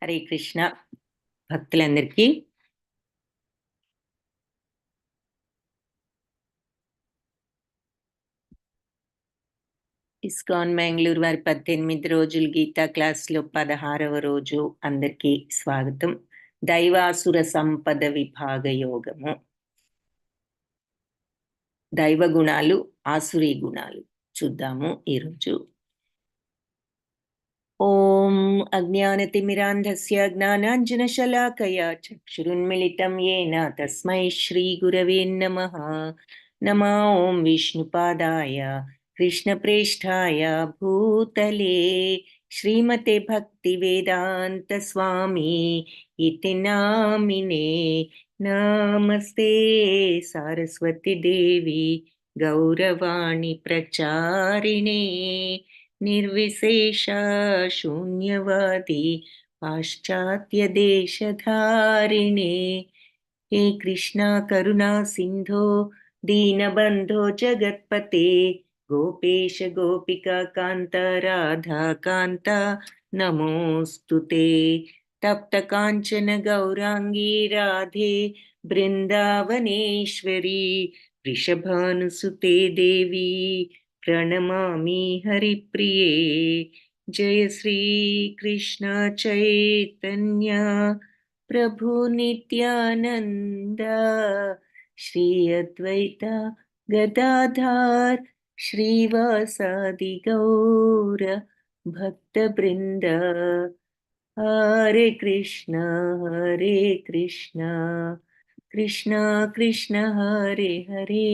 హరే కృష్ణ భక్తులందరికీ ఇస్కాన్ బెంగళూరు వారి 18 రోజులు గీతా క్లాస్లో 16వ రోజు అందరికీ స్వాగతం. దైవాసుర సంపద విభాగ యోగము. దైవ గుణాలు, ఆసురీ గుణాలు చూద్దాము ఈరోజు. ఓం అజ్ఞానతిమిరాంధస్య జ్ఞానాంజనశలాకయా చక్షురున్మిళితం యేన తస్మై శ్రీ గురవే నమః. నమో ఓం విష్ణుపాదాయ కృష్ణప్రేష్ఠాయ భూతలే శ్రీమతే భక్తి వేదాంత స్వామి ఇతి నామినే. నమస్తే సారస్వతి దేవి గౌరవాణి ప్రచారిణే నిర్విశేష శూన్యవాది పాశ్చాత్య దేశధారిణే. హే కృష్ణ కరుణా సింధో దీనబంధో జగత్పతే గోపేశ గోపికా కాంత రాధా కాంత నమోస్తుతే. తప్త కాంచన గౌరాంగీ రాధే బృందావనేశ్వరి వృషభానుసుతే దేవి ప్రణమామి హరిప్రియే. జయ శ్రీ కృష్ణ చైతన్య ప్రభు నిత్యానంద శ్రీ అద్వైత గదాధార్ శ్రీవాసాది గౌర భక్త బృంద. హరే కృష్ణ కృష్ణ కృష్ణ హరే హరే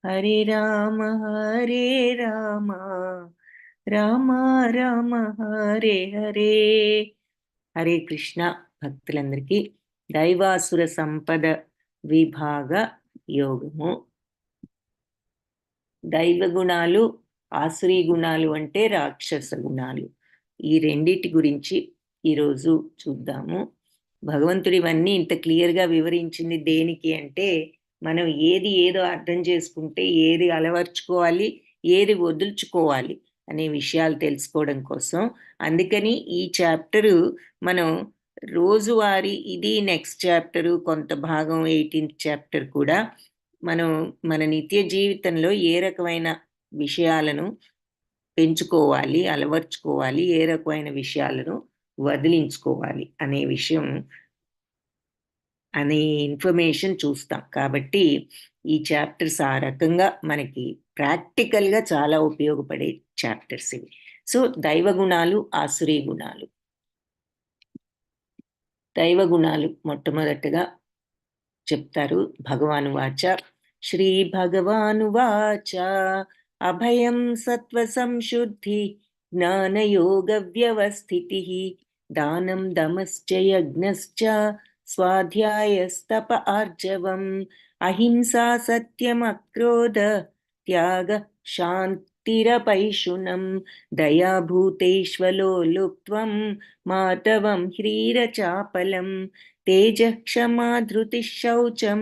హరే రామ రామ రామ హరే హరే. హరే కృష్ణ భక్తులందరికీ దైవాసుర సంపద విభాగ యోగము. దైవ గుణాలు, ఆసురీ గుణాలు అంటే రాక్షస గుణాలు. ఈ రెండిటి గురించి ఈరోజు చూద్దాము. భగవంతుడు ఇవన్నీ ఇంత క్లియర్గా వివరించింది దేనికి అంటే, మనం ఏదో అర్థం చేసుకుంటే ఏది అలవర్చుకోవాలి, ఏది వదులుచుకోవాలి అనే విషయాలు తెలుసుకోవడం కోసం. అందుకని ఈ చాప్టరు మనం రోజువారీ, ఇది నెక్స్ట్ చాప్టరు, కొంత భాగం 18th చాప్టర్ కూడా మనం మన నిత్య జీవితంలో ఏ రకమైన విషయాలను పెంచుకోవాలి, అలవర్చుకోవాలి, ఏ రకమైన విషయాలను వదిలించుకోవాలి అనే విషయం, అనే ఇన్ఫర్మేషన్ చూస్తాం. కాబట్టి ఈ చాప్టర్స్ ఆ రకంగా మనకి ప్రాక్టికల్గా చాలా ఉపయోగపడే చాప్టర్స్ ఇవి. సో దైవ గుణాలు, ఆసురీ గుణాలు. దైవ గుణాలు మొట్టమొదటగా చెప్తారు భగవాను వాచ. శ్రీ భగవాను వాచ అభయం సత్వ సంశుద్ధి జ్ఞానయోగ వ్యవస్థితి దానం దమశ్చ యజ్ఞశ్చ స్వాధ్యాయస్తప ఆర్జవం అహింసా సత్యం అక్రోధ త్యాగ శాంతిరపైశునం దయా భూతేష్వలోలుప్త్వం మాధవం హ్రీరచాపలం తేజ క్షమా ధృతి శౌచం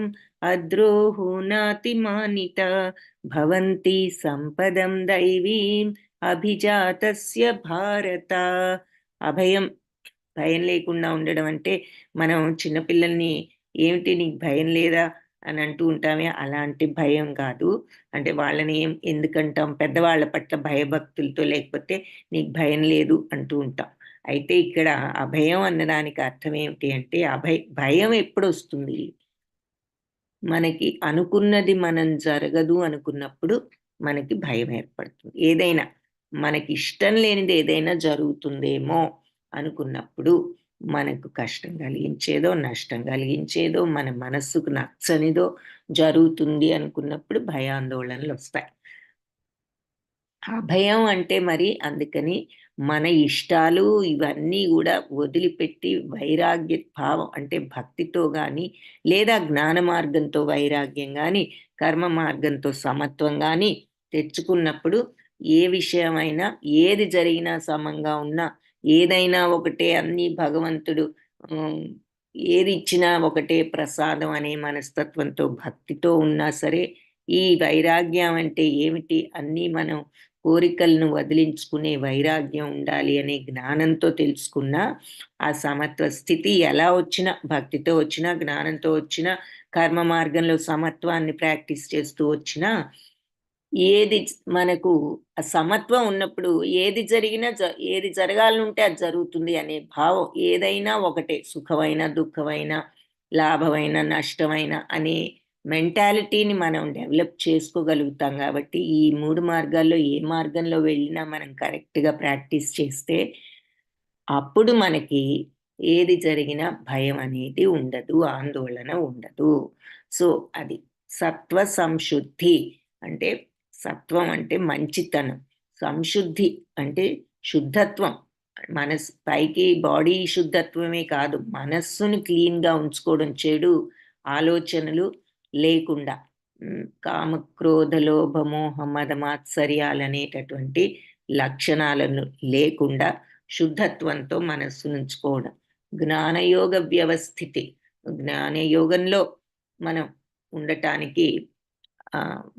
అద్రోహో నాతిమానిత భవంతి సంపదం దైవీం అభిజాతస్య భారత. అభయం, భయం లేకుండా ఉండడం అంటే మనం చిన్నపిల్లల్ని ఏమిటి నీకు భయం లేదా అని అంటూ ఉంటామే, అలాంటి భయం కాదు. అంటే వాళ్ళని ఎందుకంటాం, పెద్దవాళ్ళ పట్ల భయభక్తులతో, లేకపోతే నీకు భయం లేదు అంటూ ఉంటాం. అయితే ఇక్కడ అభయం అన్నదానికి అర్థం ఏమిటి అంటే, భయం ఎప్పుడు వస్తుంది, మనకి అనుకున్నది మనం జరగదు అనుకున్నప్పుడు మనకి భయం ఏర్పడుతుంది. ఏదైనా మనకి ఇష్టం లేనిది ఏదైనా జరుగుతుందేమో అనుకున్నప్పుడు, మనకు కష్టం కలిగించేదో, నష్టం కలిగించేదో, మన మనస్సుకు నచ్చనిదో జరుగుతుంది అనుకున్నప్పుడు భయాందోళనలు వస్తాయి. అభయం అంటే మరి అందుకని మన ఇష్టాలు ఇవన్నీ కూడా వదిలిపెట్టి వైరాగ్య భావం అంటే భక్తితో కానీ, లేదా జ్ఞాన మార్గంతో వైరాగ్యం కానీ, కర్మ మార్గంతో సమత్వం కానీ తెచ్చుకున్నప్పుడు ఏ విషయమైనా, ఏది జరిగినా సమంగా ఉన్నా, ఏదైనా ఒకటే, అన్నీ భగవంతుడు ఏది ఇచ్చినా ఒకటే ప్రసాదం అనే మనస్తత్వంతో భక్తితో ఉన్నా సరే, ఈ వైరాగ్యం అంటే ఏమిటి, అన్నీ మనం కోరికలను వదిలించుకునే వైరాగ్యం ఉండాలి అనే జ్ఞానంతో తెలుసుకున్న ఆ సమత్వ స్థితి ఎలా వచ్చినా, భక్తితో వచ్చినా, జ్ఞానంతో వచ్చినా, కర్మ మార్గంలో సమత్వాన్ని ప్రాక్టీస్ చేస్తూ వచ్చినా, ఏది మనకు ఆ సమత్వం ఉన్నప్పుడు ఏది జరిగినా ఏది జరగాలనుంటే అది జరుగుతుంది అనే భావం ఏదైనా ఒకటే, సుఖమైన దుఃఖమైన లాభమైన నష్టమైన అనే మెంటాలిటీని మనం డెవలప్ చేసుకోగలుగుతాం. కాబట్టి ఈ 3 మార్గాల్లో ఏ మార్గంలో వెళ్ళినా మనం కరెక్ట్గా ప్రాక్టీస్ చేస్తే అప్పుడు మనకి ఏది జరిగినా భయం అనేది ఉండదు, ఆందోళన ఉండదు. సో అది సత్వ సంశుద్ధి అంటే, సత్వం అంటే మంచితనం, సంశుద్ధి అంటే శుద్ధత్వం. మనసు పైకి బాడీ శుద్ధత్వమే కాదు, మనస్సును క్లీన్గా ఉంచుకోవడం, చెడు ఆలోచనలు లేకుండా, కామ క్రోధ లోభ మోహ మద మాత్సర్యాలు అనేటటువంటి లక్షణాలను లేకుండా శుద్ధత్వంతో మనస్సు ఉంచుకోవడం. జ్ఞానయోగ వ్యవస్థితి, జ్ఞానయోగంలో మనం ఉండటానికి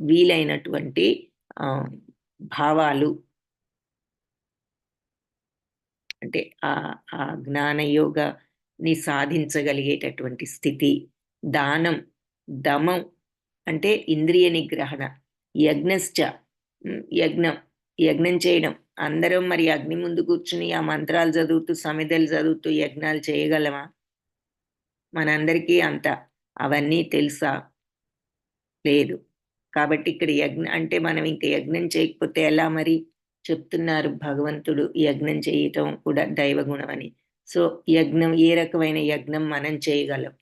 వీలైనటువంటి భావాలు అంటే ఆ జ్ఞానయోగని సాధించగలిగేటటువంటి స్థితి. దానం, దమం అంటే ఇంద్రియ నిగ్రహణ, యజ్ఞశ్చ యజ్ఞం చేయడం. అందరం మరి అగ్ని ముందు కూర్చుని ఆ మంత్రాలు చదువుతూ, సమిధలు చదువుతూ యజ్ఞాలు చేయగలమా? మనందరికీ అంత అవన్నీ తెలుసా? లేదు. కాబట్టి ఇక్కడ అంటే మనం ఇంక యజ్ఞం చేయకపోతే ఎలా మరి? చెప్తున్నారు భగవంతుడు, యజ్ఞం చేయటం కూడా దైవగుణం అని. సో యజ్ఞం, ఏ రకమైన యజ్ఞం మనం చేయగలం?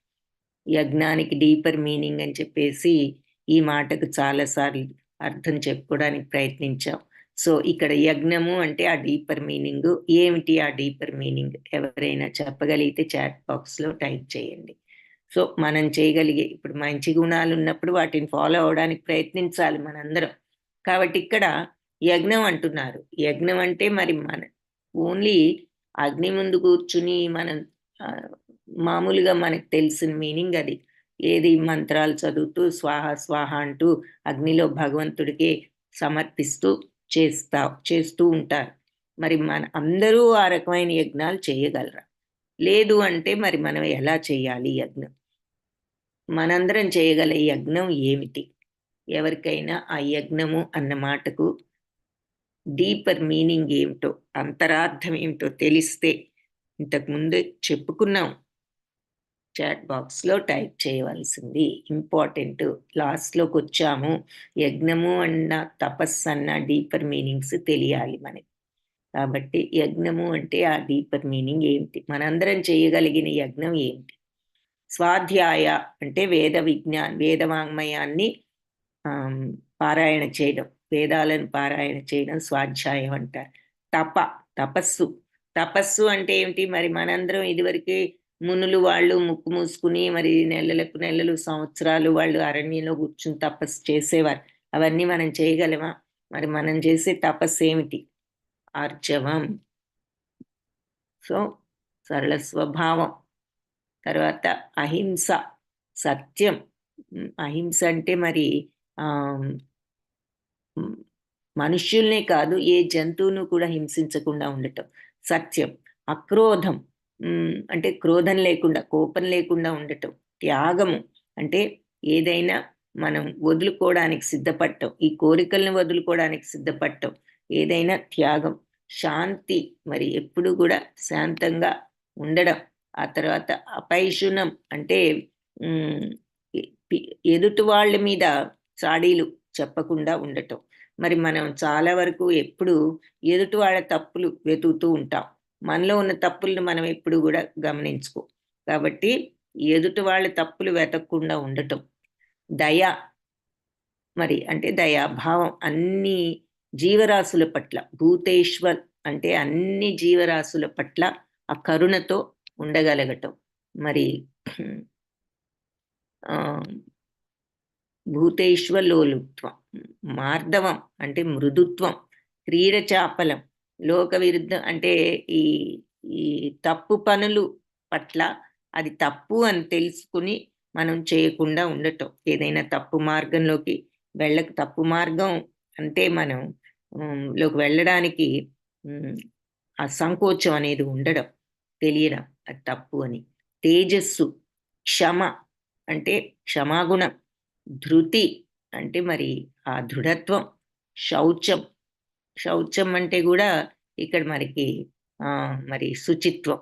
యజ్ఞానికి డీపర్ మీనింగ్ అని చెప్పేసి ఈ మాటకు చాలాసార్లు అర్థం చెప్పుకోవడానికి ప్రయత్నించాం. సో ఇక్కడ యజ్ఞము అంటే ఆ డీపర్ మీనింగ్ ఏమిటి? ఆ డీపర్ మీనింగ్ ఎవరైనా చెప్పగలిగితే చాట్ బాక్స్లో టైప్ చేయండి. సో మనం చేయగలిగే, ఇప్పుడు మంచి గుణాలు ఉన్నప్పుడు వాటిని ఫాలో అవడానికి ప్రయత్నించాలి మనందరం. కాబట్టి ఇక్కడ యజ్ఞం అంటున్నారు. యజ్ఞం అంటే మరి మన ఓన్లీ అగ్ని ముందు కూర్చుని మనం మామూలుగా మనకు తెలిసిన మీనింగ్ అది. ఏది మంత్రాలు చదువుతూ స్వాహ స్వాహ అంటూ అగ్నిలో భగవంతుడికి సమర్పిస్తూ చేస్తూ ఉంటారు. మరి మన అందరూ ఆ రకమైన యజ్ఞాలు చేయగలరా? లేదు అంటే మరి మనం ఎలా చేయాలి యజ్ఞం? మనందరం చేయగల యజ్ఞం ఏమిటి? ఎవరికైనా ఆ యజ్ఞము అన్న మాటకు డీపర్ మీనింగ్ ఏమిటో, అంతరార్థం ఏమిటో తెలిస్తే, ఇంతకుముందే చెప్పుకున్నాం, చాట్ బాక్స్లో టైప్ చేయవలసింది ఇంపార్టెంట్. లాస్ట్లోకి వచ్చాము. యజ్ఞము అన్న, తపస్సు అన్న డీపర్ మీనింగ్స్ తెలియాలి మనకి. కాబట్టి యజ్ఞము అంటే ఆ డీపర్ మీనింగ్ ఏమిటి? మనందరం చేయగలిగిన యజ్ఞం ఏమిటి? స్వాధ్యాయ అంటే వేదవాంగ్మయాన్ని పారాయణ చేయడం, వేదాలను పారాయణ చేయడం స్వాధ్యాయం అంటారు. తపస్సు అంటే ఏమిటి? మరి మనందరం ఇదివరకే మునులు వాళ్ళు ముక్కు మూసుకుని మరి నెలలు సంవత్సరాలు వాళ్ళు అరణ్యంలో కూర్చుని తపస్సు చేసేవారు. అవన్నీ మనం చేయగలమా? మరి మనం చేసే తపస్సు ఏమిటి? ఆర్జవం. సో సరళ స్వభావం. తర్వాత అహింస, సత్యం. అహింస అంటే మరి మనుష్యుల్నే కాదు, ఏ జంతువును కూడా హింసించకుండా ఉండటం. సత్యం. అక్రోధం అంటే క్రోధం లేకుండా, కోపం లేకుండా ఉండటం. త్యాగము అంటే ఏదైనా మనం వదులుకోవడానికి సిద్ధపడటం, ఈ కోరికలను వదులుకోవడానికి సిద్ధపడటం, ఏదైనా త్యాగం. శాంతి, మరి ఎప్పుడు కూడా శాంతంగా ఉండడం. ఆ తర్వాత అపైశునం అంటే ఎదుటి వాళ్ళ మీద చాడీలు చెప్పకుండా ఉండటం. మరి మనం చాలా వరకు ఎప్పుడు ఎదుటి వాళ్ళ తప్పులు వెతుకుతూ ఉంటాం. మనలో ఉన్న తప్పులను మనం ఎప్పుడు కూడా గమనించుకో. కాబట్టి ఎదుటి వాళ్ళ తప్పులు వెతకకుండా ఉండటం. దయ, మరి అంటే దయాభావం అన్ని జీవరాశుల పట్ల. భూతేశ్వర్ అంటే అన్ని జీవరాశుల పట్ల ఆ కరుణతో ఉండగలగటం. మరి భూతేశ్వలోలుత్వం. మార్దవం అంటే మృదుత్వం. క్రీడచాపలం, లోక విరుద్ధం అంటే ఈ ఈ తప్పు పనులు పట్ల అది తప్పు అని తెలుసుకుని మనం చేయకుండా ఉండటం. ఏదైనా తప్పు మార్గంలోకి తప్పు మార్గం అంటే మనం లోకి వెళ్ళడానికి ఆ సంకోచం అనేది ఉండడం, తెలియడం అది తప్పు అని. తేజస్సు, క్షమ అంటే క్షమాగుణం, ధృతి అంటే మరి ఆ దృఢత్వం, శౌచం, శౌచం అంటే కూడా ఇక్కడ మనకి మరి శుచిత్వం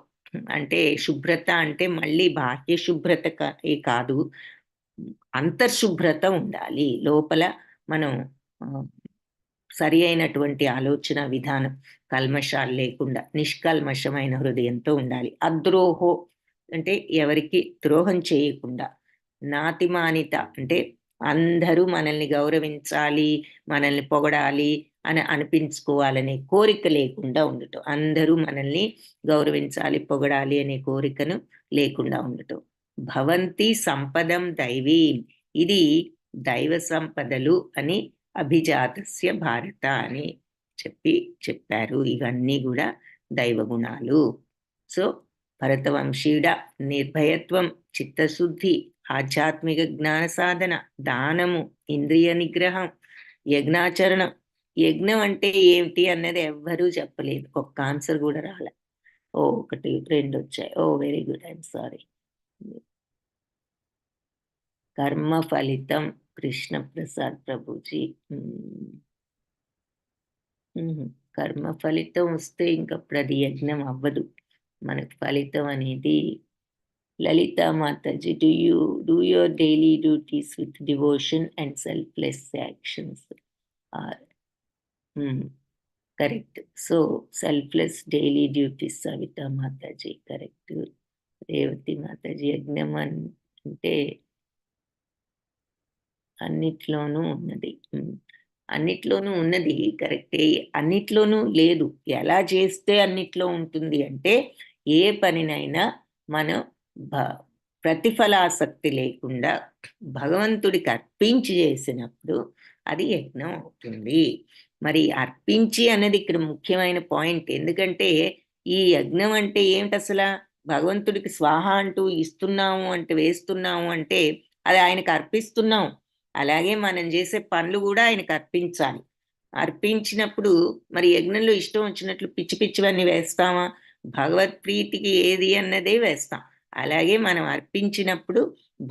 అంటే శుభ్రత అంటే మళ్ళీ బాహ్య శుభ్రత కాదు, అంతర్శుభ్రత ఉండాలి. లోపల మనం సరి అయినటువంటి ఆలోచన విధానం, కల్మషాలు లేకుండా నిష్కల్మషమైన హృదయంతో ఉండాలి. అద్రోహో అంటే ఎవరికి ద్రోహం చేయకుండా, నాతిమానిత అంటే అందరూ మనల్ని గౌరవించాలి, మనల్ని పొగడాలి అని అనిపించుకోవాలనే కోరిక లేకుండా ఉండటం. అందరూ మనల్ని గౌరవించాలి, పొగడాలి అనే కోరికను లేకుండా ఉండటం. భవంతి సంపదం దైవీం, ఇది దైవ సంపదలు అని అభిజాతస్య భారత అని చెప్పారు. ఇవన్నీ కూడా దైవ గుణాలు. సో భరతవంశీయుడ నిర్భయత్వం, చిత్తశుద్ధి, ఆధ్యాత్మిక జ్ఞాన సాధన, దానము, ఇంద్రియ నిగ్రహం, యజ్ఞాచరణం. యజ్ఞం అంటే ఏమిటి అన్నది ఎవ్వరూ చెప్పలేదు, ఒక్క ఆన్సర్ కూడా రాలే. 1 2 వచ్చాయి. Very good, I'm sorry. కర్మ ఫలితం కృష్ణ ప్రసాద్ ప్రభుజీ. కర్మ ఫలితం వస్తే ఇంకప్పుడు అది యజ్ఞం అవ్వదు, మనకు ఫలితం అనేది. Lalitha Mataji, do your daily duties with devotion and selfless actions. Correct. So selfless daily duties Savitha Mataji, correct. Revathi Mataji, యజ్ఞం అంటే అన్నిట్లోనూ ఉన్నది. అన్నిట్లోనూ ఉన్నది కరెక్టే, అన్నిట్లోనూ లేదు. ఎలా చేస్తే అన్నిట్లో ఉంటుంది అంటే, ఏ పనినైనా మనం ప్రతిఫలాసక్తి లేకుండా భగవంతుడికి అర్పించి చేసినప్పుడు అది యజ్ఞం అవుతుంది. మరి అర్పించి అనేది ఇక్కడ ముఖ్యమైన పాయింట్. ఎందుకంటే ఈ యజ్ఞం అంటే ఏమిటి అసలు? భగవంతుడికి స్వాహ అంటూ ఇస్తున్నాము అంటే, వేస్తున్నాము అంటే అది ఆయనకు అర్పిస్తున్నాం. అలాగే మనం చేసే పనులు కూడా ఆయనకు అర్పించాలి. అర్పించినప్పుడు మరి యజ్ఞంలో ఇష్టం వచ్చినట్లు పిచ్చి పిచ్చివన్నీ వేస్తామా? భగవత్ ప్రీతికి ఏది అన్నదే వేస్తాం. అలాగే మనం అర్పించినప్పుడు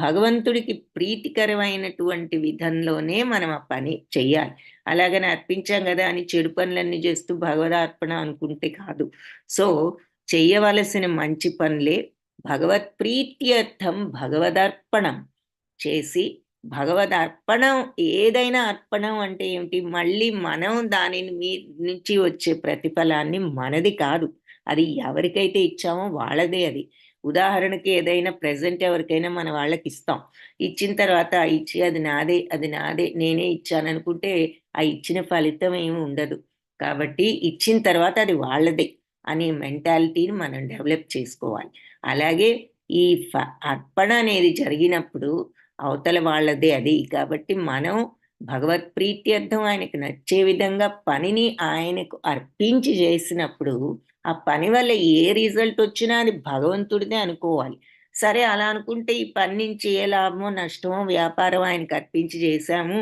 భగవంతుడికి ప్రీతికరమైనటువంటి విధంలోనే మనం ఆ పని చెయ్యాలి. అలాగని అర్పించాం కదా అని చెడు పనులన్నీ చేస్తూ భగవదార్పణ అనుకుంటే కాదు. సో చెయ్యవలసిన మంచి పనులే భగవత్ ప్రీత్యర్థం భగవదర్పణం చేసి, భగవదర్పణం ఏదైనా అర్పణం అంటే ఏమిటి? మళ్ళీ మనం దానిని మీ నుంచి వచ్చే ప్రతిఫలాన్ని మనది కాదు, అది ఎవరికైతే ఇచ్చామో వాళ్ళదే అది. ఉదాహరణకి ఏదైనా ప్రెజెంట్ ఎవరికైనా మన వాళ్ళకి ఇస్తాం. ఇచ్చిన తర్వాత ఇచ్చి అది నాదే, అది నాదే, నేనే ఇచ్చాను అనుకుంటే ఆ ఇచ్చిన ఫలితం ఏమి ఉండదు. కాబట్టి ఇచ్చిన తర్వాత అది వాళ్ళదే అనే మెంటాలిటీని మనం డెవలప్ చేసుకోవాలి. అలాగే ఈ అర్పణ అనేది జరిగినప్పుడు అవతల వాళ్ళదే అది. కాబట్టి మనం భగవత్ ప్రీత్యర్థం ఆయనకు నచ్చే విధంగా పనిని ఆయనకు అర్పించి చేసినప్పుడు ఆ పని వల్ల ఏ రిజల్ట్ వచ్చినా అది భగవంతుడిదే అనుకోవాలి. సరే అలా అనుకుంటే ఈ పని నుంచి ఏ లాభమో నష్టమో, వ్యాపారం ఆయనకు అర్పించి చేశాము,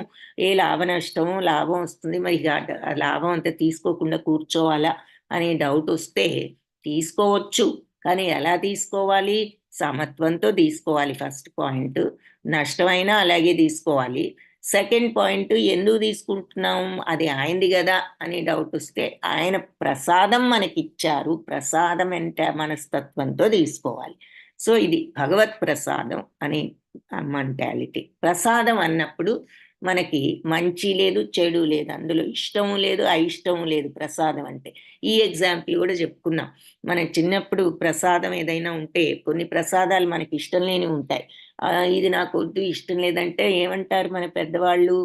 ఏ లాభ నష్టమో, లాభం వస్తుంది, మరి ఆ లాభం అంతా తీసుకోకుండా కూర్చోవాలా అనే డౌట్ వస్తే తీసుకోవచ్చు. కానీ ఎలా తీసుకోవాలి? సమత్వంతో తీసుకోవాలి. First point. నష్టమైనా అలాగే తీసుకోవాలి. సెకండ్ పాయింట్, ఎందుకు తీసుకుంటున్నాం? అది ఆయనది కదా అని డౌట్ వస్తే ఆయన ప్రసాదం మనకిచ్చారు, ప్రసాదం అంటే మనస్తత్వంతో తీసుకోవాలి. సో ఇది భగవత్ ప్రసాదం అనే మెంటాలిటీ. ప్రసాదం అన్నప్పుడు మనకి మంచి లేదు, చెడు లేదు, అందులో ఇష్టము లేదు, అయిష్టము లేదు. ప్రసాదం అంటే ఈ ఎగ్జాంపుల్ కూడా చెప్పుకున్నాం. మన చిన్నప్పుడు ప్రసాదం ఏదైనా ఉంటే కొన్ని ప్రసాదాలు మనకి ఇష్టం లేని ఉంటాయి. ఇది నాకు వద్దు, ఇష్టం లేదంటే ఏమంటారు మన పెద్దవాళ్ళు?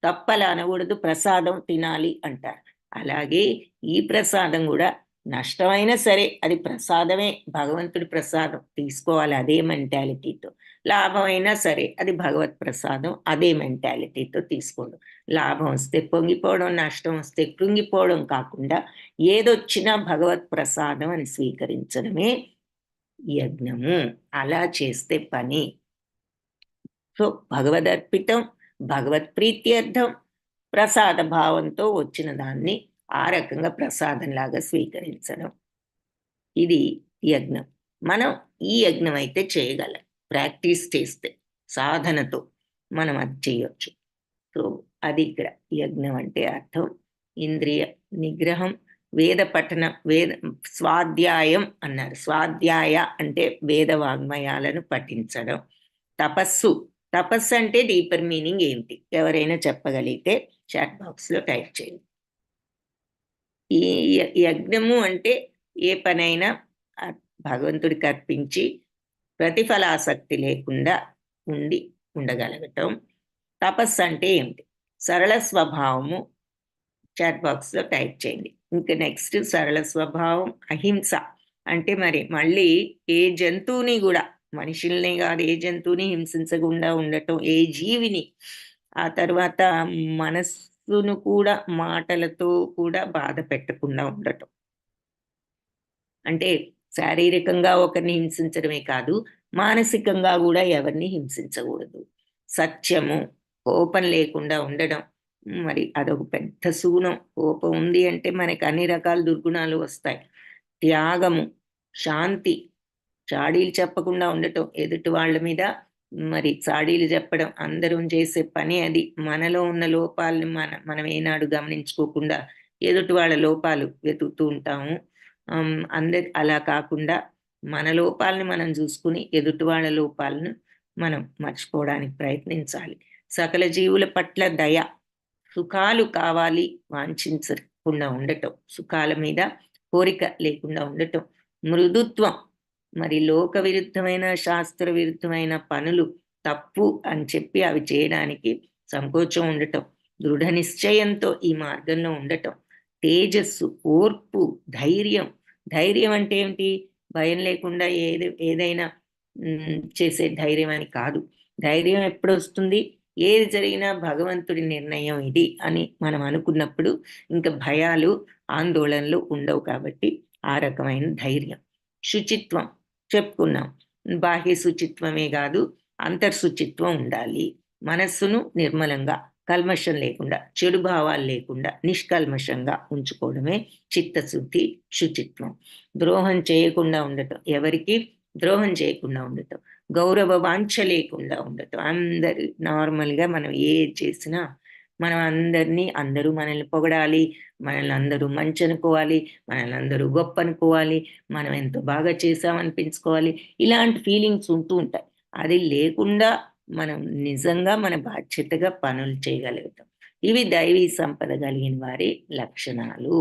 తప్పలా అనకూడదు, ప్రసాదం తినాలి అంటారు. అలాగే ఈ ప్రసాదం కూడా నష్టమైనా సరే అది ప్రసాదమే, భగవంతుడి ప్రసాదం తీసుకోవాలి అదే మెంటాలిటీతో. లాభమైనా సరే అది భగవత్ ప్రసాదం, అదే మెంటాలిటీతో తీసుకోవడం. లాభం వస్తే పొంగిపోవడం, నష్టం వస్తే కృంగిపోవడం కాకుండా ఏదొచ్చినా భగవత్ ప్రసాదం అని స్వీకరించడమే యజ్ఞము. అలా చేస్తే పని. సో భగవదర్పితం, భగవత్ ప్రీత్యర్థం, ప్రసాద భావంతో వచ్చిన దాన్ని ఆ రకంగా ప్రసాదంలాగా స్వీకరించడం. ఇది యజ్ఞం. మనం ఈ యజ్ఞం అయితే చేయగలం, ప్రాక్టీస్ చేస్తే, సాధనతో మనం అది చేయొచ్చు. సో అది ఇక్కడ యజ్ఞం అంటే అర్థం. ఇంద్రియ నిగ్రహం, వేద పఠనం, స్వాధ్యాయం అన్నారు. స్వాధ్యాయ అంటే వేద వాగ్మయాలను పఠించడం. తపస్సు, తపస్సు అంటే డీపర్ మీనింగ్ ఏంటి ఎవరైనా చెప్పగలిగితే చాట్ బాక్స్లో టైప్ చేయండి. ఈ యజ్ఞము అంటే ఏ పనైనా భగవంతుడికి అర్పించి ప్రతిఫలాసక్తి లేకుండా ఉండగలగటం. తపస్సు అంటే ఏమిటి? సరళ స్వభావము చాట్ బాక్స్లో టైప్ చేయండి. ఇంకా నెక్స్ట్ సరళ స్వభావం, అహింస అంటే మరి మళ్ళీ ఏ జంతువుని కూడా, మనుషుల్ని కాదు ఏ జంతువుని హింసించకుండా ఉండటం, ఏ జీవిని. ఆ తర్వాత మనస్సును కూడా మాటలతో కూడా బాధ పెట్టకుండా ఉండటం. అంటే శారీరకంగా ఒకరిని హింసించడమే కాదు, మానసికంగా కూడా ఎవరిని హింసించకూడదు. సత్యము, కోపం లేకుండా ఉండడం. మరి అదొక పెద్ద శూనం. కోపం ఉంది అంటే మనకి అన్ని రకాల దుర్గుణాలు వస్తాయి. త్యాగము, శాంతి, చాడీలు చెప్పకుండా ఉండటం ఎదుటి వాళ్ళ మీద. మరి చాడీలు చెప్పడం అందరం చేసే పని అది. మనలో ఉన్న లోపాలని మనం ఏనాడు గమనించుకోకుండా ఎదుటి వాళ్ళ లోపాలు వెతుకుతూ ఉంటాము. అందరి అలా కాకుండా మన లోపాలను మనం చూసుకుని ఎదుటి వాళ్ళ లోపాలను మనం మర్చిపోవడానికి ప్రయత్నించాలి. సకల జీవుల పట్ల దయ, సుఖాలు కావాలి వాంఛించకుండా ఉండటం, సుఖాల మీద కోరిక లేకుండా ఉండటం. మృదుత్వం, మరి లోక విరుద్ధమైన శాస్త్ర విరుద్ధమైన పనులు తప్పు అని చెప్పి అవి చేయడానికి సంకోచం ఉండటం. దృఢ నిశ్చయంతో ఈ మార్గంలో ఉండటం. తేజస్సు, ఓర్పు, ధైర్యం. ధైర్యం అంటే ఏమిటి? భయం లేకుండా ఏదైనా చేసే ధైర్యం అని కాదు. ధైర్యం ఎప్పుడు వస్తుంది? ఏది జరిగినా భగవంతుడి నిర్ణయం ఇది అని మనం అనుకున్నప్పుడు ఇంకా భయాలు, ఆందోళనలు ఉండవు. కాబట్టి ఆ రకమైన ధైర్యం. శుచిత్వం చెప్పుకున్నాం. బాహ్య శుచిత్వమే కాదు, అంతర్శుచిత్వం ఉండాలి. మనస్సును నిర్మలంగా, కల్మషం లేకుండా, చెడు భావాలు లేకుండా నిష్కల్మషంగా ఉంచుకోవడమే చిత్తశుద్ధి, శుచిత్వం. ద్రోహం చేయకుండా ఉండటం, ఎవరికి ద్రోహం చేయకుండా ఉండటం. గౌరవ వాంఛ లేకుండా ఉండటం. అందరు నార్మల్గా మనం ఏది చేసినా మనం అందరూ మనల్ని పొగడాలి, మనల్ని అందరూ మంచి అనుకోవాలి, మనల్ని అందరూ గొప్ప అనుకోవాలి, మనం ఎంతో బాగా చేసామనిపించుకోవాలి. ఇలాంటి ఫీలింగ్స్ ఉంటూ ఉంటాయి. అది లేకుండా మనం నిజంగా మన బాధ్యతగా పనులు చేయగలుగుతాం. ఇవి దైవీ సంపద కలిగిన వారి లక్షణాలు.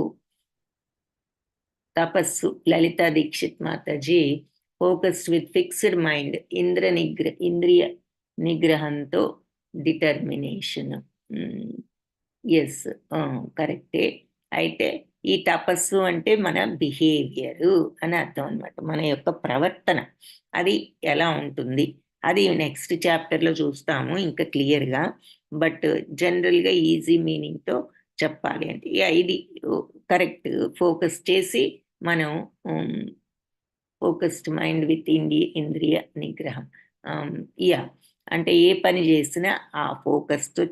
తపస్సు, Lalita Dixit Mataji focused with fixed mind, ఇంద్రియ నిగ్రహంతో డిటర్మినేషన్. ఎస్, కరెక్టే. అయితే ఈ తపస్సు అంటే మన బిహేవియరు అని అర్థం అనమాట. మన యొక్క ప్రవర్తన అది ఎలా ఉంటుంది అది నెక్స్ట్ చాప్టర్లో చూస్తాము ఇంకా క్లియర్గా. బట్ జనరల్గా ఈజీ మీనింగ్తో చెప్పాలి అంటే ఇది కరెక్ట్. ఫోకస్ చేసి మనం ఫోకస్డ్ మైండ్ విత్ ఇంద్రియ నిగ్రహం. యా అంటే ఏ పని చేసినా ఆ ఫోకస్తో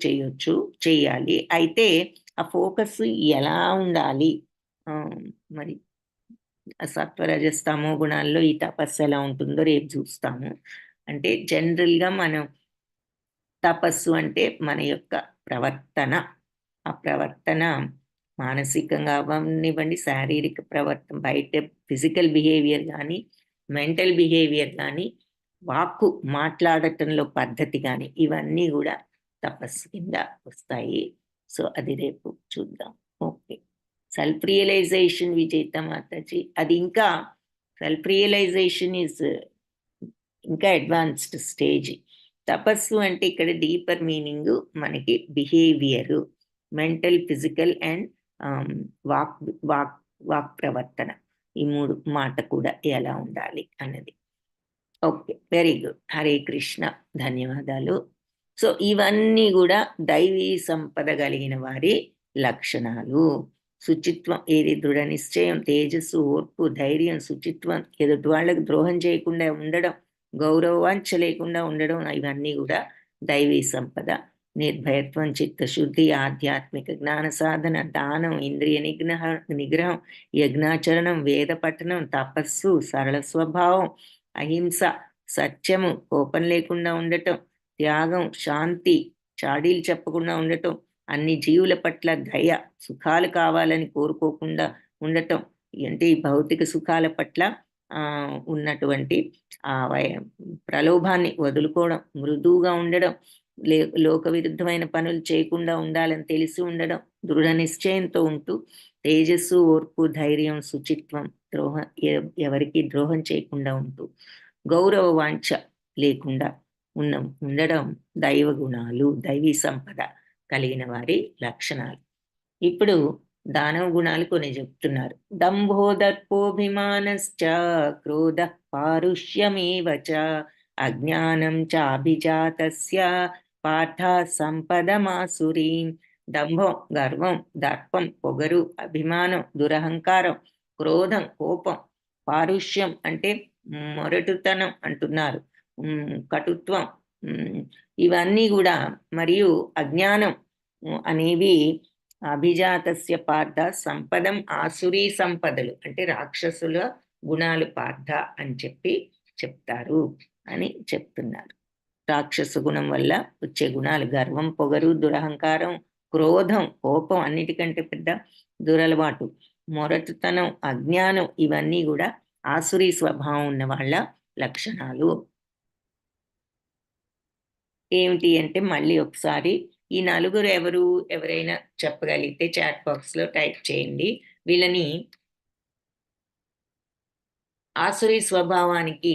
చేయాలి. అయితే ఆ ఫోకస్ ఎలా ఉండాలి? మరి సత్వరజస్తమో గుణాల్లో ఈ తపస్సు ఎలా ఉంటుందో రేపు చూస్తాము. అంటే జనరల్గా మనం తపస్సు అంటే మన యొక్క ప్రవర్తన. ఆ ప్రవర్తన మానసికంగా అవనివ్వండి, శారీరక ప్రవర్తన, బయట ఫిజికల్ బిహేవియర్ కానీ, మెంటల్ బిహేవియర్ కానీ, వాక్కు మాట్లాడటంలో పద్ధతి కానీ, ఇవన్నీ కూడా తపస్సు కింద వస్తాయి. సో అది రేపు చూద్దాం. ఓకే. సెల్ఫ్ రియలైజేషన్ విజేత మాతాజీ, అది ఇంకా సెల్ఫ్ రియలైజేషన్ ఈజ్ ఇంకా అడ్వాన్స్డ్ స్టేజ్. తపస్సు అంటే ఇక్కడ డీపర్ మీనింగ్ మనకి behaviour, mental, physical and walk walk walk ప్రవర్తన, ఈ మూడు మాట కూడా ఎలా ఉండాలి అన్నది. Okay, very good. Hare Krishna, ధన్యవాదాలు. సో ఇవన్నీ కూడా దైవీ సంపద కలిగిన వారి లక్షణాలు. శుచిత్వం, ఏది దృఢ నిశ్చయం, తేజస్సు, ఓర్పు, ధైర్యం, శుచిత్వం, ఎదుటి వాళ్ళకు ద్రోహం చేయకుండా ఉండడం, గౌరవాంఛ లేకుండా ఉండడం, ఇవన్నీ కూడా దైవీ సంపద. నిర్భయత్వం, చిత్తశుద్ధి, ఆధ్యాత్మిక జ్ఞాన సాధన, దానం, ఇంద్రియ నిగ్రహం, యజ్ఞాచరణం, వేద పఠనం, తపస్సు, సరళ స్వభావం, అహింస, సత్యము, కోపం లేకుండా ఉండటం, త్యాగం, శాంతి, చాడీలు చెప్పకుండా ఉండటం, అన్ని జీవుల పట్ల దయ, సుఖాలు కావాలని కోరుకోకుండా ఉండటం, అంటే ఈ భౌతిక సుఖాల పట్ల ఉన్నటువంటి ఆ ప్రలోభాన్ని వదులుకోవడం, మృదువుగా ఉండడం, లోక విరుద్ధమైన పనులు చేయకుండా ఉండాలని తెలిసి ఉండడం, దృఢ నిశ్చయంతో ఉంటూ తేజస్సు, ఓర్పు, ధైర్యం, శుచిత్వం, ఎవరికి ద్రోహం చేయకుండా ఉంటూ గౌరవ వాంఛ లేకుండా ఉండడం దైవ గుణాలు, దైవీ సంపద కలిగిన వారి లక్షణాలు. ఇప్పుడు దానవ గుణాలు కొన్ని చెప్తున్నారు. దంభోదర్పోభిమానశ్చ, క్రోధ పారుష్యమేవ చ, అజ్ఞానం చాభిజాతస్య పార్థ సంపదమాసురీం. దంభం, గర్వం, దర్పం, పొగరు, అభిమానం, దురహంకారం, క్రోధం, కోపం, పారుష్యం అంటే మొరటుతనం అంటున్నారు, కటుత్వం, ఇవన్నీ కూడా, మరియు అజ్ఞానం అనేవి అభిజాతస్య పార్థ సంపదం ఆసురీ సంపదలు అంటే రాక్షసుల గుణాలు పార్థ అని చెప్తారు అని చెప్తున్నారు. రాక్షస గుణం వల్ల వచ్చే గుణాలు గర్వం, పొగరు, దురహంకారం, క్రోధం, కోపం, అన్నిటికంటే పెద్ద దురలవాటు, మొరటుతనం, అజ్ఞానం, ఇవన్నీ కూడా ఆసురీ స్వభావం ఉన్న వాళ్ళ లక్షణాలు. ఏమిటి అంటే మళ్ళీ ఒకసారి ఈ నలుగురు ఎవరైనా చెప్పగలిగితే చాట్ బాక్స్ లో టైప్ చేయండి. వీళ్ళని ఆసురీ స్వభావానికి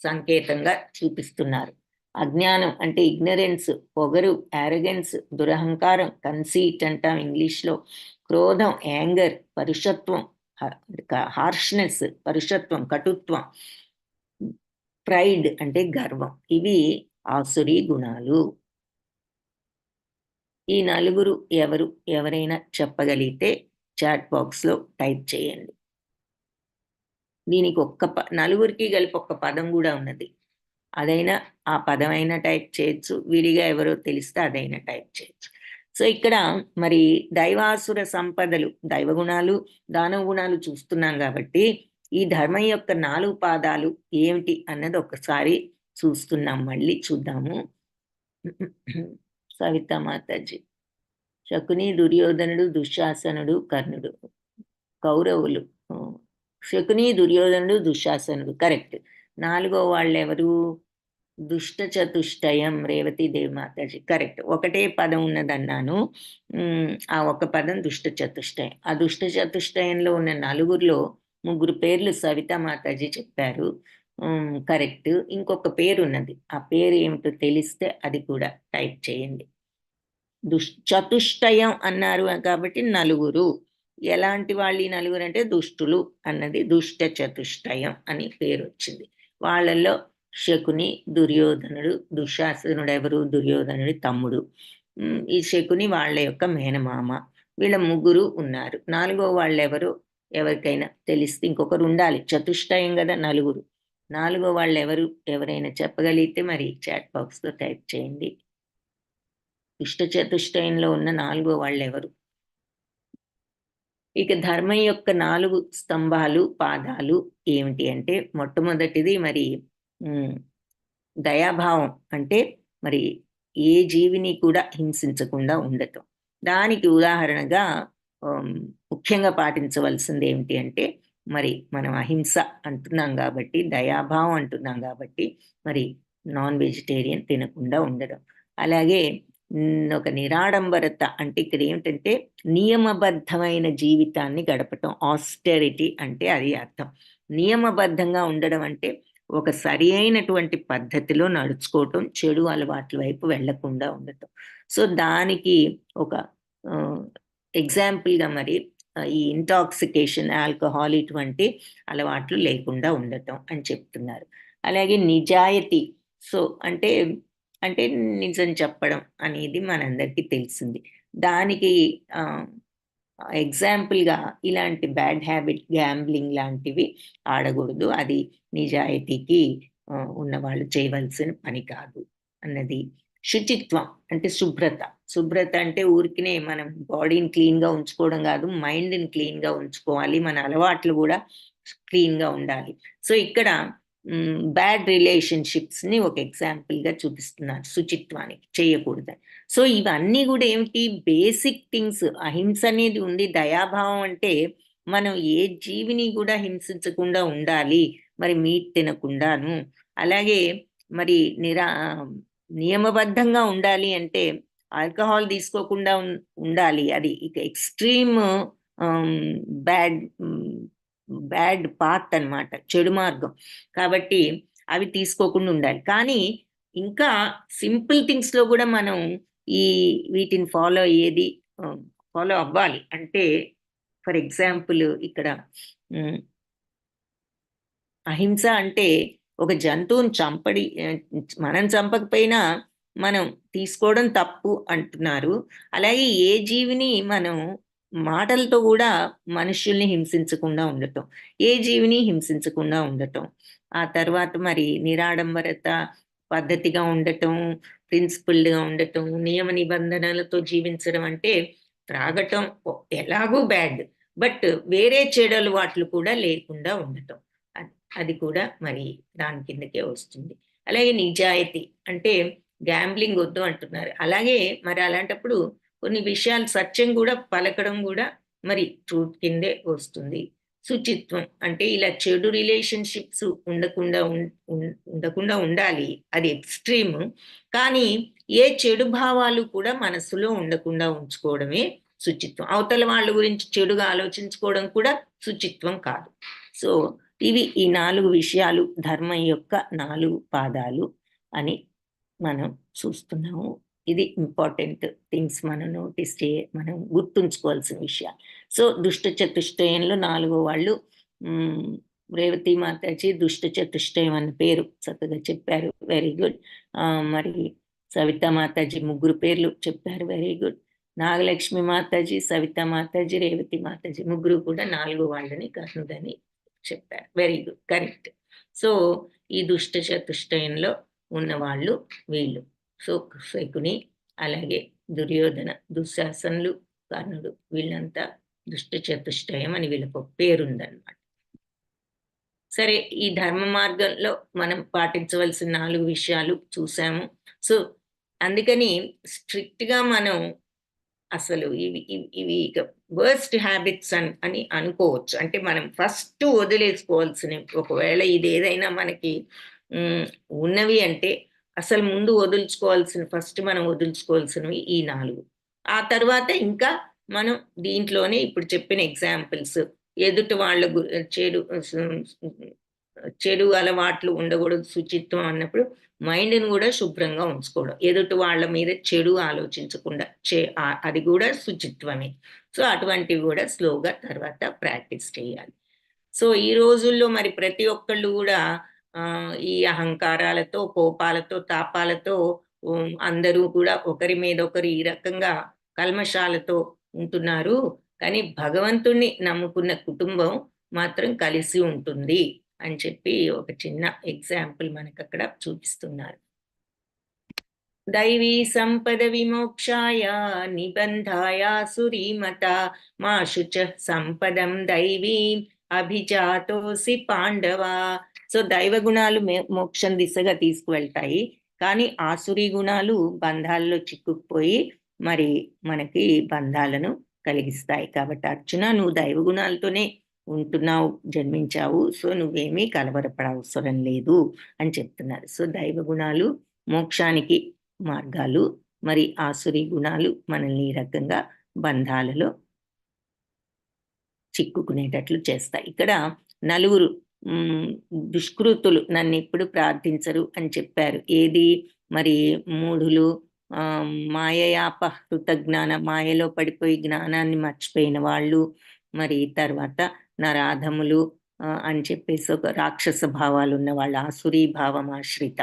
సంకేతంగా చూపిస్తున్నారు. అజ్ఞానం అంటే ఇగ్నరెన్స్, పొగరు, యారగెన్స్, దురహంకారం, కన్సీట్ అంటాం ఇంగ్లీష్లో, క్రోధం, యాంగర్, పరుషత్వం, హార్ష్నెస్, పరుషత్వం, కటుత్వం, ప్రైడ్ అంటే గర్వం, ఇవి ఆసురీ గుణాలు. ఈ నలుగురు ఎవరైనా చెప్పగలిగితే చాట్ బాక్స్ లో టైప్ చేయండి. దీనికి నలుగురికి కలిపి ఒక్క పదం కూడా ఉన్నది, అదైనా ఆ పదమైనా టైప్ చేయొచ్చు, విడిగా ఎవరో తెలిస్తే అదైనా టైప్ చేయొచ్చు. సో ఇక్కడ మరి దైవాసుర సంపదలు, దైవగుణాలు, దానవ గుణాలు చూస్తున్నాం కాబట్టి ఈ ధర్మం యొక్క 4 పాదాలు ఏమిటి అన్నది ఒకసారి చూస్తున్నాం. మళ్ళీ చూద్దాము. సవితా మాతాజీ. శకుని, దుర్యోధనుడు, దుశ్శాసనుడు, కర్ణుడు. కౌరవులు శకుని, దుర్యోధనుడు, దుశ్శాసనుడు కరెక్ట్. 4వ వాళ్ళు ఎవరు? దుష్ట చతుష్టయం. రేవతీదేవి మాతాజీ కరెక్ట్. ఒకటే పదం ఉన్నదన్నాను, ఆ ఒక పదం దుష్ట చతుష్టయం. ఆ దుష్ట చతుష్టయంలో ఉన్న నలుగురిలో 3 పేర్లు సవితా మాతాజీ చెప్పారు, కరెక్ట్. ఇంకొక పేరు ఉన్నది, ఆ పేరు ఏమిటో తెలిస్తే అది కూడా టైప్ చేయండి. చతుష్టయం అన్నారు కాబట్టి నలుగురు. ఎలాంటి వాళ్ళు ఈ నలుగురు అంటే దుష్టులు అన్నది దుష్ట చతుష్టయం అని పేరు వచ్చింది. వాళ్ళల్లో శకుని, దుర్యోధనుడు, దుశ్శాసనుడు ఎవరు? దుర్యోధనుడి తమ్ముడు. ఈ శకుని వాళ్ళ యొక్క మేనమామ. వీళ్ళ 3 ఉన్నారు. 4వ వాళ్ళు ఎవరు? ఎవరికైనా తెలిస్తే, ఇంకొకరు ఉండాలి, చతుష్టయం కదా నలుగురు. 4వ వాళ్ళు ఎవరైనా చెప్పగలిగితే మరి చాట్ బాక్స్ లో టైప్ చేయండి. దుష్ట చతుష్టయంలో ఉన్న 4వ వాళ్ళు ఎవరు? ఇక ధర్మం యొక్క 4 స్తంభాలు, పాదాలు ఏమిటి అంటే మొట్టమొదటిది మరి దయాభావం, అంటే మరి ఏ జీవిని కూడా హింసించకుండా ఉండటం. దానికి ఉదాహరణగా ముఖ్యంగా పాటించవలసింది ఏమిటి అంటే మరి మనం అహింస అంటున్నాం కాబట్టి, దయాభావం అంటున్నాం కాబట్టి మరి నాన్ వెజిటేరియన్ తినకుండా ఉండడం. అలాగే ఒక నిరాడంబరత అంటే ఇక్కడ ఏమిటంటే నియమబద్ధమైన జీవితాన్ని గడపటం. ఆస్టెరిటీ అంటే అది అర్థం. నియమబద్ధంగా ఉండడం అంటే ఒక సరి అయినటువంటి పద్ధతిలో నడుచుకోవటం, చెడు అలవాట్ల వైపు వెళ్లకుండా ఉండటం. సో దానికి ఒక ఎగ్జాంపుల్గా మరి ఈ ఇంటాక్సికేషన్, ఆల్కహాల్ ఇటువంటి అలవాట్లు లేకుండా ఉండటం అని చెప్తున్నారు. అలాగే నిజాయితీ, సో అంటే నిజం చెప్పడం అనేది మనందరికీ తెలిసింది. దానికి ఎగ్జాంపుల్గా ఇలాంటి బ్యాడ్ హ్యాబిట్, గ్యాంబ్లింగ్ లాంటివి ఆడకూడదు, అది నిజాయితీకి ఉన్నవాళ్ళు చేయవలసిన పని కాదు అన్నది. శుచిత్వం అంటే శుభ్రత. శుభ్రత అంటే ఊరికినే మనం బాడీని క్లీన్‌గా ఉంచుకోవడం కాదు, మైండ్‌ని క్లీన్‌గా ఉంచుకోవాలి. మన అలవాట్లు కూడా క్లీన్‌గా ఉండాలి. సో, ఇక్కడ బ్యాడ్ రిలేషన్‌షిప్స్‌ని ఒక ఎగ్జాంపుల్‌గా చూపిస్తున్నారు శుచిత్వానికి చేయకూడదని. సో, ఇవన్నీ కూడా ఏమిటి బేసిక్ థింగ్స్. అహింస అనేది ఉంది. దయాభావం అంటే మనం ఏ జీవిని కూడా హింసించకుండా ఉండాలి. మరి మీట్ తినకుండాను. అలాగే మరి నియమబద్ధంగా ఉండాలి అంటే ఆల్కహాల్ తీసుకోకుండా ఉండాలి. అది ఇక ఎక్స్‌ట్రీమ్ ఆహ్, బ్యాడ్ బ్యాడ్ పాత్ అన్నమాట. చెడు మార్గం. కాబట్టి అవి తీసుకోకుండా ఉండాలి. కానీ ఇంకా సింపుల్ థింగ్స్‌లో గూడా మనం ఈ వీటిని ఫాలో అవ్వాలి. అంటే ఫర్ ఎగ్జాంపుల్ ఇక్కడ హ్మ్. అహింస అంటే ఒక జంతువుని మనం చంపకపోయినా మనం తీసుకోవడం తప్పు అంటున్నారు. అలాగే ఏ జీవిని మనం మాటలతో గూడా మనుష్యుల్ని హింసించకుండా ఉండటం. ఏ జీవిని హింసించకుండా ఉండటం. ఆ తర్వాత మరి నిరాడంబరత, పద్ధతిగా ఉండటం, ప్రిన్సిపుల్డ్‌గా ఉండటం, నియమ నిబంధనలతో జీవించడం అంటే త్రాగటం ఎలాగూ బ్యాడ్. బట్ వేరే చెడు అలవాట్లు కూడా లేకుండా ఉండటం. అది అది కూడా మరి దాని కిందకే వస్తుంది. అలాగే నిజాయితీ అంటే గ్యాంబ్లింగ్ వద్దు అంటున్నారు. అలాగే మరి అలాంటప్పుడు కొన్ని విషయాలు సత్యం గూడా పలకడం గూడా మరి ట్రూత్ కిందే వస్తుంది. శుచిత్వం అంటే ఇలా చెడు రిలేషన్‌షిప్స్ ఉండకుండా ఉండాలి. అది ఎక్స్‌ట్రీమ్. కానీ ఏ చెడు భావాలు కూడా మనసులో ఉండకుండా ఉంచుకోవడమే శుచిత్వం. అవతల వాళ్ళ గురించి చెడుగా ఆలోచించుకోవడం కూడా శుచిత్వం కాదు. సో, ఇవి ఈ 4 విషయాలు ధర్మం యొక్క 4 పాదాలు అని మనం చూస్తున్నాము. ఇది ఇంపార్టెంట్ థింగ్స్ మనం గుర్తుంచుకోవాల్సిన విషయాలు. సో, దుష్ట చతుష్టయంలో నాలుగో వాళ్ళు హ్మ్, రేవతి మాతాజీ దుష్ట చతుష్టయం అన్న పేరు చక్కగా చెప్పారు. Very good. మరి సవితా మాతాజీ ముగ్గురు పేర్లు చెప్పారు. Very good. నాగలక్ష్మి మాతాజీ, సవితా మాతాజీ, రేవతి మాతాజీ ముగ్గురు కూడా నాలుగో వాళ్ళని కర్ణుడని చెప్పారు. Very good. కరెక్ట్. సో, ఈ దుష్ట చతుష్టయంలో ఉన్నవాళ్ళు వీళ్ళు. సో, శకుని, అలాగే దుర్యోధన, దుశ్శాసనులు, కర్ణుడు వీళ్ళంతా దుష్ట చతుష్టయం అని వీళ్ళకి పేరుందన్నమాట. సరే, ఈ ధర్మ మార్గంలో మనం పాటించవలసిన 4 విషయాలు చూసాము. సో, అందుకని స్ట్రిక్ట్‌గా మనం అసలు ఇవి ఇక వర్స్ట్ హ్యాబిట్స్ అని అనుకోవచ్చు. అంటే మనం ఫస్ట్ వదిలేసుకోవాల్సినవి ఒకవేళ ఇదేదైనా మనకి హ్మ్, ఉన్నవి అంటే అసలు ముందు ఫస్ట్ మనం వదులుచుకోవాల్సినవి ఈ 4. ఆ తర్వాత ఇంకా మనం దీంట్లోనే ఇప్పుడు చెప్పిన ఎగ్జాంపుల్స్ ఎదుటి వాళ్ళ చెడు చెడు అలవాట్లు ఉండకూడదు శుచిత్వం అన్నప్పుడు మైండ్‌ని గూడా శుభ్రంగా ఉంచుకోవడం. ఎదుటి వాళ్ళ మీద చెడు ఆలోచించకుండా అది గూడా శుచిత్వమే. సో, అటువంటివి గూడా స్లోగా తర్వాత ప్రాక్టీస్ చేయాలి. సో, ఈ రోజుల్లో మరి ప్రతి ఒక్కళ్ళు గూడా ఈ అహంకారాలతో, కోపాలతో, తాపాలతో అందరూ కూడా ఒకరి మీద ఒకరు ఈ రకంగా కల్మషాలతో ఉంటున్నారు. కానీ భగవంతుడిని నమ్ముకున్న కుటుంబం మాత్రం కలిసి ఉంటుంది అని చెప్పి ఒక చిన్న ఎగ్జాంపుల్ మనకక్కడ చూపిస్తున్నారు. దైవీ సంపద విమోక్షాయ నిబంధాయ సురీమత మా శుచ సంపదం దైవీం అభిజాతోసి పాండవ. సో, దైవ గుణాలు మోక్షం దిశగా తీసుకువెళ్తాయి. కానీ ఆసురీ గుణాలు బంధాల్లో చిక్కుకుపోయి మరి మనకి బంధాలను కలిగిస్తాయి. కాబట్టి అర్జున, నువ్వు దైవ గుణాలతోనే ఉంటున్నావు, జన్మించావు. సో, నువ్వేమీ కలవరపడవసరం లేదు అని చెప్తున్నారు. సో, దైవ గుణాలు మోక్షానికి మార్గాలు, మరి ఆసురీ గుణాలు మనల్ని ఈ రకంగా బంధాలలో చిక్కుకునేటట్లు చేస్తాయి. ఇక్కడ నలుగురు దుష్కృతులు నన్నెప్పుడు ప్రార్థించరు అని చెప్పారు. ఏది మరి మూఢులు, మాయయాపహృత మాయలో పడిపోయి జ్ఞానాన్ని మర్చిపోయిన వాళ్ళు, మరి తర్వాత నరాధములు అని చెప్పేసి ఒక రాక్షస భావాలు ఉన్నవాళ్ళు, ఆసురీ భావం ఆశ్రిత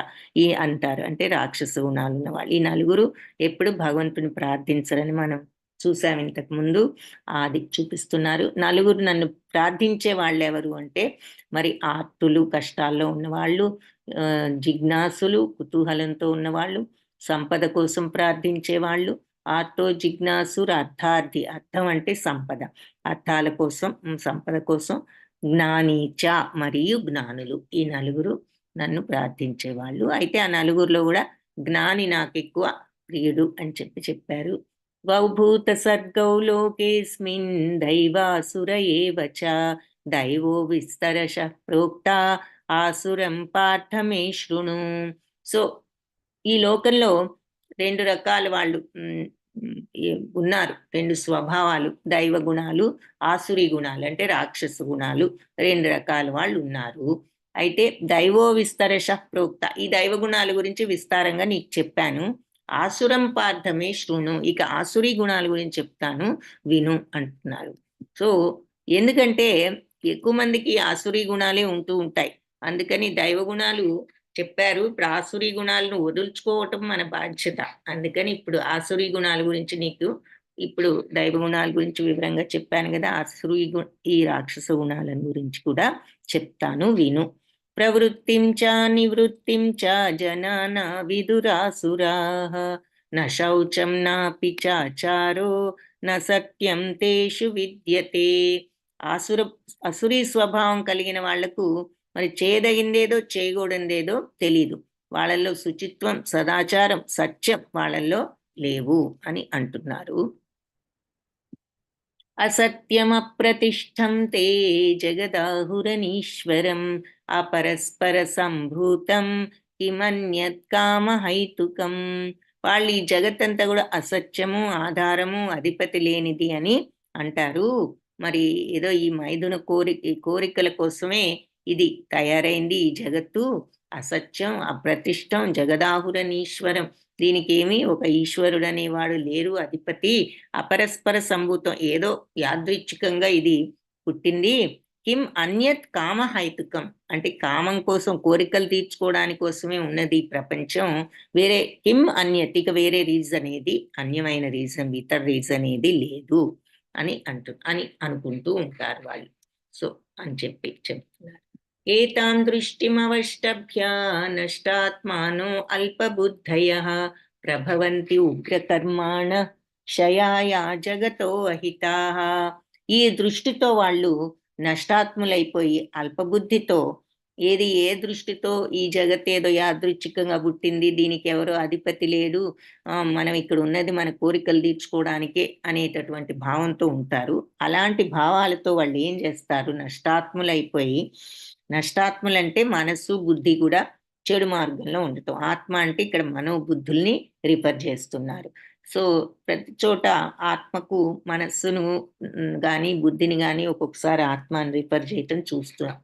అంటారు. అంటే రాక్షస గుణాలు ఉన్నవాళ్ళు. ఈ నలుగురు ఎప్పుడు భగవంతుని ప్రార్థించరని మనం చూసాం ఇంతకుముందు. అది చూపిస్తున్నారు. నలుగురు నన్ను ప్రార్థించే వాళ్ళెవరు అంటే మరి ఆర్తులు, కష్టాల్లో ఉన్నవాళ్ళు, జిజ్ఞాసులు, కుతూహలంతో ఉన్నవాళ్ళు, సంపద కోసం ప్రార్థించే వాళ్ళు. ఆర్తో జిజ్ఞాసుర్ అర్థార్థి, అర్థం అంటే సంపద, అర్థాల కోసం సంపద కోసం. జ్ఞానీచ మరియు జ్ఞానులు, ఈ నలుగురు నన్ను ప్రార్థించే వాళ్ళు. అయితే ఆ నలుగురిలో కూడా జ్ఞాని నాకు ఎక్కువ ప్రియుడు అని చెప్పారు. ద్వౌభూత సర్గౌ లోకేస్మిన్ దైవాసుర ఏవ చ, దైవో విస్తరశ ప్రోక్త ఆసురం పార్థ మే శృణు. సో ఈ లోకంలో రెండు రకాల వాళ్ళు ఉన్నారు, రెండు స్వభావాలు, దైవ గుణాలు, ఆసురి గుణాలు అంటే రాక్షస గుణాలు, రెండు రకాల వాళ్ళు ఉన్నారు. అయితే దైవో విస్తరశ ప్రోక్త, ఈ దైవ గుణాల గురించి విస్తారంగా నీకు చెప్పాను. ఆసురం పార్థమే శృణు, ఇక ఆసురి గుణాల గురించి చెప్తాను విను అంటున్నారు. సో ఎందుకంటే ఎక్కువ మందికి ఆసురి గుణాలే ఉంటూ ఉంటాయి, అందుకని దైవ గుణాలు చెప్పారు. ఇప్పుడు ఆసురి గుణాలను వదులుచుకోవటం మన బాధ్యత. అందుకని ఇప్పుడు ఆసురి గుణాల గురించి నీకు, ఇప్పుడు దైవ గుణాల గురించి వివరంగా చెప్పాను కదా, ఆసురి ఈ రాక్షస గుణాల గురించి కూడా చెప్తాను విను. ప్రవృత్తిం చ నివృత్తిం చ జనానా విదురాసురాః, న శౌచం నాపి చాచారో న సత్యం తేషు విద్యతే. అసురీ స్వభావం కలిగిన వాళ్లకు మరి చేయదగిందేదో చేయకూడదేదో తెలీదు, వాళ్ళల్లో శుచిత్వం, సదాచారం, సత్యం వాళ్ళల్లో లేవు అని అంటున్నారు. అసత్యమప్రతిష్టం తే జగదాహురనీశ్వరం, అపరస్పర సంభూతం కిమన్యత్ కామహైతుకం. వాళ్ళు ఈ జగత్తంతా కూడా అసత్యము, ఆధారము, అధిపతి లేనిది అని అంటారు. మరి ఏదో ఈ మైదున కోరికల కోసమే ఇది తయారైంది. ఈ జగత్తు అసత్యం, అప్రతిష్టం, జగదాహురనీశ్వరం, దీనికి ఏమి ఒక ఈశ్వరుడు అనేవాడు లేరు, అధిపతి. అపరస్పర సంభూతం, ఏదో యాదృచ్ఛికంగా ఇది పుట్టింది. కిం అన్యత్ కామహైతుకం, అంటే కామం కోసం, కోరికలు తీర్చుకోవడానికి కోసమే ఉన్నది ప్రపంచం. వేరే కిం అన్యత్, ఇక వేరే రీజన్ ఏది, అన్యమైన రీజన్, ఇతర రీజన్ ఏది లేదు అని అనుకుంటూ ఉంటారు వాళ్ళు. సో అని చెప్తున్నారు. ఏతాం దృష్టిమవష్టభ్య నష్టాత్మానో అల్పబుద్ధయః, ప్రభవంతి ఉగ్రకర్మాణ క్షయాయ జగతో అహితాః. ఈ దృష్టితో వాళ్ళు నష్టాత్ములైపోయి అల్పబుద్ధితో, ఏ దృష్టితో ఈ జగత్ ఏదో యాదృచ్ఛికంగా పుట్టింది, దీనికి ఎవరో అధిపతి లేడు, మనం ఇక్కడ ఉన్నది మన కోరికలు తీర్చుకోవడానికే అనేటటువంటి భావంతో ఉంటారు. అలాంటి భావాలతో వాళ్ళు ఏం చేస్తారు, నష్టాత్ములైపోయి, నష్టాత్ములంటే మనస్సు బుద్ధి కూడా చెడు మార్గంలో ఉండటం. ఆత్మ అంటే ఇక్కడ మనోబుద్ధుల్ని రిఫర్ చేస్తున్నారు. సో ప్రతి చోట ఆత్మకు మనస్సును కానీ బుద్ధిని కానీ ఒక్కొక్కసారి ఆత్మ అని రిఫర్ చేయటం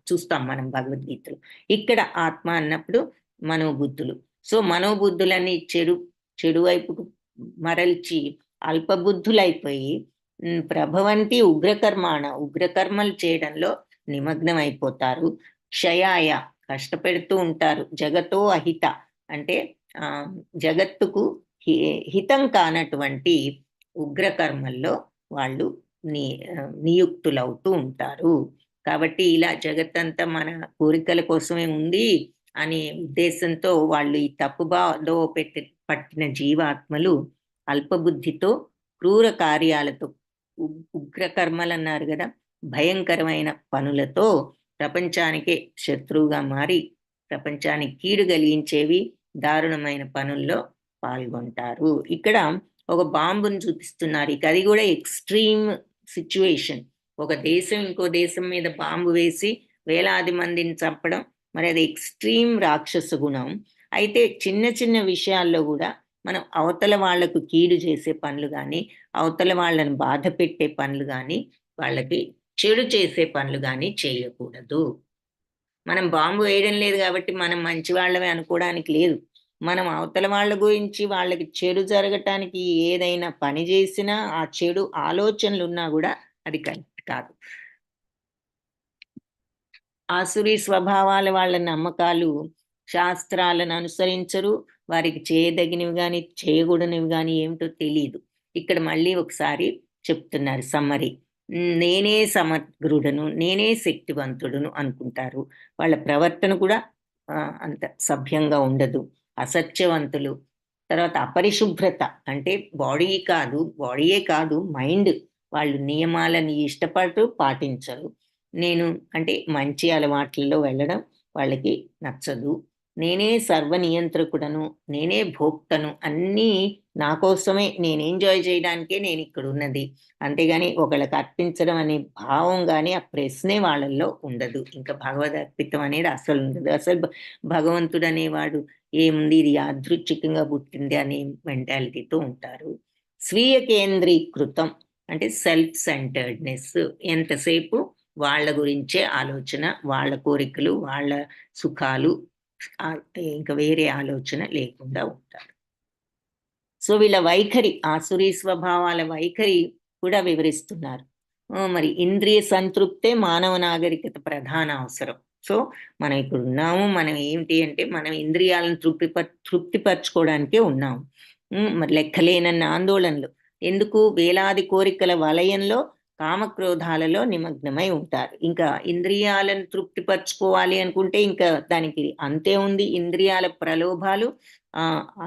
చూస్తాం మనం భగవద్గీతలో. ఇక్కడ ఆత్మ అన్నప్పుడు మనోబుద్ధులు. సో మనోబుద్ధులని చెడు వైపుకు మరల్చి అల్పబుద్ధులైపోయి ప్రభవంతి ఉగ్రకర్మలు చేయడంలో నిమగ్నం అయిపోతారు. క్షయాయ, కష్టపెడుతూ ఉంటారు. జగతో అహిత అంటే జగత్తుకు హితం కానటువంటి ఉగ్రకర్మల్లో వాళ్ళు నియుక్తులవుతూ ఉంటారు. కాబట్టి ఇలా జగత్తంతా మన కోరికల కోసమే ఉంది అనే ఉద్దేశంతో వాళ్ళు ఈ తప్పుబాలో పట్టిన జీవాత్మలు అల్పబుద్ధితో క్రూర కార్యాలతో, ఉగ్రకర్మలు అన్నారు కదా, భయంకరమైన పనులతో ప్రపంచానికే శత్రువుగా మారి ప్రపంచానికి కీడు కలిగించేవి దారుణమైన పనుల్లో పాల్గొంటారు. ఇక్కడ ఒక బాంబును చూపిస్తున్నారు. ఇక అది కూడా ఎక్స్ట్రీమ్ సిచ్యువేషన్. ఒక దేశం ఇంకో దేశం మీద బాంబు వేసి వేలాది మందిని చంపడం, మరి అది ఎక్స్ట్రీమ్ రాక్షస గుణం. అయితే చిన్న చిన్న విషయాల్లో కూడా మనం అవతల వాళ్లకు కీడు చేసే పనులు కానీ, అవతల వాళ్ళని బాధ పెట్టే పనులు కానీ, వాళ్ళకి చెడు చేసే పనులు కానీ చేయకూడదు. మనం బాంబు వేయడం లేదు కాబట్టి మనం మంచి వాళ్ళమే అనుకోవడానికి లేదు. మనం అవతల వాళ్ళ గురించి వాళ్ళకి చెడు జరగటానికి ఏదైనా పని చేసినా, ఆ చెడు ఆలోచనలు ఉన్నా కూడా అది కరెక్ట్ కాదు. ఆసురీ స్వభావాల వాళ్ళ నమ్మకాలు, శాస్త్రాలను అనుసరించరు. వారికి చేయదగినవి కానీ చేయకూడనివి కానీ ఏమిటో తెలియదు. ఇక్కడ మళ్ళీ ఒకసారి చెప్తున్నారు సమ్మరి. నేనే సమగ్రుడను, నేనే శక్తివంతుడును అనుకుంటారు. వాళ్ళ ప్రవర్తన కూడా అంత సభ్యంగా ఉండదు, అసత్యవంతులు. తర్వాత అపరిశుభ్రత అంటే బాడీయే కాదు మైండ్, వాళ్ళు నియమాలని ఇష్టపడుతూ పాటించరు. నేను అంటే మంచి అలవాట్లలో వెళ్ళడం వాళ్ళకి నచ్చదు. నేనే సర్వనియంత్రకుడను, నేనే భోక్తను, అన్నీ నా కోసమే, నేను ఎంజాయ్ చేయడానికే నేను ఇక్కడ ఉన్నది. అంతేగాని ఒకళ్ళకి అర్పించడం అనే భావం గాని, ఆ ప్రశ్నే వాళ్ళల్లో ఉండదు. ఇంకా భగవద్ అర్పితం అనేది అసలు ఉండదు. అసలు భగవంతుడు అనేవాడు ఏముంది, ఇది యాదృచ్ఛికంగా పుట్టింది అనే మెంటాలిటీతో ఉంటారు. స్వీయ కేంద్రీకృతం అంటే సెల్ఫ్ సెంటర్డ్నెస్, ఎంతసేపు వాళ్ళ గురించే ఆలోచన, వాళ్ళ కోరికలు, వాళ్ళ సుఖాలు, ఇంకా వేరే ఆలోచన లేకుండా ఉంటారు. సో వీళ్ళ వైఖరి, ఆసురీ స్వభావాల వైఖరి కూడా వివరిస్తున్నారు. మరి ఇంద్రియ సంతృప్తే మానవ నాగరికత ప్రధాన అవసరం. సో మనం ఇప్పుడు ఉన్నాము, మనం ఏమిటి అంటే మనం ఇంద్రియాలను తృప్తిపరచుకోవడానికే ఉన్నాము. మరి లెక్కలేనన్న ఆందోళనలు ఎందుకు, వేలాది కోరికల వలయంలో కామక్రోధాలలో నిమగ్నమై ఉంటారు. ఇంకా ఇంద్రియాలను తృప్తిపరచుకోవాలి అనుకుంటే ఇంకా దానికి అంతే ఉంది. ఇంద్రియాల ప్రలోభాలు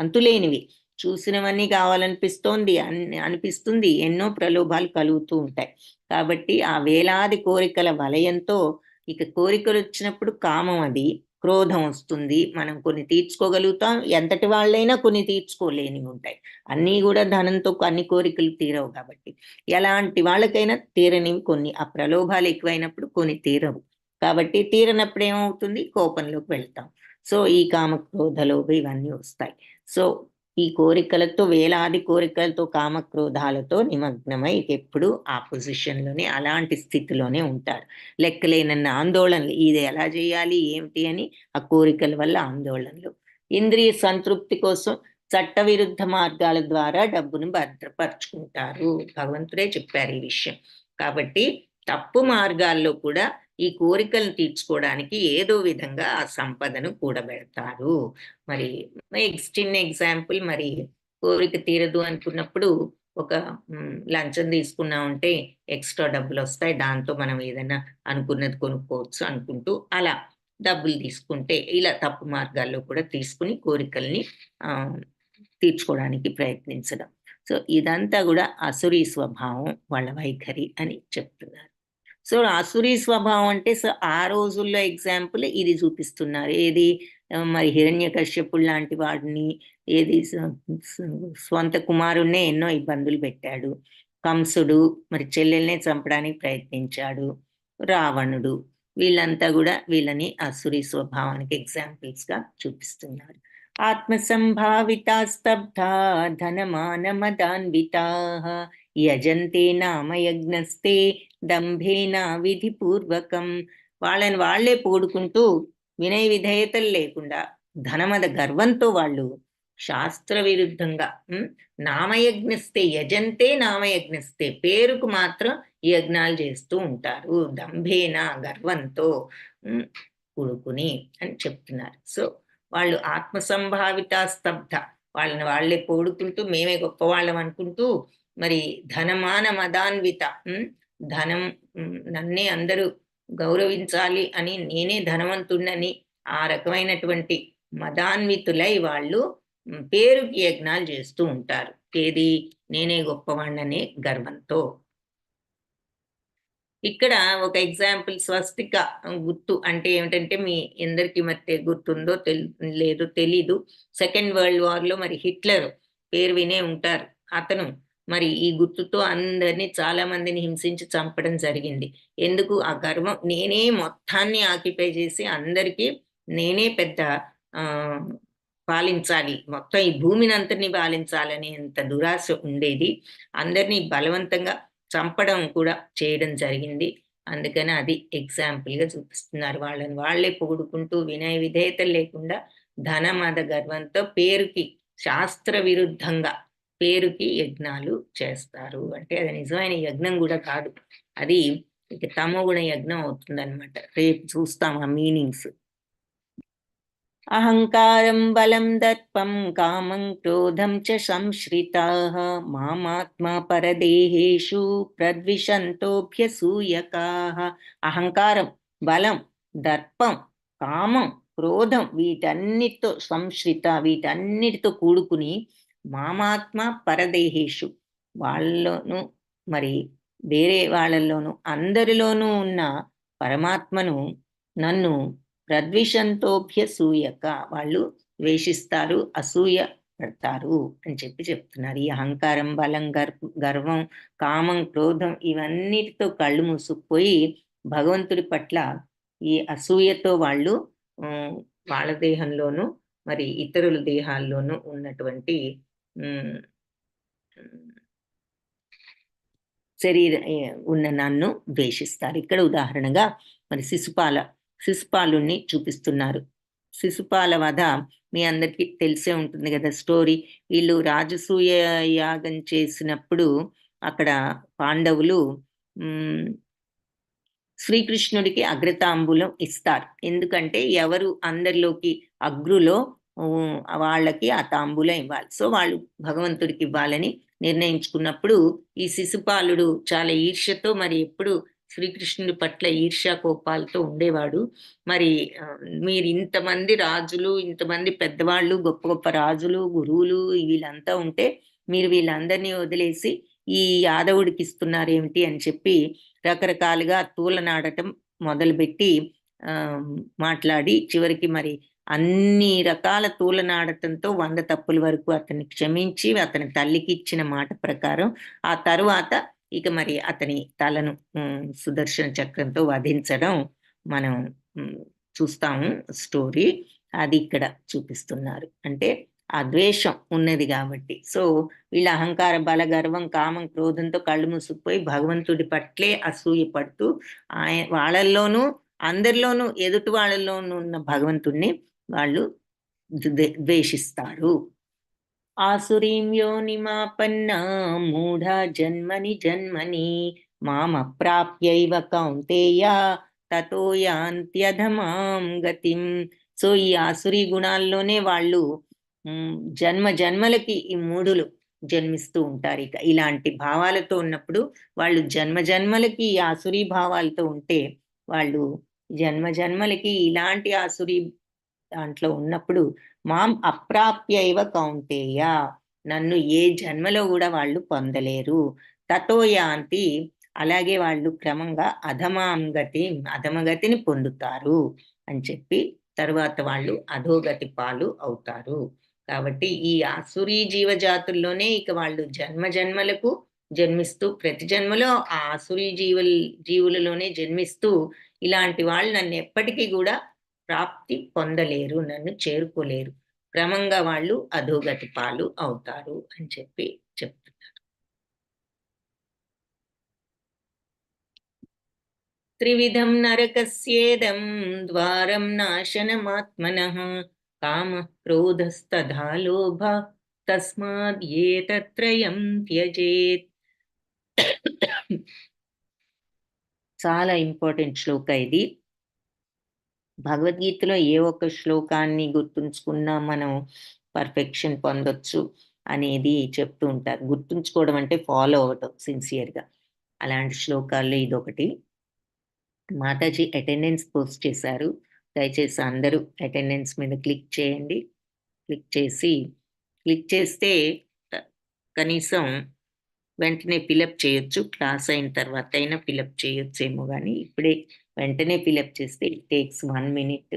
అంతులేనివి. చూసినవన్నీ కావాలనిపిస్తోంది అనిపిస్తుంది, ఎన్నో ప్రలోభాలు కలుగుతూ ఉంటాయి. కాబట్టి ఆ వేలాది కోరికల వలయంతో ఇక కోరికలు వచ్చినప్పుడు కామం, అది క్రోధం వస్తుంది. మనం కొన్ని తీర్చుకోగలుగుతాం, ఎంతటి వాళ్ళైనా కొన్ని తీర్చుకోలేనివి ఉంటాయి. అన్నీ కూడా ధనంతో అన్ని కోరికలు తీరవు కాబట్టి, ఎలాంటి వాళ్ళకైనా తీరనివి కొన్ని, ఆ ప్రలోభాలు ఎక్కువైనప్పుడు కొన్ని తీరవు. కాబట్టి తీరనప్పుడు ఏమవుతుంది, కోపంలోకి వెళ్తాం. సో ఈ కామ క్రోధలోభ ఇవన్నీ వస్తాయి. సో ఈ కోరికలతో, వేలాది కోరికలతో, కామక్రోధాలతో నిమగ్నమై ఎప్పుడు ఆ పొజిషన్లోనే, అలాంటి స్థితిలోనే ఉంటారు. లెక్కలేనన్న ఆందోళనలు, ఇది ఎలా చేయాలి ఏమిటి అని ఆ కోరికల వల్ల ఆందోళనలు. ఇంద్రియ సంతృప్తి కోసం చట్టవిరుద్ధ మార్గాల ద్వారా డబ్బును భద్రపరుచుకుంటారు. భగవంతుడే చెప్పారు ఈ విషయం. కాబట్టి తప్పు మార్గాల్లో కూడా ఈ కోరికలను తీర్చుకోవడానికి ఏదో విధంగా ఆ సంపదను కూడబెడతారు. మరి చిన్న ఎగ్జాంపుల్, మరి కోరిక తీరదు అనుకున్నప్పుడు ఒక లంచం తీసుకున్నామంటే ఎక్స్ట్రా డబ్బులు వస్తాయి, దాంతో మనం ఏదైనా అనుకున్నది కొనుక్కోవచ్చు అనుకుంటూ అలా డబ్బులు తీసుకుంటే, ఇలా తప్పు మార్గాల్లో కూడా తీసుకుని కోరికల్ని తీర్చుకోవడానికి ప్రయత్నించడం. సో ఇదంతా కూడా అసురీ స్వభావం, వాళ్ళ వైఖరి అని చెప్తున్నారు. సో ఆసురీ స్వభావం అంటే సో ఆ రోజుల్లో ఎగ్జాంపుల్ ఇది చూపిస్తున్నారు. ఏది, మరి హిరణ్యకశ్యపుడు లాంటి వాడిని, ఏది స్వంత కుమారుణ్ణే ఎన్నో ఇబ్బందులు పెట్టాడు. కంసుడు మరి చెల్లెల్నే చంపడానికి ప్రయత్నించాడు. రావణుడు, వీళ్ళంతా కూడా వీళ్ళని అసురీ స్వభావానికి ఎగ్జాంపుల్స్ గా చూపిస్తున్నారు. ఆత్మసంభావితా స్తబ్ధా ధనమానమదాన్వితా యజంతే నామయజ్ఞస్తే దంభేన విధిపూర్వకం. వాళ్ళని వాళ్లే పోడుకుంటూ వినయ విధేయతలు లేకుండా ధనమద గర్వంతో వాళ్ళు శాస్త్ర విరుద్ధంగా నామయజ్ఞస్తే, యజంతే నామయజ్ఞస్తే, పేరుకు మాత్రం యజ్ఞాలు చేస్తూ ఉంటారు. దంభేన, గర్వంతో కూడుకుని అని చెప్తున్నారు. సో వాళ్ళు ఆత్మసంభావిత స్తబ్ధ, వాళ్ళని వాళ్లే పోడుకుంటూ మేమే గొప్పవాళ్ళం అనుకుంటూ, మరి ధనమాన మదాన్విత, ధనం, నన్నే అందరూ గౌరవించాలి అని, నేనే ధనవంతుణ్ణని ఆ రకమైనటువంటి మదాన్వితులై వాళ్ళు పేరుకి యజ్ఞాలు చేస్తూ ఉంటారు. ఏది, నేనే గొప్పవాణ్ణనే గర్వంతో. ఇక్కడ ఒక ఎగ్జాంపుల్, స్వస్తిక గుర్తు అంటే ఏమిటంటే, మీ ఎందరికి మరి గుర్తుందో లేదో తెలీదు. సెకండ్ వరల్డ్ వార్ లో మరి హిట్లర్ పేరు వినే ఉంటారు. అతను మరి ఈ గుర్తుతో అందరినీ, చాలా మందిని హింసించి చంపడం జరిగింది. ఎందుకు, ఆ గర్వం, నేనే మొత్తాన్ని ఆక్యుపై చేసి అందరికీ నేనే పెద్ద పాలించాలి, మొత్తం ఈ భూమిని అంతటిని పాలించాలనేంత దురాశ ఉండేది. అందరినీ బలవంతంగా చంపడం కూడా చేయడం జరిగింది. అందుకని అది ఎగ్జాంపుల్ గా చూపిస్తున్నారు. వాళ్ళని వాళ్లే పొగుడుకుంటూ వినయ విధేయతలు లేకుండా ధనమద గర్వంతో పేరుకి, శాస్త్ర విరుద్ధంగా పేరుకి యజ్ఞాలు చేస్తారు. అంటే అది నిజమైన యజ్ఞం కూడా కాదు, అది ఇక తమోగుణ యజ్ఞం అవుతుందన్నమాట. రేపు చూస్తాం ఆ మీనింగ్స్. అహంకారం బలం దర్పం కామం క్రోధం చ సంశ్రితాః మామాత్మా పరదేహేషు ప్రద్విషంతోభ్యసూయకాః. అహంకారం, బలం, దర్పం, కామం, క్రోధం వీటన్నిటితో సంశ్రిత, వీటన్నిటితో కూడుకుని మామాత్మ పరదేహేషు, వాళ్ళలోనూ మరి వేరే వాళ్ళల్లోనూ అందరిలోనూ ఉన్న పరమాత్మను నన్ను ప్రద్విషంతోభ్యసూయక, వాళ్ళు ద్వేషిస్తారు, అసూయ పడతారు అని చెప్తున్నారు. ఈ అహంకారం, బలం, గర్వం, కామం, క్రోధం ఇవన్నిటితో కళ్ళు మూసుకుపోయి భగవంతుడి పట్ల ఈ అసూయతో వాళ్ళు వాళ్ళ దేహంలోనూ మరి ఇతరుల దేహాల్లోనూ ఉన్నటువంటి ఉన్న నన్ను ద్వేషిస్తారు. ఇక్కడ ఉదాహరణగా మరి శిశుపాలుని చూపిస్తున్నారు. శిశుపాల వధ మీ అందరికీ తెలిసే ఉంటుంది కదా స్టోరీ. వీళ్ళు రాజసూయ యాగం చేసినప్పుడు అక్కడ పాండవులు శ్రీకృష్ణుడికి అగ్రతాంబూలం ఇస్తారు. ఎందుకంటే ఎవరు అందరిలోకి అగ్రులో వాళ్ళకి ఆ తాంబూలం ఇవ్వాలి. సో వాళ్ళు భగవంతుడికి ఇవ్వాలని నిర్ణయించుకున్నప్పుడు ఈ శిశుపాలుడు చాలా ఈర్ష్యతో మరి ఎప్పుడు శ్రీకృష్ణుడి పట్ల ఈర్ష్యా కోపాలతో ఉండేవాడు. మరి మీరు ఇంతమంది రాజులు, ఇంతమంది పెద్దవాళ్ళు, గొప్ప గొప్ప రాజులు, గురువులు వీళ్ళంతా ఉంటే మీరు వీళ్ళందరినీ వదిలేసి ఈ యాదవుడికి ఇస్తున్నారేమిటి అని చెప్పి రకరకాలుగా తూలనాడటం మొదలుపెట్టి మాట్లాడి చివరికి మరి అన్ని రకాల తూలనాడటంతో 100 తప్పుల వరకు అతన్ని క్షమించి అతని తల్లికి ఇచ్చిన మాట ప్రకారం ఆ తరువాత ఇక మరి అతని తలను సుదర్శన చక్రంతో వధించడం మనం చూస్తాము స్టోరీ. అది ఇక్కడ చూపిస్తున్నారు. అంటే ఆ ద్వేషం ఉన్నది కాబట్టి. సో వీళ్ళ అహంకార, బల, గర్వం, కామం, క్రోధంతో కళ్ళు మూసుకుపోయి భగవంతుడి పట్లే అసూయ పడుతూ వాళ్ళల్లోనూ అందరిలోనూ ఎదుటి వాళ్ళలోనూ ఉన్న భగవంతుడిని వాళ్ళు ద్వేషిస్తారు. ఆసురీం యోనిమాపన్నా మూఢ జన్మని జన్మని మామప్రాప్యైవ కౌంతేయ తతో యాంత్యధమాం గతిం. సో ఈ ఆసురీ గుణాల్లోనే వాళ్ళు జన్మ జన్మలకి ఈ మూఢులు జన్మిస్తూ ఉంటారు. ఇక ఇలాంటి భావాలతో ఉన్నప్పుడు వాళ్ళు జన్మ జన్మలకి ఈ ఆసురీ భావాలతో ఉంటే వాళ్ళు జన్మ జన్మలకి ఇలాంటి ఆసురీ దాంట్లో ఉన్నప్పుడు మాం అప్రాప్యైవ కౌంతేయ, నన్ను ఏ జన్మలో కూడా వాళ్ళు పొందలేరు. తతో యాంతి, అలాగే వాళ్ళు క్రమంగా అధమగతిని పొందుతారు అని చెప్పి తరువాత వాళ్ళు అధోగతి పాలు అవుతారు. కాబట్టి ఈ ఆసురీ జీవజాతుల్లోనే ఇక వాళ్ళు జన్మ జన్మలకు జన్మిస్తూ ప్రతి జన్మలో ఆ ఆసురీ జీవులలోనే జన్మిస్తూ ఇలాంటి వాళ్ళు నన్ను ఎప్పటికీ కూడా ప్రాప్తి పొందలేరు, నన్ను చేరుకోలేరు. క్రమంగా వాళ్ళు అధోగతి పాలు అవుతారు అని చెప్పి చెప్తున్నారు. త్రివిధం నరకస్యేదం ద్వారం నాశనమాత్మనః కామ క్రోధస్తథా లోభ తస్మాద్ ఏతత్రయం త్యజేత్. చాలా ఇంపార్టెంట్ శ్లోక ఇది. భగవద్గీతలో ఏ ఒక్క శ్లోకాన్ని గుర్తుంచుకున్నా మనం పర్ఫెక్షన్ పొందొచ్చు అనేది చెప్తూ ఉంటారు. గుర్తుంచుకోవడం అంటే ఫాలో అవ్వటం సిన్సియర్గా. అలాంటి శ్లోకాల్లో ఇదొకటి. మాతాజీ అటెండెన్స్ పోస్ట్ చేశారు. దయచేసి అందరూ అటెండెన్స్ మీద క్లిక్ చేయండి. క్లిక్ చేస్తే కనీసం వెంటనే ఫిలప్ చేయొచ్చు. క్లాస్ అయిన తర్వాత అయినా ఫిలప్ చేయొచ్చేమో, కానీ ఇప్పుడే వెంటనే ఫిలప్ చేస్తే ఇట్ టేక్స్ 1 minute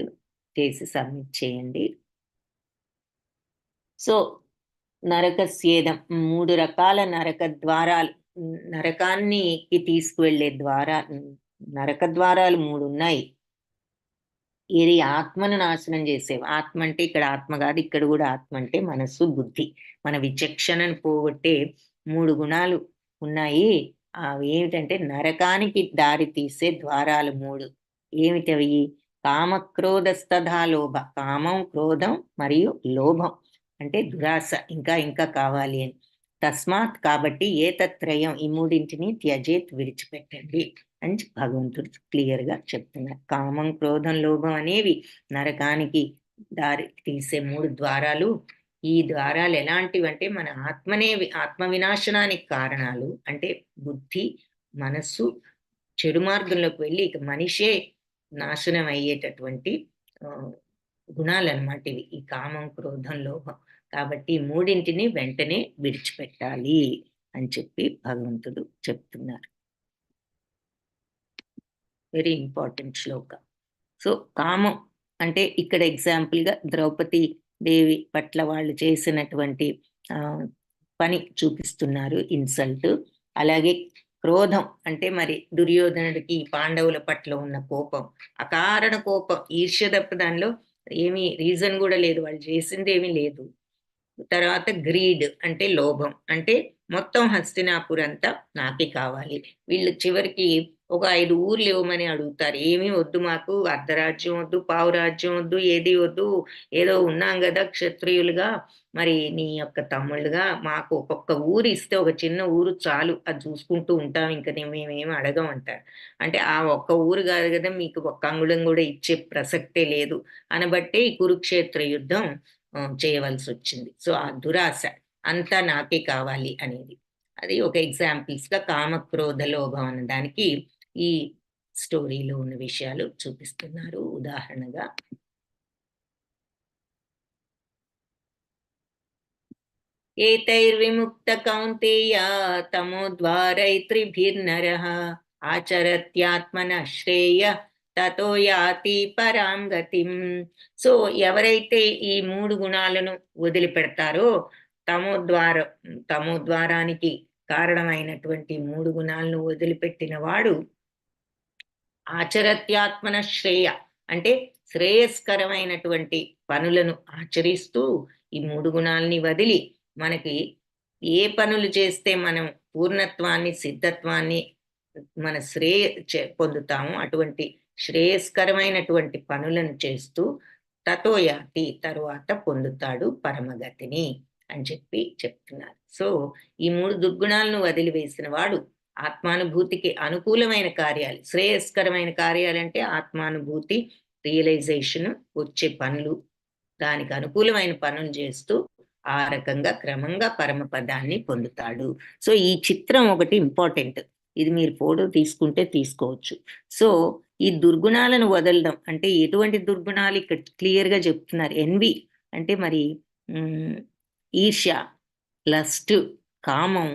చేసి సబ్మిట్ చేయండి. సో నరకస్యేదం, 3 రకాల నరక ద్వారాలు, నరకానికి తీసుకువెళ్ళే నరక ద్వారాలు 3 ఉన్నాయి. ఇది ఆత్మను నాశనం చేసేవి. ఆత్మ అంటే ఇక్కడ ఆత్మ కాదు, ఇక్కడ కూడా ఆత్మ అంటే మనస్సు, బుద్ధి. మన విచక్షణను పోగొట్టే 3 గుణాలు ఉన్నాయి. అవి ఏమిటంటే నరకానికి దారి తీసే ద్వారాలు 3. ఏమిటవి? కామక్రోధస్తథా లోభ, కామం, క్రోధం మరియు లోభం అంటే దురాశ, ఇంకా ఇంకా కావాలి అని. తస్మాత్, కాబట్టి ఏతత్రయం, ఈ 3ంటిని త్యజేత్, విడిచిపెట్టండి అని భగవంతుడు క్లియర్గా చెప్తున్నారు. కామం, క్రోధం, లోభం అనేవి నరకానికి దారి తీసే 3 ద్వారాలు. ఈ ద్వారాలు ఎలాంటివంటే మన ఆత్మ వినాశనానికి కారణాలు. అంటే బుద్ధి, మనస్సు చెడు మార్గంలోకి వెళ్ళి ఇక మనిషే నాశనం అయ్యేటటువంటి గుణాలు అన్నమాట ఇవి, ఈ కామం, క్రోధం, లోభం. కాబట్టి ఈ మూడింటిని వెంటనే విడిచిపెట్టాలి అని చెప్పి భగవంతుడు చెప్తున్నారు. వెరీ ఇంపార్టెంట్ శ్లోక. సో కామం అంటే ఇక్కడ ఎగ్జాంపుల్గా ద్రౌపది దేవి పట్ల వాళ్ళు చేసినటువంటి పని చూపిస్తున్నారు, ఇన్సల్ట్. అలాగే క్రోధం అంటే మరి దుర్యోధనుడికి పాండవుల పట్ల ఉన్న కోపం, అకారణ కోపం, ఈర్ష్య తప్ప దానిలో ఏమీ రీజన్ కూడా లేదు, వాళ్ళు చేసింది ఏమీ లేదు. తర్వాత గ్రీడ్ అంటే లోభం, అంటే మొత్తం హస్తినాపురం అంతా నాకే కావాలి. వీళ్ళు చివరికి ఒక 5 ఊర్లు ఇవ్వమని అడుగుతారు. ఏమీ వద్దు మాకు, అర్ధరాజ్యం వద్దు, పావురాజ్యం వద్దు, ఏది వద్దు. ఏదో ఉన్నాం గదా క్షత్రియులుగా, మరి నీ యొక్క తమ్ముళ్ళుగా మాకు ఒక్కొక్క ఊరు ఇస్తే, ఒక చిన్న ఊరు చాలు, అది చూసుకుంటూ ఉంటాం, ఇంక మేమేమి అడగం అంటారు. అంటే ఆ ఒక్క ఊరు కాదు గదా, మీకు ఒక్క అంగుళం కూడా ఇచ్చే ప్రసక్తే లేదు అనబట్టే ఈ కురుక్షేత్ర యుద్ధం చేయవలసొచ్చింది. సో ఆ దురాశ అంతా నాకే కావాలి అనేది. అది ఒక ఎగ్జాంపుల్స్‌గా కామక్రోధ లోభం అన్న దానికి ఈ స్టోరీలో ఉన్న విషయాలు చూపిస్తున్నారు ఉదాహరణగా. ఏతైర్విముక్త కౌంతేయ తమోద్వారైత్రిభిర్నరః ఆచరత్యాత్మనః శ్రేయ తతో యాతి పరాం గతిం. సో ఎవరైతే ఈ 3 గుణాలను వదిలిపెడతారో, తమోద్వారానికి కారణమైనటువంటి 3 గుణాలను వదిలిపెట్టిన వాడు ఆచరత్యాత్మన శ్రేయ అంటే శ్రేయస్కరమైనటువంటి పనులను ఆచరిస్తూ ఈ 3 గుణాలని వదిలి మనకి ఏ పనులు చేస్తే మనం పూర్ణత్వాన్ని, సిద్ధత్వాన్ని, మన పొందుతాము అటువంటి శ్రేయస్కరమైనటువంటి పనులను చేస్తూ తతో యాతి తరువాత పొందుతాడు పరమగతిని అని చెప్పి చెప్తున్నారు. సో ఈ 3 దుర్గుణాలను వదిలివేసిన వాడు ఆత్మానుభూతికి అనుకూలమైన కార్యాలు, శ్రేయస్కరమైన కార్యాలంటే ఆత్మానుభూతి, రియలైజేషన్ వచ్చే పనులు, దానికి అనుకూలమైన పనులు చేస్తూ ఆ రకంగా క్రమంగా పరమపదాన్ని పొందుతాడు. సో ఈ చిత్రం ఒకటి ఇంపార్టెంట్, ఇది మీరు ఫోటో తీసుకుంటే తీసుకోవచ్చు. సో ఈ దుర్గుణాలను వదలడం అంటే ఎటువంటి దుర్గుణాలు ఇక్కడ క్లియర్గా చెప్తున్నారు. ఎన్వి అంటే మరి ఈర్ష్య, లస్ట్, కామం,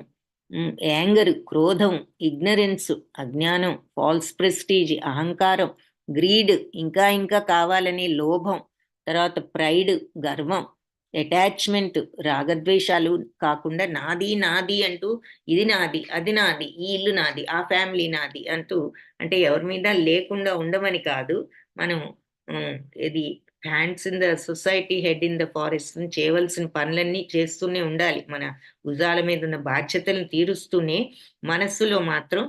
యాంగర్, క్రోధం, ఇగ్నరెన్స్, అజ్ఞానం, ఫాల్స్ ప్రెస్టీజ్, అహంకారం, గ్రీడ్, ఇంకా ఇంకా కావాలని లోభం, తర్వాత ప్రైడ్, గర్వం, అటాచ్మెంట్, రాగద్వేషాలు కాకుండా నాది నాది అంటూ, ఇది నాది, అది నాది, ఈ ఇల్లు నాది, ఆ ఫ్యామిలీ నాది అంటూ, అంటే ఎవరి మీద లేకుండా ఉండమని కాదు, మనం ఇది hands in the society, head in the forest చేయవలసిన పనులన్నీ చేస్తూనే ఉండాలి. మన భుజాల మీద ఉన్న బాధ్యతలను తీరుస్తూనే మనస్సులో మాత్రం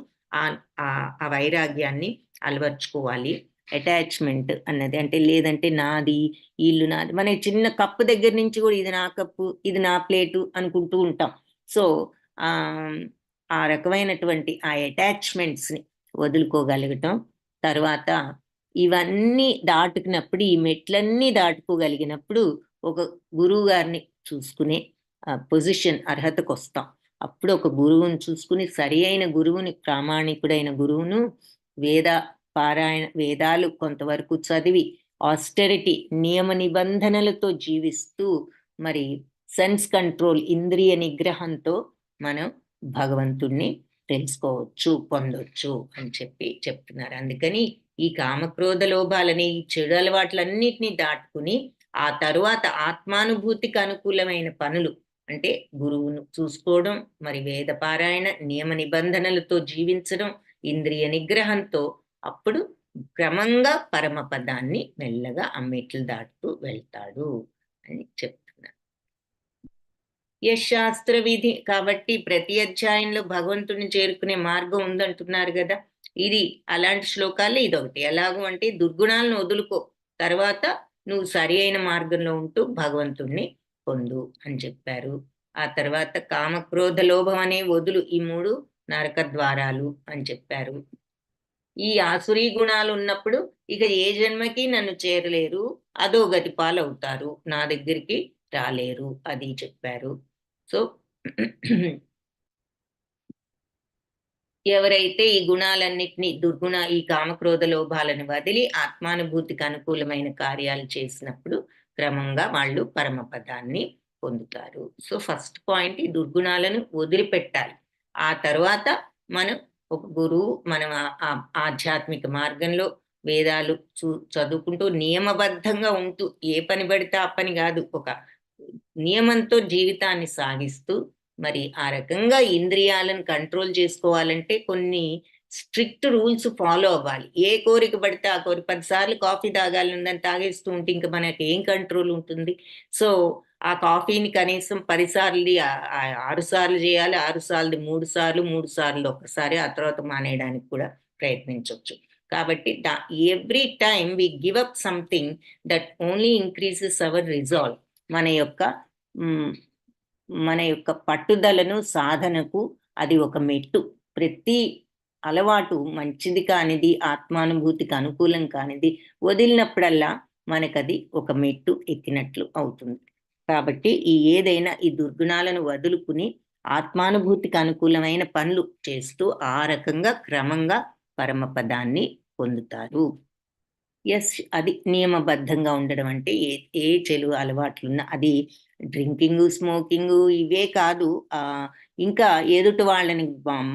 ఆ వైరాగ్యాన్ని అలవర్చుకోవాలి. అటాచ్మెంట్ అన్నది అంటే లేదంటే నాది, ఇల్లు నాది, మన చిన్న కప్పు దగ్గర నుంచి కూడా ఇది నా కప్పు, ఇది నా ప్లేటు అనుకుంటూ ఉంటాం. సో ఆ రకమైనటువంటి ఆ అటాచ్మెంట్స్ని వదులుకోగలగటం, తర్వాత ఇవన్నీ దాటుకున్నప్పుడు, ఈ మెట్లన్నీ దాటుకోగలిగినప్పుడు ఒక గురువు గారిని చూసుకునే పొజిషన్, అర్హతకు వస్తాం. అప్పుడు ఒక గురువుని చూసుకుని, సరి అయిన గురువుని, ప్రామాణికుడైన గురువును, వేదాలు కొంతవరకు చదివి ఆస్టెరిటీ, నియమ నిబంధనలతో జీవిస్తూ మరి సెన్స్ కంట్రోల్, ఇంద్రియ నిగ్రహంతో మనం భగవంతుణ్ణి తెలుసుకోవచ్చు, పొందొచ్చు అని చెప్పి చెప్తున్నారు. అందుకని ఈ కామక్రోధ లోభాలని, ఈ చెడు అలవాట్లన్నిటినీ దాటుకుని ఆ తరువాత ఆత్మానుభూతికి అనుకూలమైన పనులు అంటే గురువును చూసుకోవడం, మరి వేదపారాయణ, నియమ నిబంధనలతో జీవించడం, ఇంద్రియ నిగ్రహంతో, అప్పుడు క్రమంగా పరమపదాన్ని మెల్లగా అమ్మెట్లు దాటుతూ వెళ్తాడు అని చెప్తున్నారు. యశాస్త్ర విధి కాబట్టి ప్రతి అధ్యాయంలో భగవంతుని చేరుకునే మార్గం ఉందంటున్నారు కదా. ఇది అలాంటి శ్లోకాల్లో ఇదొకటి. ఎలాగో అంటే దుర్గుణాలను వదులుకో, తర్వాత నువ్వు సరి అయిన మార్గంలో ఉంటూ భగవంతుణ్ణి పొందు అని చెప్పారు. ఆ తర్వాత కామక్రోధ లోభం అనే వదులు, ఈ 3 నరక ద్వారాలు అని చెప్పారు. ఈ ఆసురీ గుణాలు ఉన్నప్పుడు ఇక ఏ జన్మకి నన్ను చేరలేరు, అదో గతి పాలవుతారు, నా దగ్గరికి రాలేరు అది చెప్పారు. సో ఎవరైతే ఈ గుణాలన్నిటినీ ఈ కామక్రోధ లోభాలను వదిలి ఆత్మానుభూతికి అనుకూలమైన కార్యాలు చేసినప్పుడు క్రమంగా వాళ్ళు పరమపదాన్ని పొందుతారు. సో ఫస్ట్ పాయింట్, ఈ దుర్గుణాలను వదిలిపెట్టాలి. ఆ తర్వాత మనం ఒక గురువు, మనం ఆధ్యాత్మిక మార్గంలో వేదాలు చదువుకుంటూ నియమబద్ధంగా ఉంటూ, ఏ పని పడితే ఆ పని కాదు, ఒక నియమంతో జీవితాన్ని సాగిస్తూ, మరి ఆ రకంగా ఇంద్రియాలను కంట్రోల్ చేసుకోవాలంటే కొన్ని స్ట్రిక్ట్ రూల్స్ ఫాలో అవ్వాలి. ఏ కోరిక పడితే ఆ కోరిక, 10 సార్లు కాఫీ తాగాలని తాగేస్తూ ఉంటే ఇంకా మనకి ఏం కంట్రోల్ ఉంటుంది? సో ఆ కాఫీని కనీసం 10 సార్లు 6 సార్లు చేయాలి, 6 సార్లు 3 సార్లు, 3 సార్లు ఒక్కసారి, ఆ తర్వాత మానేయడానికి కూడా ప్రయత్నించవచ్చు. కాబట్టి every time we give up something that only increases our resolve. మన యొక్క పట్టుదలను, సాధనకు అది ఒక మెట్టు. ప్రతి అలవాటు మంచిది కానిది, ఆత్మానుభూతికి అనుకూలం కానిది వదిలినప్పుడల్లా మనకది ఒక మెట్టు ఎక్కినట్లు అవుతుంది. కాబట్టి ఏదైనా ఈ దుర్గుణాలను వదులుకుని ఆత్మానుభూతికి అనుకూలమైన పనులు చేస్తూ ఆ రకంగా క్రమంగా పరమపదాన్ని పొందుతారు. ఎస్, అది నియమబద్ధంగా ఉండడం అంటే ఏ చెడు అలవాట్లున్నా, అది డ్రింకింగ్, స్మోకింగ్ ఇవే కాదు, ఇంకా ఎదుటి వాళ్ళని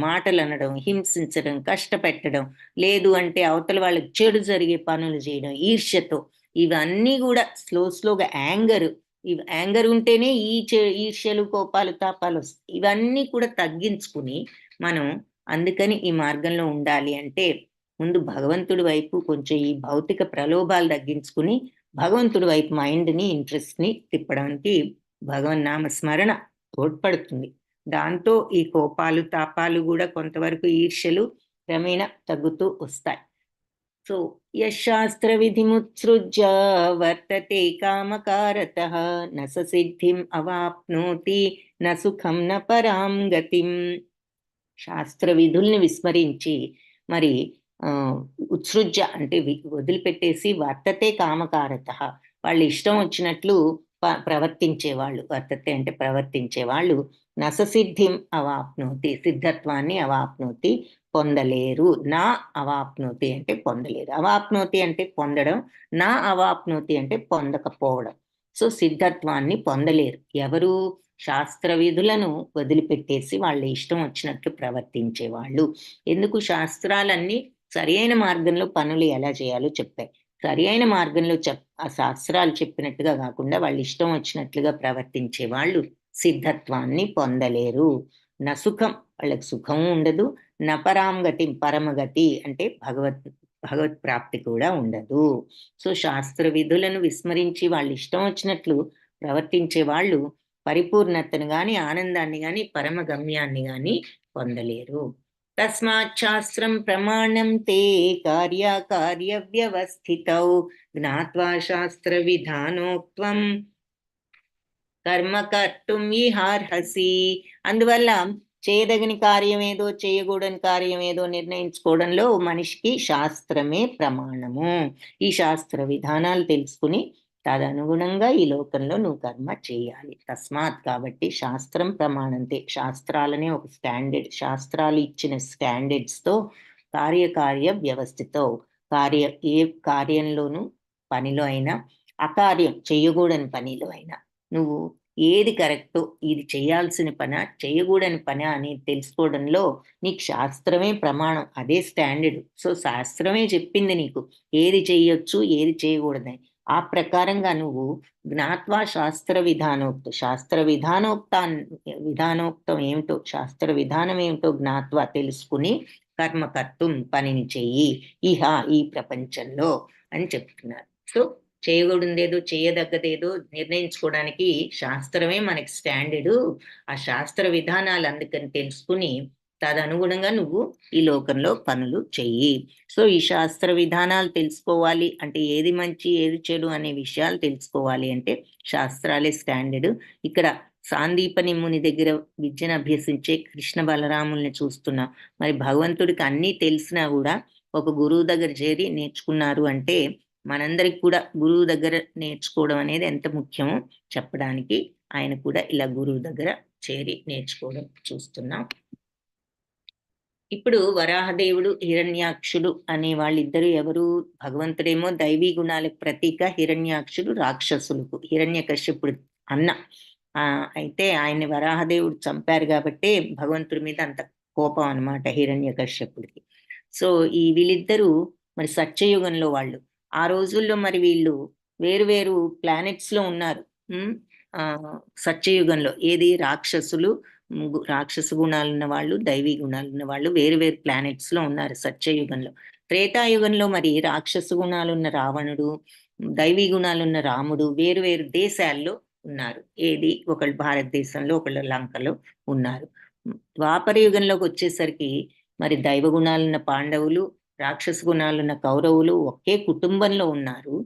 మాటలు అనడం, హింసించడం, కష్టపెట్టడం, లేదు అంటే అవతల వాళ్ళకి చెడు జరిగే పనులు చేయడం ఈర్ష్యతో, ఇవన్నీ కూడా స్లోగా యాంగర్ ఉంటేనే ఈర్ష్యలు, కోపాలు, తాపాలు వస్తాయి. ఇవన్నీ కూడా తగ్గించుకుని మనం, అందుకని ఈ మార్గంలో ఉండాలి అంటే ముందు భగవంతుడి వైపు కొంచెం ఈ భౌతిక ప్రలోభాలు తగ్గించుకుని భగవంతుడి వైపు మైండ్ని, ఇంట్రెస్ట్ని తిప్పడానికి భగవన్నామ స్మరణ తోడ్పడుతుంది. దాంతో ఈ కోపాలు, తాపాలు కూడా కొంతవరకు, ఈర్ష్యలు క్రమేణా తగ్గుతూ వస్తాయి. సో యశాస్త్ర విధిముత్సృజ్య వర్తతే కామకారతః న సిద్ధిం అవాప్నోతి న సుఖం న పరాం గతిం. శాస్త్ర విధుల్ని విస్మరించి మరి ఉత్సృజ్య అంటే వదిలిపెట్టేసి, వర్తతే కామకారతః, వాళ్ళు ఇష్టం వచ్చినట్లు ప్రవర్తించేవాళ్ళు, వర్తతే అంటే ప్రవర్తించేవాళ్ళు, నససిద్ధిం అవాప్నోతి, సిద్ధత్వాన్ని అవాప్నోతి పొందలేరు. నా అవాప్నోతి అంటే పొందలేరు. అవాప్నోతి అంటే పొందడం, నా అవాప్నోతి అంటే పొందకపోవడం. సో సిద్ధత్వాన్ని పొందలేరు ఎవరు? శాస్త్ర విధులను వదిలిపెట్టేసి వాళ్ళ ఇష్టం వచ్చినట్లు ప్రవర్తించేవాళ్ళు. ఎందుకు? శాస్త్రాలన్నీ సరి అయిన మార్గంలో పనులు ఎలా చేయాలో చెప్పాయి. సరి అయిన మార్గంలో ఆ శాస్త్రాలు చెప్పినట్టుగా కాకుండా వాళ్ళు ఇష్టం వచ్చినట్లుగా ప్రవర్తించే వాళ్ళు సిద్ధత్వాన్ని పొందలేరు. నసుఖం, వాళ్ళకి సుఖం ఉండదు. నపరాంగతి, పరమగతి అంటే భగవత్ ప్రాప్తి కూడా ఉండదు. సో శాస్త్ర విధులను విస్మరించి వాళ్ళు ఇష్టం వచ్చినట్లు ప్రవర్తించే వాళ్ళు పరిపూర్ణతను గాని, ఆనందాన్ని గాని, పరమ గమ్యాన్ని గాని పొందలేరు. తస్మాత్ శాస్త్రం ప్రమాణం తే కార్యకార్య వ్యవస్థితౌ జ్ఞాత్వా శాస్త్ర విధానోక్త్వం కర్మ కర్తుం ఇహార్హసి. అందువల్ల చేయదగిన కార్యం ఏదో, చేయకూడని కార్యం ఏదో నిర్ణయించుకోవడంలో మనిషికి శాస్త్రమే ప్రమాణము. ఈ శాస్త్ర విధానాలు తెలుసుకుని తదనుగుణంగా ఈ లోకంలో నువ్వు కర్మ చేయాలి. తస్మాత్, కాబట్టి శాస్త్రం ప్రమాణంతే, శాస్త్రాలనే ఒక స్టాండర్డ్, శాస్త్రాలు ఇచ్చిన స్టాండర్డ్స్తో కార్యకార్య వ్యవస్థతో, ఏ కార్యంలోనూ, పనిలో అయినా, అకార్యం చేయకూడని పనిలో అయినా నువ్వు ఏది కరెక్టో, ఇది చేయాల్సిన పని, చేయకూడని పని అని తెలుసుకోవడంలో నీకు శాస్త్రమే ప్రమాణం, అదే స్టాండర్డ్. సో శాస్త్రమే చెప్పింది నీకు ఏది చేయొచ్చు, ఏది చేయకూడదని. ఆ ప్రకారంగా నువ్వు జ్ఞాత్వా శాస్త్ర విధానోక్తం ఏమిటో, శాస్త్ర విధానం ఏమిటో జ్ఞాత్వా తెలుసుకుని కర్మకర్తం, పనిని చెయ్యి ఈ ప్రపంచంలో అని చెప్తున్నారు. సో చేయకూడదేదో, చేయదగ్గదేదో నిర్ణయించుకోవడానికి శాస్త్రమే మనకి స్టాండర్డు. ఆ శాస్త్ర విధానాలు అందుకని తెలుసుకుని తదనుగుణంగా నువ్వు ఈ లోకంలో పనులు చెయ్యి. సో ఈ శాస్త్ర విధానాలు తెలుసుకోవాలి అంటే, ఏది మంచి ఏది చెడు అనే విషయాలు తెలుసుకోవాలి అంటే శాస్త్రాలే స్టాండర్డు. ఇక్కడ సాందీపని ముని దగ్గర విద్యను అభ్యసించే కృష్ణ బలరాముల్ని చూస్తున్నాం. మరి భగవంతుడికి అన్నీ తెలిసినా కూడా ఒక గురువు దగ్గర చేరి నేర్చుకున్నారు అంటే, మనందరికి కూడా గురువు దగ్గర నేర్చుకోవడం అనేది ఎంత ముఖ్యమో చెప్పడానికి ఆయన కూడా ఇలా గురువు దగ్గర చేరి నేర్చుకోవడం చూస్తున్నాం. ఇప్పుడు వరాహదేవుడు హిరణ్యాక్షుడు అనే వాళ్ళిద్దరు ఎవరు? భగవంతుడేమో దైవీ గుణాలకు ప్రతీక, హిరణ్యాక్షుడు రాక్షసులకు, హిరణ్యకశ్యపుడు అన్న. అయితే ఆయన్ని వరాహదేవుడు చంపారు కాబట్టి భగవంతుడి మీద అంత కోపం అనమాట హిరణ్యకశ్యపుడికి. సో వీళ్ళిద్దరూ మరి సత్యయుగంలో వాళ్ళు. ఆ రోజుల్లో మరి వీళ్ళు వేరు వేరు ప్లానెట్స్ లో ఉన్నారు. సత్యయుగంలో ఏది రాక్షసులు, రాక్షస గుణాలు ఉన్న వాళ్ళు, దైవీ గుణాలు ఉన్న వాళ్ళు వేరు వేరు ప్లానెట్స్ లో ఉన్నారు సత్యయుగంలో. త్రేతాయుగంలో మరి రాక్షస గుణాలున్న రావణుడు, దైవీ గుణాలున్న రాముడు వేరు వేరు దేశాల్లో ఉన్నారు. ఏది ఒకళ్ళు భారతదేశంలో, ఒకళ్ళు లంకలో ఉన్నారు. ద్వాపర యుగంలోకి వచ్చేసరికి మరి దైవ గుణాలున్న పాండవులు, రాక్షస గుణాలున్న కౌరవులు ఒకే కుటుంబంలో ఉన్నారు.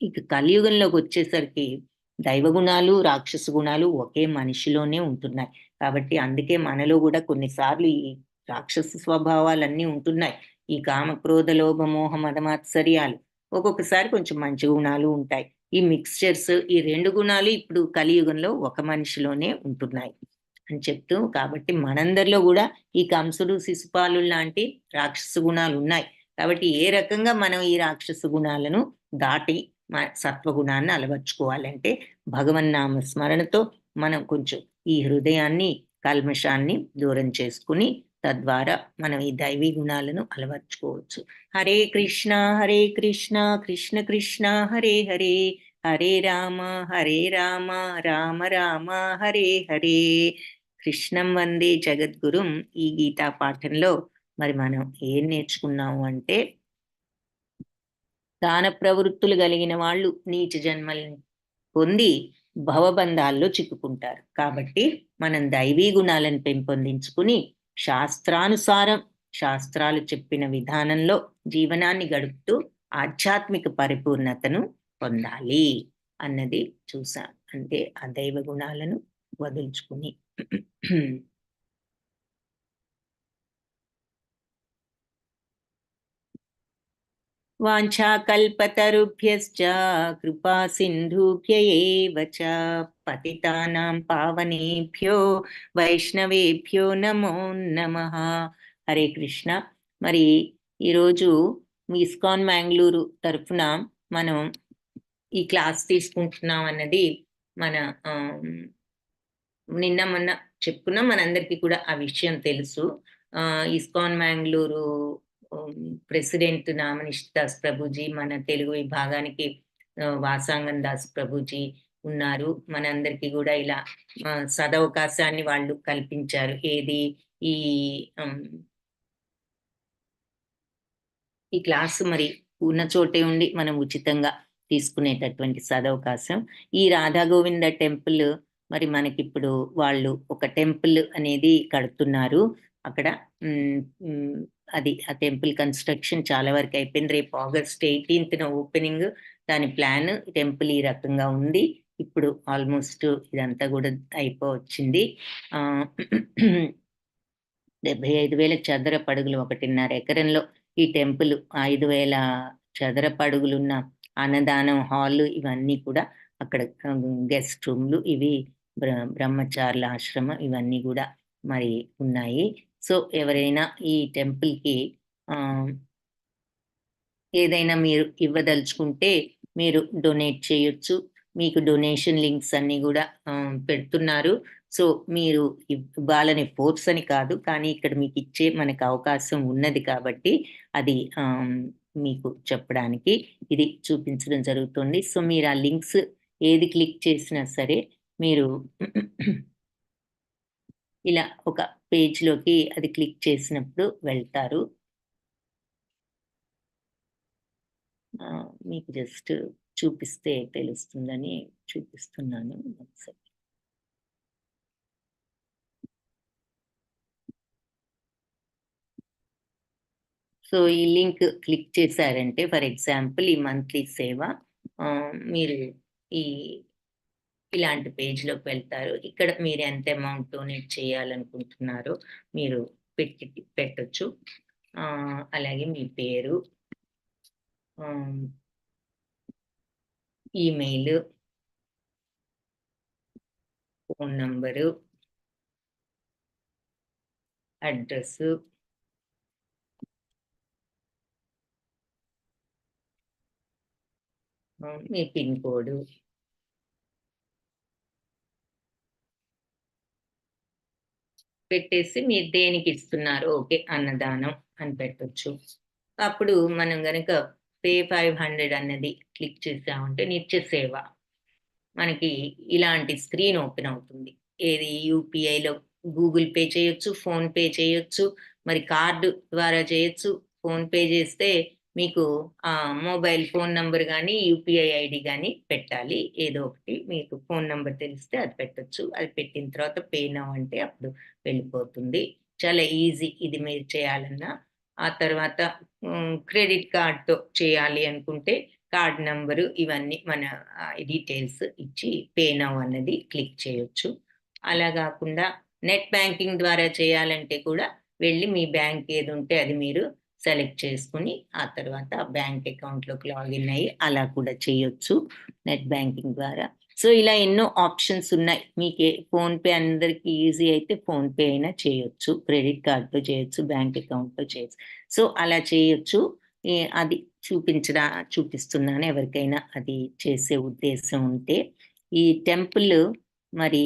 ఇక కలియుగంలోకి వచ్చేసరికి దైవ గుణాలు, రాక్షస గుణాలు ఒకే మనిషిలోనే ఉంటున్నాయి. కాబట్టి అందుకే మనలో కూడా కొన్నిసార్లు ఈ రాక్షస స్వభావాలన్నీ ఉంటున్నాయి. ఈ కామ క్రోధ లోభ మోహ మదమాత్సర్యాలు, ఒక్కొక్కసారి కొంచెం మంచి గుణాలు ఉంటాయి. ఈ మిక్స్చర్స్, ఈ రెండు గుణాలు ఇప్పుడు కలియుగంలో ఒక మనిషిలోనే ఉంటున్నాయి అని చెప్తూ, కాబట్టి మనందరిలో కూడా ఈ కంసుడు శిశుపాలు లాంటి రాక్షస గుణాలు ఉన్నాయి. కాబట్టి ఏ రకంగా మనం ఈ రాక్షస గుణాలను దాటి సత్వగుణాన్ని అలవర్చుకోవాలంటే భగవన్నామ స్మరణతో మనం కొంచెం ఈ హృదయాన్ని, కల్మషాన్ని దూరం చేసుకుని తద్వారా మనం ఈ దైవీ గుణాలను అలవర్చుకోవచ్చు. హరే కృష్ణ కృష్ణ కృష్ణ హరే హరే, హరే రామ రామ రామ హరే హరే. కృష్ణం వందే జగద్గురుం. ఈ గీతా పాఠంలో మరి మనం ఏం నేర్చుకున్నాము అంటే, దాన ప్రవృత్తులు కలిగిన వాళ్ళు నీచ జన్మల్ని పొంది భవబంధాల్లో చిక్కుకుంటారు. కాబట్టి మనం దైవీ గుణాలను పెంపొందించుకుని శాస్త్రానుసారం, శాస్త్రాలు చెప్పిన విధానంలో జీవనాన్ని గడుపుతూ ఆధ్యాత్మిక పరిపూర్ణతను పొందాలి అన్నది చూసాం. అంటే ఆ దైవ గుణాలను వదులుచుకుని. వాంఛాకల్పతరుభ్యశ్చ కృపా సింధుభ్య ఏవ చ పతితానాం పావనేభ్యో వైష్ణవేభ్యో నమో నమః. హరే కృష్ణ. మరి ఈరోజు ఇస్కాన్ మ్యాంగ్లూరు తరఫున మనం ఈ క్లాస్ తీసుకుంటున్నాం అన్నది మన నిన్న మొన్న చెప్పుకున్నాం. మనందరికీ కూడా ఆ విషయం తెలుసు. ఇస్కాన్ మ్యాంగ్లూరు ప్రెసిడెంట్ నామనిష్ దాస్ ప్రభుజీ, మన తెలుగు విభాగానికి వాసాంగన్ దాస్ ప్రభుజీ ఉన్నారు. మనందరికీ కూడా ఇలా సదవకాశాన్ని వాళ్ళు కల్పించారు. ఏది ఈ క్లాస్ మరి ఉన్న చోటే ఉండి మనం ఉచితంగా తీసుకునేటటువంటి సదవకాశం. ఈ రాధా గోవింద టెంపుల్ మరి మనకిప్పుడు వాళ్ళు ఒక టెంపుల్ అనేది కడుతున్నారు అక్కడ. అది ఆ టెంపుల్ కన్స్ట్రక్షన్ చాలా వరకు అయిపోయింది. రేపు August 18th ఓపెనింగ్. దాని ప్లాన్ టెంపుల్ ఈ రకంగా ఉంది. ఇప్పుడు ఆల్మోస్ట్ ఇదంతా కూడా అయిపోవచ్చింది. 75,000 చదరపు అడుగులు, 1.5 ఎకరంలో ఈ టెంపుల్ 5,000 చదరపు అడుగులున్న అన్నదానం హాల్, ఇవన్నీ కూడా అక్కడ గెస్ట్ రూమ్లు, ఇవి బ్రహ్మచారుల ఆశ్రమం, ఇవన్నీ కూడా మరి ఉన్నాయి. సో ఎవరైనా ఈ టెంపుల్కి ఏదైనా మీరు ఇవ్వదలుచుకుంటే మీరు డొనేట్ చేయొచ్చు. మీకు డొనేషన్ లింక్స్ అన్ని కూడా పెడుతున్నారు. సో మీరు ఇవ్వాలని ఫోర్స్ అని కాదు, కానీ ఇక్కడ మీకు ఇచ్చే మనకు అవకాశం ఉన్నది కాబట్టి అది మీకు చెప్పడానికి ఇది చూపించడం జరుగుతుంది. సో మీరు ఆ లింక్స్ ఏది క్లిక్ చేసినా సరే మీరు ఇలా ఒక పేజ్లోకి అది క్లిక్ చేసినప్పుడు వెళ్తారు. మీకు జస్ట్ చూపిస్తే తెలుస్తుందని చూపిస్తున్నాను. ఒకసారి సో ఈ లింక్ క్లిక్ చేశారంటే, ఫర్ ఎగ్జాంపుల్ ఈ మంత్లీ సేవ, మీరు ఇలాంటి పేజ్లోకి వెళ్తారు. ఇక్కడ మీరు ఎంత అమౌంట్ డొనేట్ చేయాలనుకుంటున్నారో మీరు పెట్టొచ్చు. అలాగే మీ పేరు, ఈమెయిల్, ఫోన్ నంబరు, అడ్రస్, మీ పిన్ కోడ్, పెట్టేసి మీరు దేనికి ఇస్తున్నారు ఓకే అన్నదానం అని పెట్టొచ్చు. అప్పుడు మనం గనక పే 500 అన్నది క్లిక్ చేసామంటే నిత్య సేవ మనకి ఇలాంటి స్క్రీన్ ఓపెన్ అవుతుంది. ఏది యూపీఐలో గూగుల్ పే చేయొచ్చు, ఫోన్ పే చేయొచ్చు, మరి కార్డు ద్వారా చేయొచ్చు. ఫోన్ పే చేస్తే మీకు మొబైల్ ఫోన్ నంబర్ గానీ, యూపీఐ ఐడీ గానీ పెట్టాలి. ఏదో ఒకటి మీకు ఫోన్ నంబర్ తెలిస్తే అది పెట్టొచ్చు. అది పెట్టిన తర్వాత పే నౌ అంటే అప్పుడు వెళ్ళిపోతుంది. చాలా ఈజీ ఇది మీరు చేయాలన్నా. ఆ తర్వాత క్రెడిట్ కార్డ్‌తో చేయాలి అనుకుంటే కార్డ్ నంబరు ఇవన్నీ మన డీటెయిల్స్ ఇచ్చి పే నౌ అన్నది క్లిక్ చేయొచ్చు. అలా గాకుండా నెట్ బ్యాంకింగ్ ద్వారా చేయాలంటే కూడా వెళ్ళి మీ బ్యాంక్ ఏదుంటే అది మీరు సెలెక్ట్ చేసుకొని, ఆ తర్వాత బ్యాంక్ అకౌంట్‌లోకి లాగిన్ అయ్యి అలా కూడా చేయొచ్చు నెట్ బ్యాంకింగ్ ద్వారా. సో, ఇలా ఎన్నో ఆప్షన్స్ ఉన్నాయి. మీకే ఫోన్‌పే అందరికి ఈజీ అయితే ఫోన్‌పే అయినా చేయొచ్చు. క్రెడిట్ కార్డ్‌తో చేయొచ్చు, బ్యాంక్ అకౌంట్‌తో చేయొచ్చు. సో, అలా చేయొచ్చు. అది చూపిస్తున్నాను ఎవరికైనా అది చేసే ఉద్దేశం ఉంటే. ఈ టెంపుల్ మరి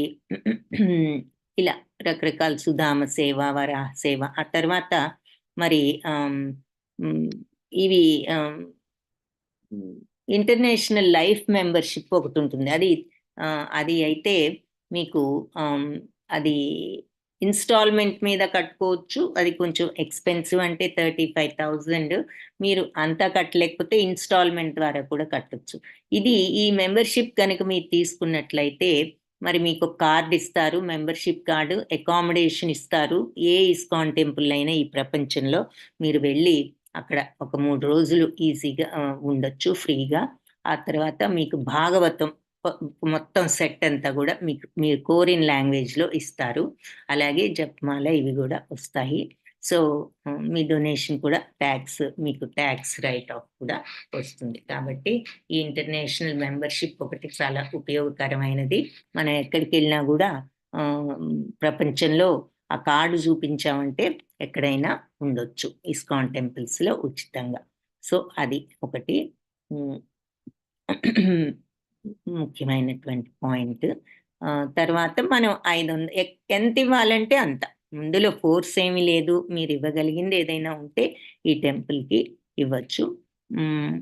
ఇలా రకరకాల సుధామ సేవ, వరాహ సేవ, ఆ తర్వాత మరి ఇవి ఇంటర్నేషనల్ లైఫ్ మెంబర్‌షిప్ ఒకటుంటుంది. అది అయితే మీకు అది ఇన్‌స్టాల్‌మెంట్ మీద కట్టుకోవచ్చు. అది కొంచెం ఎక్స్‌పెన్సివ్ అంటే 35,000 మీరు అంతా కట్టలేకపోతే ఇన్‌స్టాల్‌మెంట్ ద్వారా కూడా కట్టొచ్చు. ఈ మెంబర్‌షిప్ గనక మీరు తీసుకున్నట్లయితే మరి మీకు కార్డ్ ఇస్తారు. మెంబర్‌షిప్ కార్డ్, అకామిడేషన్ ఇస్తారు. ఏ ఇస్కాన్ టెంపుల్ అయినా ఈ ప్రపంచంలో మీరు వెళ్ళి అక్కడ ఒక 3 రోజులు ఈజీగా ఉండొచ్చు ఫ్రీగా. ఆ తర్వాత మీకు భాగవతం ప మొత్తం సెట్ అంతా గూడా మీరు కోరిన లాంగ్వేజ్‌లో ఇస్తారు. అలాగే జపమాల ఇవి గూడా వస్తాయి. సో, మీ డొనేషన్ కూడా మీకు టాక్స్ రైట్ ఆఫ్ కూడా వస్తుంది. కాబట్టి ఈ ఇంటర్నేషనల్ మెంబర్‌షిప్ ఒకటి చాలా ఉపయోగకరమైనది. మనం ఎక్కడికెళ్ళినా గూడా ఆహ్, ప్రపంచంలో ఆ కార్డ్ చూపించామంటే ఎక్కడైనా ఉండొచ్చు. ఇస్కాన్ టెంపుల్స్‌లో ఉచితంగా. సో, అది ఒకటి. హ్మ్. ముఖ్యమైనటువంటి పాయింట్. తర్వాత మనం 500 ఎంతివ్వాలంటే అంత. ఇందులో ఫోర్స్ ఏమీ లేదు. మీరివ్వగలిగింది ఏదైనా ఉంటే ఈ టెంపుల్‌కి ఇవ్వచ్చు. హ్మ్.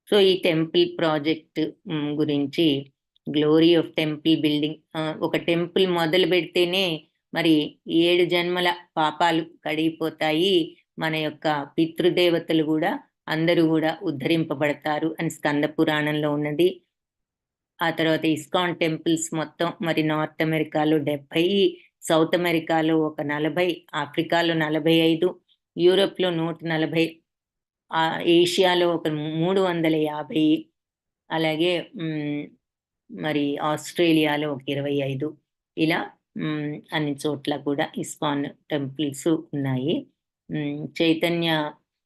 సో, ఈ టెంపుల్ ప్రాజెక్ట్ గురించి గ్లోరీ ఆఫ్ టెంపుల్ బిల్డింగ్ ఒక టెంపుల్ మొదలుబెడితేనే మరి 7 జన్మల పాపాలు కడిగిపోతాయి. మన యొక్క పితృదేవతలు గూడా అందరూ గూడా ఉద్ధరింపబడతారు అని స్కంద పురాణంలో ఉన్నది. ఆ తర్వాత ఇస్కాన్ టెంపుల్స్ మొత్తం మరి నార్త్ అమెరికాలో 70, సౌత్ అమెరికాలో ఒక 40, ఆఫ్రికాలో 45, యూరోప్‌లో 140, ఏషియాలో ఒక 350, అలాగే మరి ఆస్ట్రేలియాలో ఒక 25 ఇలా అన్ని చోట్ల కూడా ఇస్కాన్ టెంపుల్స్ ఉన్నాయి. చైతన్య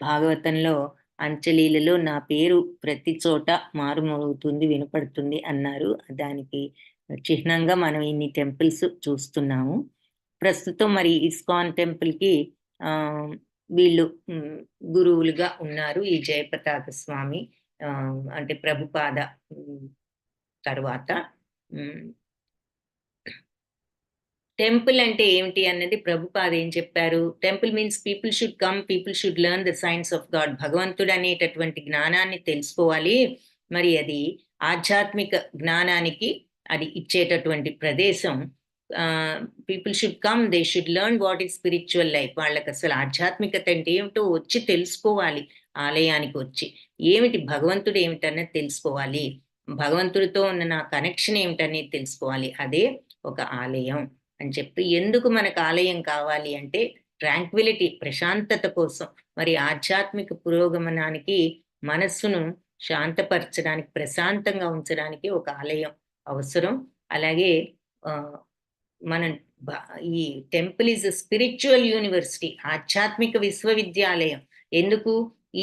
భాగవతంలో అంచెలీలలో నా పేరు ప్రతి చోట మారుమోగుతుంది, వినపడుతుంది అన్నారు. దానికి చిహ్నంగా మనం ఇన్ని టెంపుల్స్ చూస్తున్నాము. ప్రస్తుతం మరి ఇస్కాన్ టెంపుల్‌కి ఆహ్, వీళ్ళు గురువులుగా ఉన్నారు. ఈ జయపతాక స్వామి అంటే ప్రభుపాద హ్మ్. తరువాత హ్మ్. టెంపుల్ అంటే ఏమిటి అన్నది ప్రభుపాద ఏం చెప్పారు? Temple means people should learn the science of God. భగవంతుడు అనేటటువంటి జ్ఞానాన్ని తెలుసుకోవాలి. మరి అది ఆధ్యాత్మిక జ్ఞానానికి అది ఇచ్చేటటువంటి ప్రదేశం. People should come, they should learn what is spiritual life. వాళ్ళకసలు ఆధ్యాత్మికత అంటే ఏమిటో వచ్చి తెలుసుకోవాలి. ఆలయానికి వచ్చి. ఏమిటి భగవంతుడు ఏమిటన్నది తెలుసుకోవాలి. భగవంతుడితో ఉన్న నా కనెక్షన్ ఏమిటనేది తెలుసుకోవాలి. అదే ఒక ఆలయం. అని చెప్పి ఎందుకు మనకు ఆలయం కావాలి అంటే ట్రాంక్విలిటీ ప్రశాంతత కోసం మరి ఆధ్యాత్మిక పురోగమనానికి మనస్సును శాంతపరచడానికి ప్రశాంతంగా ఉంచడానికి ఒక ఆలయం అవసరం. అలాగే మనం ఈ టెంపుల్ ఈజ్ స్పిరిచువల్ యూనివర్సిటీ, ఆధ్యాత్మిక విశ్వవిద్యాలయం. ఎందుకు?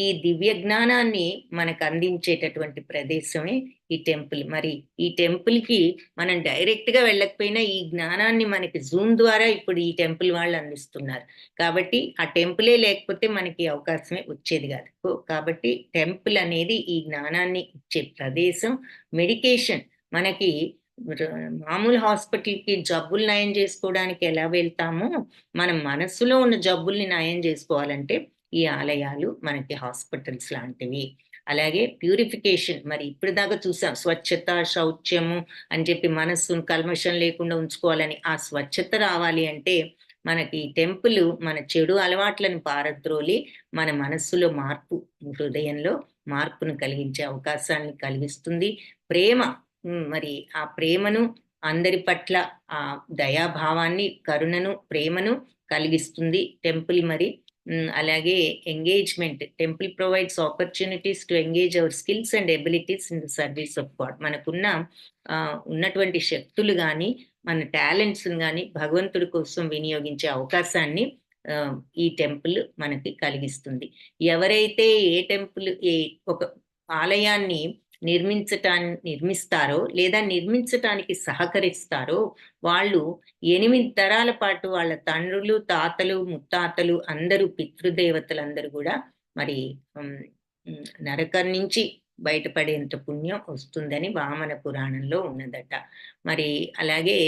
ఈ దివ్య జ్ఞానాన్ని మనకు అందించేటటువంటి ప్రదేశమే ఈ టెంపుల్. మరి ఈ టెంపుల్ కి మనం డైరెక్ట్ గా వెళ్ళకపోయినా ఈ జ్ఞానాన్ని మనకి జూమ్ ద్వారా ఇప్పుడు ఈ టెంపుల్ వాళ్ళు అందిస్తున్నారు. కాబట్టి ఆ టెంపులే లేకపోతే మనకి అవకాశమే వచ్చేది కాదు. కాబట్టి టెంపుల్ అనేది ఈ జ్ఞానాన్ని ఇచ్చే ప్రదేశం. మెడికేషన్, మనకి మామూలు హాస్పిటల్కి జబ్బులు నయం చేసుకోవడానికి ఎలా వెళ్తామో, మనం మనస్సులో ఉన్న జబ్బుల్ని నయం చేసుకోవాలంటే ఈ ఆలయాలు మనకి హాస్పిటల్స్ లాంటివి. అలాగే ప్యూరిఫికేషన్, మరి ఇప్పుడు దాకా చూసాం స్వచ్ఛత, శౌచ్యము అని చెప్పి మనస్సును కల్మషం లేకుండా ఉంచుకోవాలని. ఆ స్వచ్ఛత రావాలి అంటే మనకి టెంపుల్ మన చెడు అలవాట్లను పారద్రోలి మన మనస్సులో మార్పు, హృదయంలో మార్పును కలిగించే అవకాశాన్ని కలిగిస్తుంది. ప్రేమ, మరి ఆ ప్రేమను, అందరి పట్ల ఆ దయాభావాన్ని, కరుణను, ప్రేమను కలిగిస్తుంది టెంపుల్. మరి అలాగే engagement, temple provides opportunities to engage our skills and abilities in the service of God. మనకున్న ఉన్నటువంటి శక్తులు కానీ మన టాలెంట్స్ కానీ భగవంతుడి కోసం వినియోగించే అవకాశాన్ని ఈ టెంపుల్ మనకి కలిగిస్తుంది. ఎవరైతే ఏ టెంపుల్, ఒక ఆలయాన్ని నిర్మిస్తారో లేదా నిర్మించటానికి సహకరిస్తారో వాళ్ళు 8 తరాల పాటు వాళ్ళ తండ్రులు, తాతలు, ముత్తాతలు అందరూ, పితృదేవతలందరూ కూడా మరి నరకం నుంచి బయటపడేంత పుణ్యం వస్తుందని వామన పురాణంలో ఉన్నదట. మరి అలాగే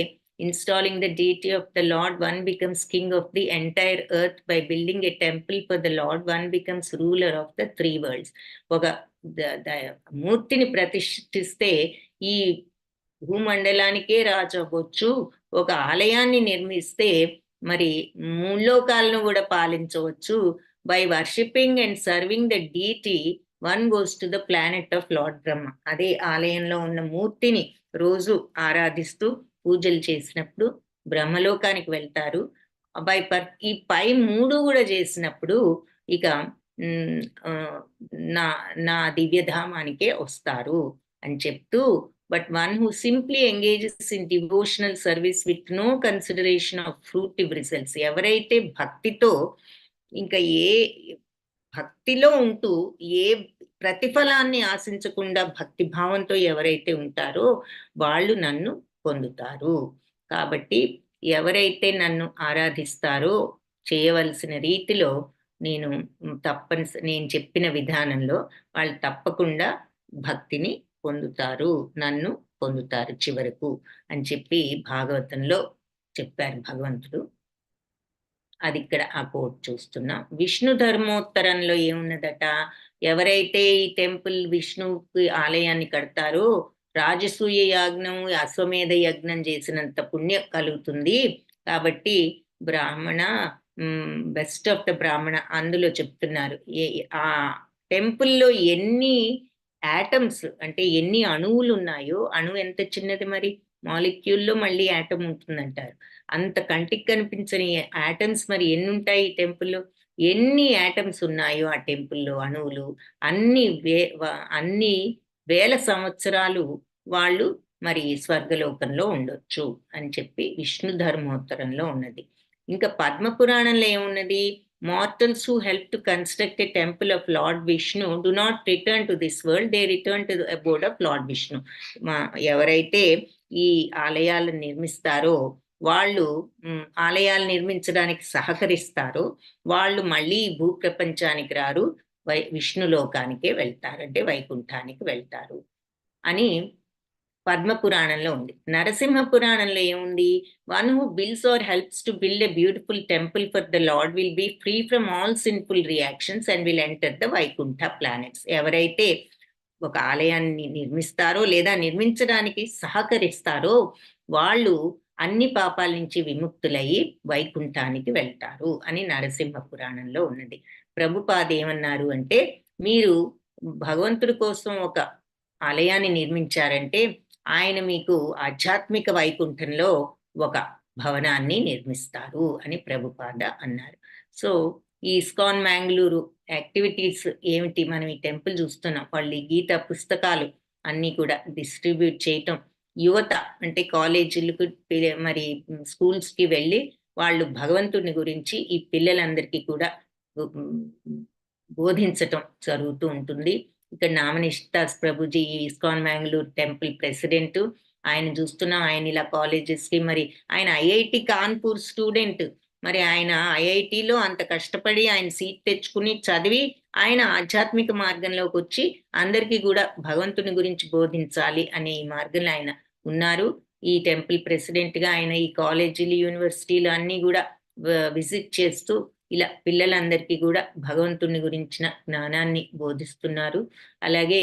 installing the deity of the Lord, one becomes king of the entire earth. By building a temple for the Lord, one becomes ruler of the 3 worlds. ఒక మూర్తిని ప్రతిష్ఠిస్తే ఈ భూమండలానికే రాజు అవ్వచ్చు. ఒక ఆలయాన్ని నిర్మిస్తే మరి 3 లోకాలను కూడా పాలించవచ్చు. By worshipping and serving the deity one goes to the planet of Lord Brahma. అదే ఆలయంలో ఉన్న మూర్తిని రోజు ఆరాధిస్తూ పూజలు చేసినప్పుడు బ్రహ్మలోకానికి వెళ్తారు. ఈ పై 3 కూడా చేసినప్పుడు ఇక నా దివ్యధామానికే వస్తారు అని చెప్తూ, but one who simply engages in devotional service with no consideration of fruitive results, ఎవరైతే భక్తితో, ఇంకా భక్తిలో ఉంటూ ఏ ప్రతిఫలాన్ని ఆశించకుండా భక్తి భావంతో ఎవరైతే ఉంటారో వాళ్ళు నన్ను పొందుతారు. కాబట్టి ఎవరైతే నన్ను ఆరాధిస్తారో చేయవలసిన రీతిలో నేను చెప్పిన విధానంలో వాళ్ళు తప్పకుండా భక్తిని పొందుతారు, నన్ను పొందుతారు చివరకు అని చెప్పి భాగవతంలో చెప్పారు భగవంతుడు. అది ఇక్కడ ఆ కోట్ చూస్తున్నాం. విష్ణు ధర్మోత్తరంలో ఏమున్నదట, ఎవరైతే ఈ టెంపుల్ విష్ణువుకి ఆలయాన్ని కడతారో రాజసూయ యాజ్ఞం, అశ్వమేధ యజ్ఞం చేసినంత పుణ్యం కలుగుతుంది. కాబట్టి బ్రాహ్మణ, బెస్ట్ ఆఫ్ ద బ్రాహ్మణ అందులో చెప్తున్నారు. ఆ టెంపుల్లో ఎన్ని యాటమ్స్ అంటే ఎన్ని అణువులు ఉన్నాయో, అణువు ఎంత చిన్నది మరి, మాలిక్యూల్లో మళ్ళీ యాటమ్ ఉంటుందంటారు. అంత కంటికి కనిపించని యాటమ్స్ మరి ఎన్ని ఉంటాయి ఈ టెంపుల్లో, ఎన్ని యాటమ్స్ ఉన్నాయో ఆ టెంపుల్లో అణువులు, అన్ని వేల సంవత్సరాలు వాళ్ళు మరి స్వర్గలోకంలో ఉండొచ్చు అని చెప్పి విష్ణు ధర్మోత్తరంలో ఉన్నది. ఇంకా పద్మపురాణంలో ఏమున్నది, mortals who help to construct a temple of Lord Vishnu do not return to this world, they return to the abode of Lord Vishnu. ఎవరైతే ఈ ఆలయాలను నిర్మిస్తారో, వాళ్ళు ఆలయాలు నిర్మించడానికి సహకరిస్తారో వాళ్ళు మళ్ళీ భూ ప్రపంచానికి రారు, విష్ణులోకానికే వెళ్తారు, అంటే వైకుంఠానికి వెళ్తారు అని పద్మపురాణంలో ఉంది. నరసింహ పురాణంలో ఏముంది, one who builds or helps to build a beautiful temple for the lord will be free from all sinful reactions and will enter the Vaikuntha planets. ఎవరైతే ఒక ఆలయాన్ని నిర్మిస్తారో లేదా నిర్మించడానికి సహకరిస్తారో వాళ్ళు అన్ని పాపాల నుంచి విముక్తులయ్యి వైకుంఠానికి వెళ్తారు అని నరసింహ పురాణంలో ఉన్నది. ప్రభుపాద ఏమన్నారు అంటే, మీరు భగవంతుడి కోసం ఒక ఆలయాన్ని నిర్మించారంటే ఆయన మీకు ఆధ్యాత్మిక వైకుంఠంలో ఒక భవనాన్ని నిర్మిస్తారు అని ప్రభుపాద అన్నారు. సో ఈ ఇస్కాన్ మ్యాంగ్లూరు యాక్టివిటీస్ ఏమిటి, మనం ఈ టెంపుల్ చూస్తున్నాం, వాళ్ళు గీత పుస్తకాలు అన్నీ కూడా డిస్ట్రిబ్యూట్ చేయటం, యువత అంటే కాలేజీలకు మరి స్కూల్స్ కి వెళ్ళి వాళ్ళు భగవంతుని గురించి ఈ పిల్లలందరికీ కూడా బోధించటం జరుగుతూ ఉంటుంది. ఇక్కడ నామనిష్ఠాస్ Prabhuji ISKCON Mangalore temple president. ఆయన చూస్తున్నాం, ఆయన ఇలా కాలేజెస్కి మరి ఆయన ఐఐటి కాన్పూర్ స్టూడెంట్. మరి ఆయన ఐఐటిలో అంత కష్టపడి ఆయన సీట్ తెచ్చుకుని చదివి ఆయన ఆధ్యాత్మిక మార్గంలోకి వచ్చి అందరికీ కూడా భగవంతుని గురించి బోధించాలి అనే ఈ మార్గంలో ఆయన ఉన్నారు. ఈ టెంపుల్ ప్రెసిడెంట్ గా ఆయన ఈ కాలేజీలు యూనివర్సిటీలు అన్ని కూడా విజిట్ చేస్తూ ఇలా పిల్లలందరికీ కూడా భగవంతుని గురించిన జ్ఞానాన్ని బోధిస్తున్నారు. అలాగే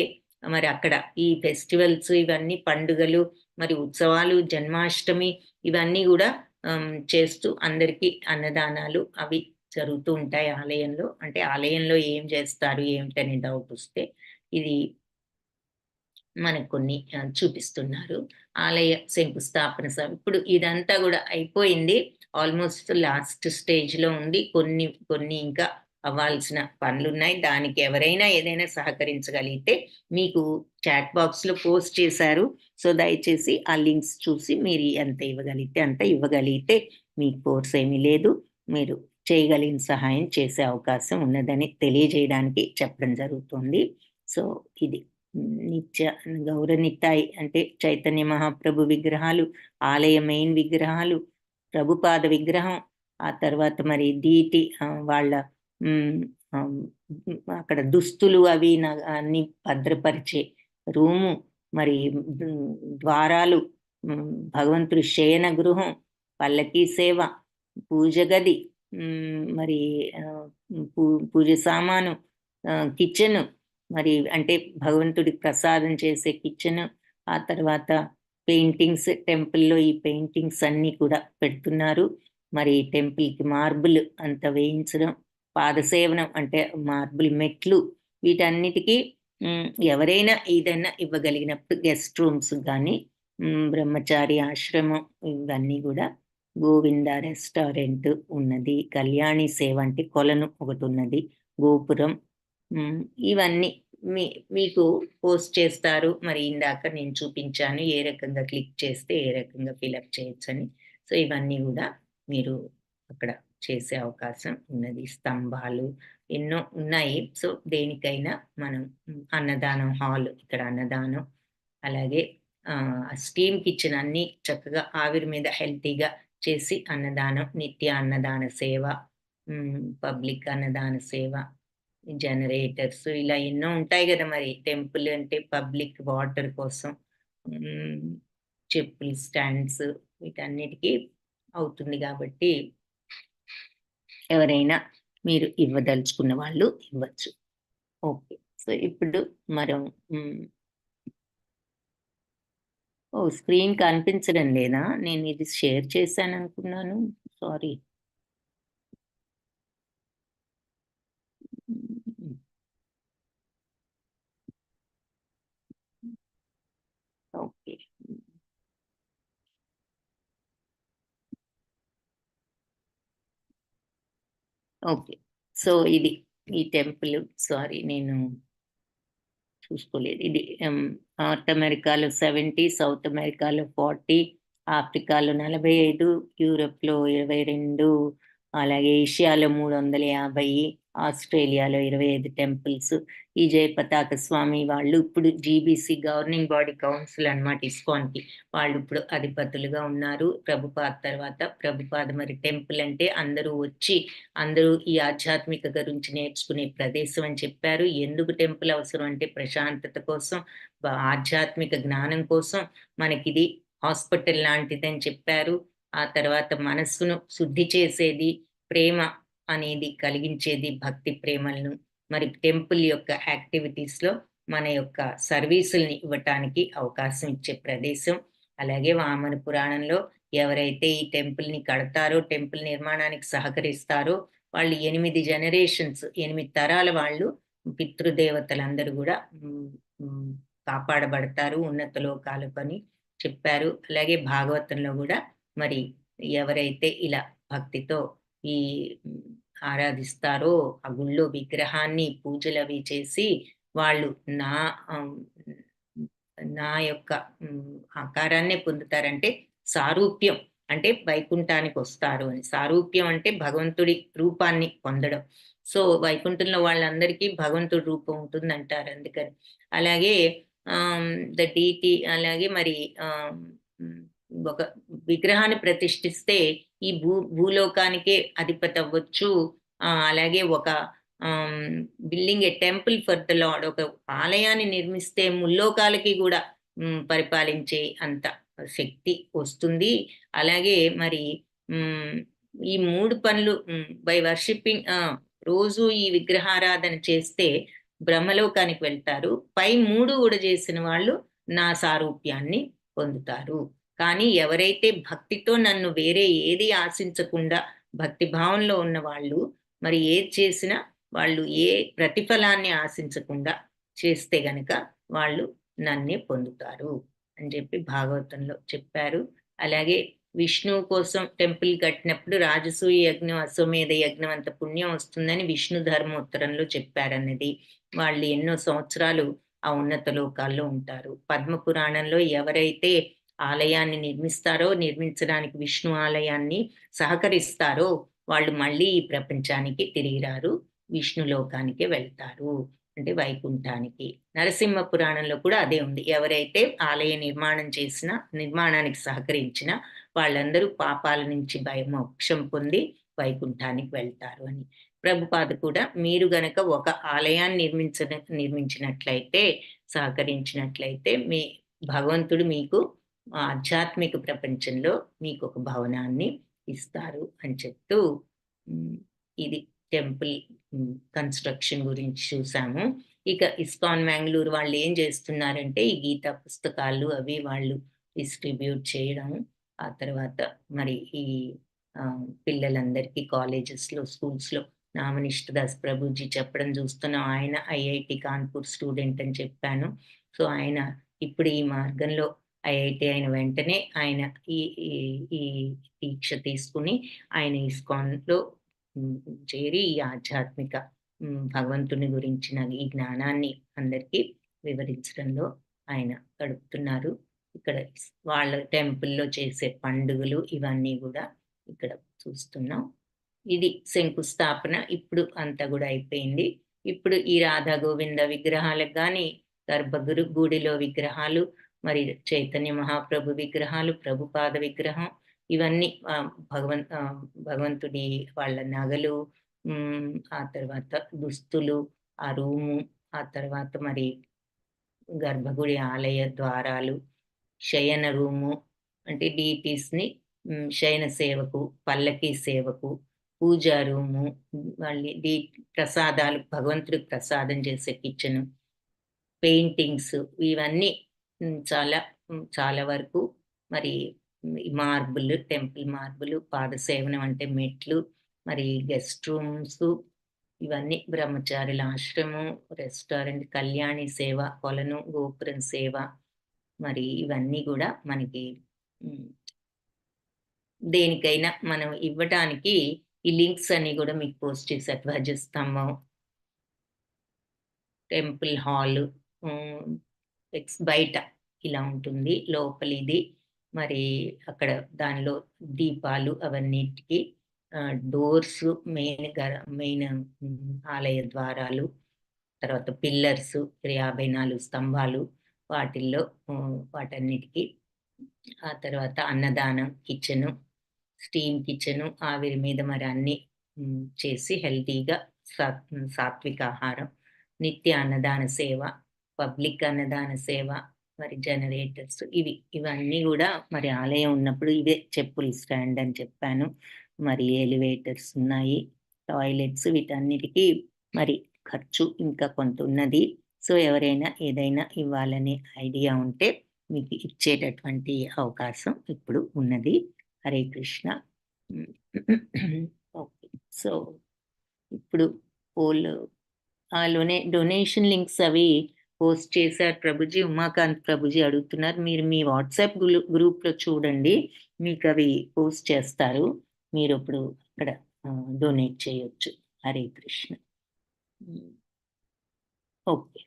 మరి అక్కడ ఈ ఫెస్టివల్స్ ఇవన్నీ పండుగలు మరి ఉత్సవాలు జన్మాష్టమి ఇవన్నీ కూడా చేస్తూ అందరికీ అన్నదానాలు అవి జరుగుతూ ఉంటాయి ఆలయంలో. అంటే ఆలయంలో ఏం చేస్తారు ఏమిటనే డౌట్ వస్తే ఇది మనకు కొన్ని చూపిస్తున్నారు. ఆలయ శంకుస్థాపన ఇప్పుడు ఇదంతా కూడా అయిపోయింది. ఆల్మోస్ట్ లాస్ట్ స్టేజ్ లో ఉంది. కొన్ని ఇంకా అవ్వాల్సిన పనులున్నాయి. దానికి ఎవరైనా ఏదైనా సహకరించగలిగితే మీకు చాట్ బాక్స్ లో పోస్ట్ చేశారు. సో దయచేసి ఆ లింక్స్ చూసి మీరు ఎంత ఇవ్వగలిగితే అంత ఇవ్వగలిగితే మీకు ఫోర్స్ ఏమీ లేదు. మీరు చేయగలిగిన సహాయం చేసే అవకాశం ఉన్నదని తెలియజేయడానికి చెప్పడం జరుగుతుంది. సో ఇది నిత్య గౌరనితాయి అంటే చైతన్య మహాప్రభు విగ్రహాలు, ఆలయ మెయిన్ విగ్రహాలు, ప్రభుపాద విగ్రహం, ఆ తర్వాత మరి దీటి వాళ్ళ అక్కడ దుస్తులు అవి అన్ని భద్రపరిచే రూము, మరి ద్వారాలు, భగవంతుడి శయన గృహం, పల్లకీ సేవ, పూజ గది, మరి పూజ సామాను, కిచెన్, మరి అంటే భగవంతుడికి ప్రసాదం చేసే కిచెన్, ఆ తర్వాత పెయింటింగ్స్, టెంపుల్లో ఈ పెయింటింగ్స్ అన్నీ కూడా పెడుతున్నారు. మరి టెంపుల్కి మార్బుల్ అంత వేయించడం, పాదసేవనం అంటే మార్బుల్ మెట్లు, వీటన్నిటికీ ఎవరైనా ఏదైనా ఇవ్వగలిగినప్పుడు గెస్ట్ రూమ్స్ కానీ బ్రహ్మచారి ఆశ్రమం ఇవన్నీ కూడా, గోవింద రెస్టారెంట్ ఉన్నది, కళ్యాణి సేవ అంటే కొలను ఒకటి ఉన్నది, గోపురం, ఇవన్నీ మీకు పోస్ట్ చేస్తారు. మరి ఇందాక నేను చూపించాను ఏ రకంగా క్లిక్ చేస్తే ఏ రకంగా ఫిలప్ చేయొచ్చని. సో ఇవన్నీ కూడా మీరు అక్కడ చేసే అవకాశం ఉన్నది. స్తంభాలు ఎన్నో ఉన్నాయి. సో దేనికైనా మనం అన్నదానం హాల్, ఇక్కడ అన్నదానం, అలాగే స్టీమ్ కిచెన్ అన్ని చక్కగా ఆవిరి మీద హెల్తీగా చేసి అన్నదానం, నిత్య అన్నదాన సేవ, పబ్లిక్ అన్నదాన సేవ, జనరేటర్స్ ఇలా ఎన్నో ఉంటాయి కదా. మరి టెంపుల్ అంటే పబ్లిక్ వాటర్ కోసం చెప్పుల్ స్టాండ్స్ వీటన్నిటికీ అవుతుంది. కాబట్టి ఎవరైనా మీరు ఇవ్వదలుచుకున్న వాళ్ళు ఇవ్వచ్చు. ఓకే, సో ఇప్పుడు మనం స్క్రీన్ కనిపించడం లేదా? నేను ఇది షేర్ చేశాను అనుకున్నాను, సారీ. ఓకే, ఓకే, సో ఇది ఈ టెంపుల్, సారీ నేను చూసుకోలేదు. ఇది నార్త్ అమెరికాలో 70, సౌత్ అమెరికాలో 40, ఆఫ్రికాలో 45, యూరోప్లో 22, అలాగే ఏషియాలో 350, ఆస్ట్రేలియాలో 25 టెంపుల్స్. ఈ జయ పతాక స్వామి వాళ్ళు ఇప్పుడు జీబీసీ గవర్నింగ్ బాడీ కౌన్సిల్ అన్నమాట, ఇస్కాన్కి వాళ్ళు ఇప్పుడు అధిపతులుగా ఉన్నారు. ప్రభుపాద తర్వాత ప్రభుపాద మరి టెంపుల్ అంటే అందరూ వచ్చి అందరూ ఈ ఆధ్యాత్మిక గురించి నేర్చుకునే ప్రదేశం అని చెప్పారు. ఎందుకు టెంపుల్ అవసరం అంటే ప్రశాంతత కోసం, ఆధ్యాత్మిక జ్ఞానం కోసం, మనకిది హాస్పిటల్ లాంటిదని చెప్పారు. ఆ తర్వాత మనస్సును శుద్ధి చేసేది, ప్రేమ అనేది కలిగించేది, భక్తి ప్రేమలను మరి టెంపుల్ యొక్క యాక్టివిటీస్ లో మన యొక్క సర్వీసుల్ని ఇవ్వటానికి అవకాశం ఇచ్చే ప్రదేశం. అలాగే వామన పురాణంలో ఎవరైతే ఈ టెంపుల్ ని కడతారో, టెంపుల్ నిర్మాణానికి సహకరిస్తారో వాళ్ళు 8 జనరేషన్స్, 8 తరాల వాళ్ళు పితృదేవతలందరూ కూడా కాపాడబడతారు ఉన్నత లోకాలకు అని చెప్పారు. అలాగే భాగవతంలో కూడా మరి ఎవరైతే ఇలా భక్తితో ఈ ఆరాధిస్తారో ఆ గుళ్ళో విగ్రహాన్ని పూజలు అవి చేసి వాళ్ళు నా యొక్క ఆకారాన్నే పొందుతారంటే సారూప్యం అంటే వైకుంఠానికి వస్తారు అని. సారూప్యం అంటే భగవంతుడి రూపాన్ని పొందడం. సో వైకుంఠంలో వాళ్ళందరికీ భగవంతుడి రూపం ఉంటుందంటారు అందుకని. అలాగే ద డీటీ అలాగే మరి ఒక విగ్రహాన్ని ప్రతిష్ఠిస్తే ఈ భూలోకానికే అధిపతి అవ్వచ్చు. అలాగే ఒక building A temple for the lord, ఒక ఆలయాన్ని నిర్మిస్తే ముల్లోకాలకి కూడా పరిపాలించే అంత శక్తి వస్తుంది. అలాగే మరి ఈ 3 పనులు బై వర్షిప్పింగ్ రోజు ఈ విగ్రహారాధన చేస్తే బ్రహ్మలోకానికి వెళ్తారు. పై 3 కూడా చేసిన వాళ్ళు నా సారూప్యాన్ని పొందుతారు. కానీ ఎవరైతే భక్తితో నన్ను వేరే ఏది ఆశించకుండా భక్తి భావంలో ఉన్న వాళ్ళు మరి ఏది చేసినా వాళ్ళు ఏ ప్రతిఫలాన్ని ఆశించకుండా చేస్తే గనక వాళ్ళు నన్నే పొందుతారు అని చెప్పి భాగవతంలో చెప్పారు. అలాగే విష్ణువు కోసం టెంపుల్ కట్టినప్పుడు రాజసూయ యజ్ఞం అశ్వమేధ యజ్ఞం అంత పుణ్యం వస్తుందని విష్ణు ధర్మోత్తరంలో చెప్పారన్నది. వాళ్ళు ఎన్నో సంవత్సరాలు ఆ ఉన్నత లోకాల్లో ఉంటారు. పద్మ పురాణంలో ఎవరైతే ఆలయాన్ని నిర్మిస్తారో, నిర్మించడానికి విష్ణు ఆలయాన్ని సహకరిస్తారో వాళ్ళు మళ్ళీ ఈ ప్రపంచానికి తిరిగి రారు, విష్ణు లోకానికి వెళ్తారు అంటే వైకుంఠానికి. నరసింహ పురాణంలో కూడా అదే ఉంది. ఎవరైతే ఆలయ నిర్మాణం చేసినా, నిర్మాణానికి సహకరించినా వాళ్ళందరూ పాపాల నుంచి మోక్షం పొంది వైకుంఠానికి వెళ్తారు అని. ప్రభుపాద కూడా మీరు గనక ఒక ఆలయాన్ని నిర్మించినట్లయితే, సహకరించినట్లయితే మీ భగవంతుడు మీకు ఆధ్యాత్మిక ప్రపంచంలో మీకు ఒక భవనాన్ని ఇస్తారు అని చెప్తూ ఇది టెంపుల్ కన్స్ట్రక్షన్ గురించి చూసాము. ఇక ఇస్కాన్ మ్యాంగ్లూరు వాళ్ళు ఏం చేస్తున్నారంటే ఈ గీతా పుస్తకాలు అవి వాళ్ళు డిస్ట్రిబ్యూట్ చేయడం, ఆ తర్వాత మరి ఈ పిల్లలందరికీ కాలేజెస్లో స్కూల్స్లో నామనిష్ఠ దాస్ ప్రభుజీ చెప్పడం చూస్తున్నాం. ఆయన ఐఐటి కాన్పూర్ స్టూడెంట్ అని చెప్పాను. సో ఆయన ఇప్పుడు ఈ మార్గంలో ఐఐటి అయిన వెంటనే ఆయన ఈ దీక్ష తీసుకుని ఆయన ఇస్కాన్లో చేరి ఈ ఆధ్యాత్మిక భగవంతుని గురించిన ఈ జ్ఞానాన్ని అందరికీ వివరించడంలో ఆయన గడుపుతున్నారు. ఇక్కడ వాళ్ళ టెంపుల్లో చేసే పండుగలు ఇవన్నీ కూడా ఇక్కడ చూస్తున్నాం. ఇది శంకుస్థాపన ఇప్పుడు అంతా కూడా అయిపోయింది. ఇప్పుడు ఈ రాధా గోవింద విగ్రహాలకు కానీ గుడిలో విగ్రహాలు, మరి చైతన్య మహాప్రభు విగ్రహాలు, ప్రభుపాద విగ్రహం, ఇవన్నీ భగవంతుడి వాళ్ళ నగలు, ఆ తర్వాత దుస్తులు, ఆ రూము, ఆ తర్వాత మరి గర్భగుడి ఆలయ ద్వారాలు, శయన రూము అంటే డీటీస్ని శయన సేవకు, పల్లకి సేవకు, పూజా రూము, మళ్ళీ ప్రసాదాలు భగవంతుడికి ప్రసాదం చేసే కిచెను, పెయింటింగ్స్, ఇవన్నీ చాలా చాలా వరకు మరి మార్బుల్, టెంపుల్ మార్బుల్, పాదసేవనం అంటే మెట్లు, మరి గెస్ట్ రూమ్స్, ఇవన్నీ బ్రహ్మచారుల ఆశ్రమం, రెస్టారెంట్, కళ్యాణి సేవ, కొలను గోపురం సేవ, మరి ఇవన్నీ కూడా మనకి దేనికైనా మనం ఇవ్వటానికి ఈ లింక్స్ అన్ని కూడా మీకు పోస్ట్ చేసే ధ్వజస్తంభం, టెంపుల్ హాల్ బయట ఇలా ఉంటుంది, లోపలిది మరి అక్కడ దానిలో దీపాలు అవన్నిటికీ డోర్స్, మెయిన్ ఆలయ ద్వారాలు, తర్వాత పిల్లర్స్ 54 స్తంభాలు వాటిల్లో వాటన్నిటికీ, ఆ తర్వాత అన్నదానం, కిచెను, స్టీమ్ కిచెను, ఆవిరి మీద మరి అన్ని చేసి హెల్తీగా సాత్విక ఆహారం, నిత్య అన్నదాన సేవ, పబ్లిక్ అన్నదాన సేవ, మరి జనరేటర్స్, ఇవన్నీ కూడా మరి ఆలయం ఉన్నప్పుడు ఇవే. చెప్పులు స్టాండ్ అని చెప్పాను, మరి ఎలివేటర్స్ ఉన్నాయి, టాయిలెట్స్, వీటన్నిటికీ మరి ఖర్చు ఇంకా కొంత ఉన్నది. సో ఎవరైనా ఏదైనా ఇవ్వాలనే ఐడియా ఉంటే మీకు ఇచ్చేటటువంటి అవకాశం ఇప్పుడు ఉన్నది. హరే కృష్ణ. ఓకే, సో ఇప్పుడు డొనేషన్ లింక్స్ అవి పోస్ట్ చేశారు ప్రభుజీ. ఉమాకాంత్ ప్రభుజీ అడుగుతున్నారు, మీరు మీ వాట్సాప్ గ్రూప్లో చూడండి, మీకు అవి పోస్ట్ చేస్తారు, మీరు ఇప్పుడు అక్కడ డొనేట్ చేయొచ్చు. హరే కృష్ణ. ఓకే,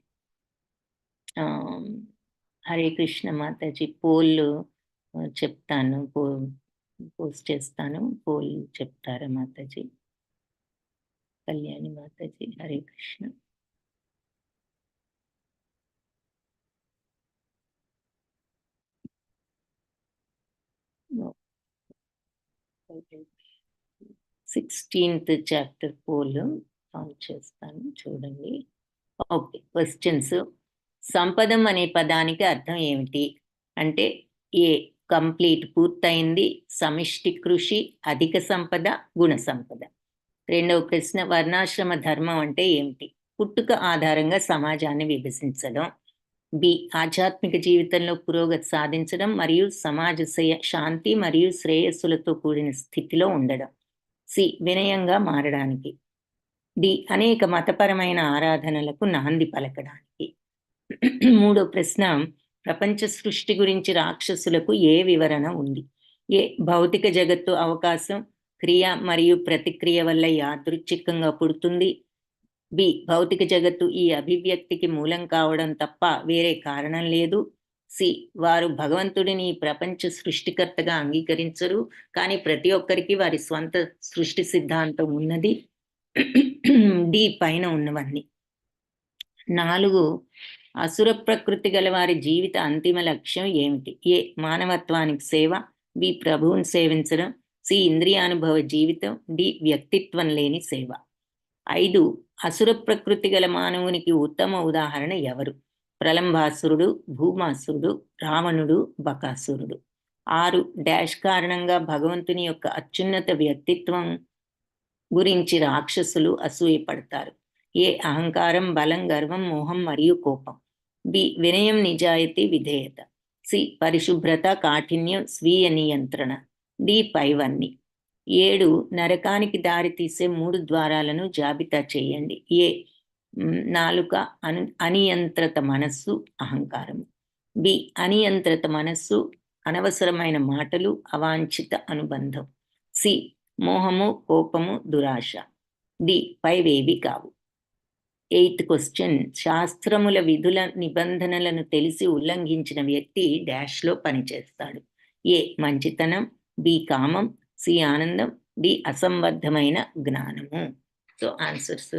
హరే కృష్ణ మాతాజీ. పోల్ చెప్తాను, పోస్ట్ చేస్తాను. పోల్ చెప్తారా Mataji? Kalyani Mataji. Hare Krishna. Sixteenth chapter poll on చేస్తాను, చూడండి. Okay, questions. సంపదం అనే పదానికి అర్థం ఏమిటి అంటే, ఏ కంప్లీట్ పూర్తయింది, సమిష్టి కృషి, అధిక సంపద, గుణ సంపద. రెండవ ప్రశ్న, వర్ణాశ్రమ ధర్మం అంటే ఏమిటి? పుట్టుక ఆధారంగా సమాజాన్ని విభజించడం. బి, ఆధ్యాత్మిక జీవితంలో పురోగతి సాధించడం మరియు సమాజ శాంతి మరియు శ్రేయస్సులతో కూడిన స్థితిలో ఉండడం. సి, వినయంగా మారడానికి. డి, అనేక మతపరమైన ఆరాధనలకు నాంది పలకడానికి. మూడో ప్రశ్న, ప్రపంచ సృష్టి గురించి రాక్షసులకు ఏ వివరణ ఉంది? ఏ, భౌతిక జగత్తు అవకాశం, క్రియ మరియు ప్రతిక్రియ వల్ల యాదృచ్ఛికంగా పుడుతుంది. బి, భౌతిక జగత్తు ఈ అభివ్యక్తికి మూలం కావడం తప్ప వేరే కారణం లేదు. సి, వారు భగవంతుడిని ప్రపంచ సృష్టికర్తగా అంగీకరించరు, కానీ ప్రతి ఒక్కరికి వారి స్వంత సృష్టి సిద్ధాంతం ఉన్నది. డి, పైన ఉన్నవన్నీ. 4, అసుర ప్రకృతి గల వారి జీవిత అంతిమ లక్ష్యం ఏమిటి? ఏ, మానవత్వానికి సేవ. బి, ప్రభువుని సేవించడం. సి, ఇంద్రియానుభవ జీవితం. డి, వ్యక్తిత్వం లేని సేవ. 5, అసుర ప్రకృతి గల మానవునికి ఉత్తమ ఉదాహరణ ఎవరు? ప్రలంబాసురుడు, భూమాసురుడు, రావణుడు, బకాసురుడు. 6, డాష్ కారణంగా భగవంతుని యొక్క అత్యున్నత వ్యక్తిత్వం గురించి రాక్షసులు అసూయపడతారు? ఏ, అహంకారం, బలం, గర్వం, మోహం మరియు కోపం. బి, వినయం, నిజాయితీ, విధేయత. సి, పరిశుభ్రత, కాఠిన్యం, స్వీయ నియంత్రణ. డి, పైవన్నీ. 7, నరకానికి దారి తీసే 3 ద్వారాలను జాబితా చేయండి. ఏ, నాలుక, అనియంత్రిత మనస్సు, అహంకారము. బి, అనియంత్రిత మనస్సు, అనవసరమైన మాటలు, అవాంఛిత అనుబంధం. సి, మోహము, కోపము, దురాశ. డి, పైవేవి కావు. 8th క్వశ్చన్, శాస్త్రముల విధుల నిబంధనలను తెలిసి ఉల్లంఘించిన వ్యక్తి డాష్లో పనిచేస్తాడు. ఏ, మంచితనం. బి, కామం. సి, ఆనందం. డి, అసంబద్ధమైన జ్ఞానము. సో ఆన్సర్స్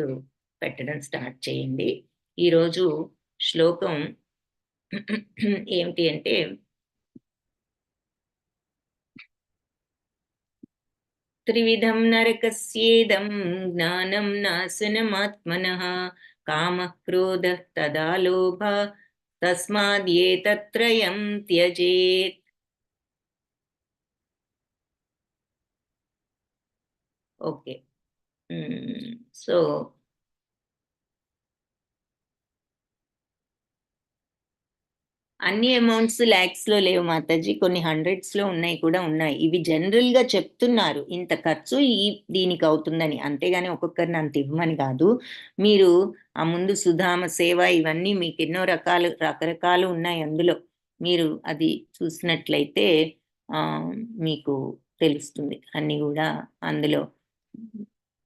పెట్టడం స్టార్ట్ చేయండి. ఈరోజు శ్లోకం ఏమిటి అంటే, త్రివిధం నరకస్యేదం జ్ఞానం నాశనమాత్మనః కామః క్రోధః తదా లోభः తస్మాదేతత్రయం త్యజేత్. ఓకే, సో అన్ని అమౌంట్స్ ల్యాక్స్ లో లేవు మాతాజీ, కొన్ని హండ్రెడ్స్ లో ఉన్నాయి కూడా ఉన్నాయి. ఇవి జనరల్ గా చెప్తున్నారు ఇంత ఖర్చు దీనికి అవుతుందని, అంతేగాని ఒక్కొక్కరిని అంత ఇవ్వమని కాదు. మీరు ఆ ముందు సుధామ సేవ ఇవన్నీ మీకు ఎన్నో రకరకాలు ఉన్నాయి అందులో. మీరు అది చూసినట్లయితే మీకు తెలుస్తుంది అన్ని కూడా అందులో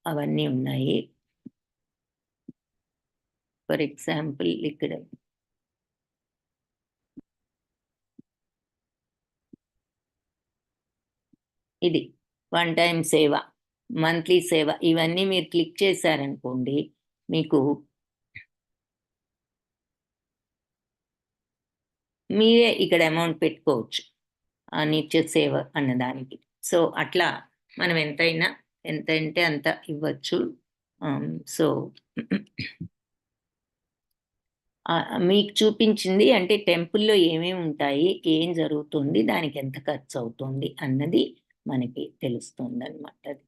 అవన్నీ ఉన్నాయి. ఫర్ ఎగ్జాంపుల్ ఇక్కడ ఇది 1 టైం సేవ, మంత్లీ సేవ, ఇవన్నీ మీరు క్లిక్ చేశారనుకోండి, మీకు మీరే ఇక్కడ అమౌంట్ పెట్టుకోవచ్చు ఆ నిత్య సేవ అన్నదానికి. సో అట్లా మనం ఎంత అంటే అంత ఇవ్వచ్చు. సో మీకు చూపించింది అంటే టెంపుల్లో ఏమేమి ఉంటాయి, ఏం జరుగుతుంది, దానికి ఎంత ఖర్చు అవుతుంది అన్నది మనకి తెలుస్తుంది అనమాట. అది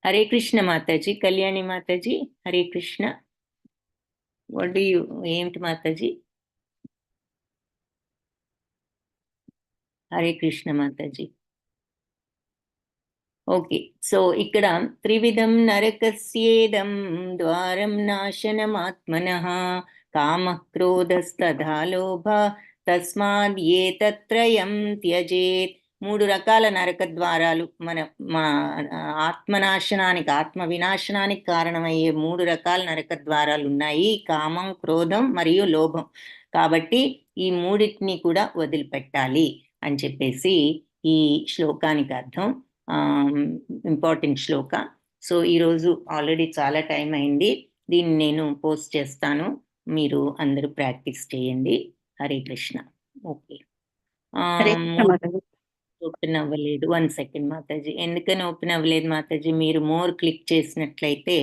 హరే కృష్ణ మాతాజీ. కళ్యాణి మాతాజీ. హరే కృష్ణ. వాట్ యు ఏమిటి మాతాజీ? హరే కృష్ణ మాతాజీ. ఓకే, సో ఇక్కడ త్రివిధం నరకస్యేదం ద్వారం నాశనమాత్మనః కామః క్రోధస్తథా లోభ తస్మాదేతత్రయం త్యజేత్. 3 రకాల నరక ద్వారాలు మా ఆత్మనాశనానికి, ఆత్మ వినాశనానికి కారణమయ్యే 3 రకాల నరక ద్వారాలు ఉన్నాయి: కామం, క్రోధం మరియు లోభం. కాబట్టి ఈ మూడింటిని కూడా వదిలిపెట్టాలి అని చెప్పేసి ఈ శ్లోకానికి అర్థం. ఇంపార్టెంట్ శ్లోక. సో ఈరోజు ఆల్రెడీ చాలా టైం అయింది. దీన్ని నేను పోస్ట్ చేస్తాను, మీరు అందరూ ప్రాక్టీస్ చేయండి. హరే కృష్ణ. ఓకే. ఓపెన్ అవ్వలేదు. 1 సెకండ్ మాతాజీ. ఎందుకని ఓపెన్ అవ్వలేదు మాతాజీ? మీరు మోర్ క్లిక్ చేసినట్లయితే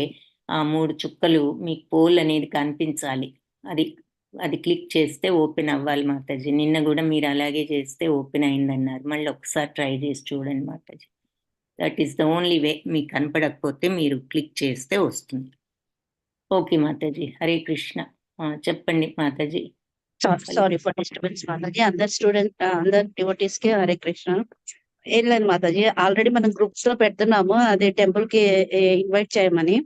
ఆ 3 చుక్కలు మీకు పోల్ అనేది కనిపించాలి. అది క్లిక్ చేస్తే ఓపెన్ అవ్వాలి మాతాజీ. నిన్న కూడా మీరు అలాగే చేస్తే ఓపెన్ అయిందన్నారు. మళ్ళీ ఒకసారి ట్రై చేసి చూడండి Mataji. That is the only way. మీకు కనపడకపోతే మీరు క్లిక్ చేస్తే వస్తుంది. ఓకే మాతాజీ. హరే కృష్ణ. చెప్పండి Mataji. Sorry for disturbance Mataji. అందరు డివోటీస్ కి హరే కృష్ణ. ఏం లేదు మాతాజీ, ఆల్రెడీ మనం గ్రూప్స్ లో పెడుతున్నాము, అదే టెంపుల్ కి ఇన్వైట్ చేయమని.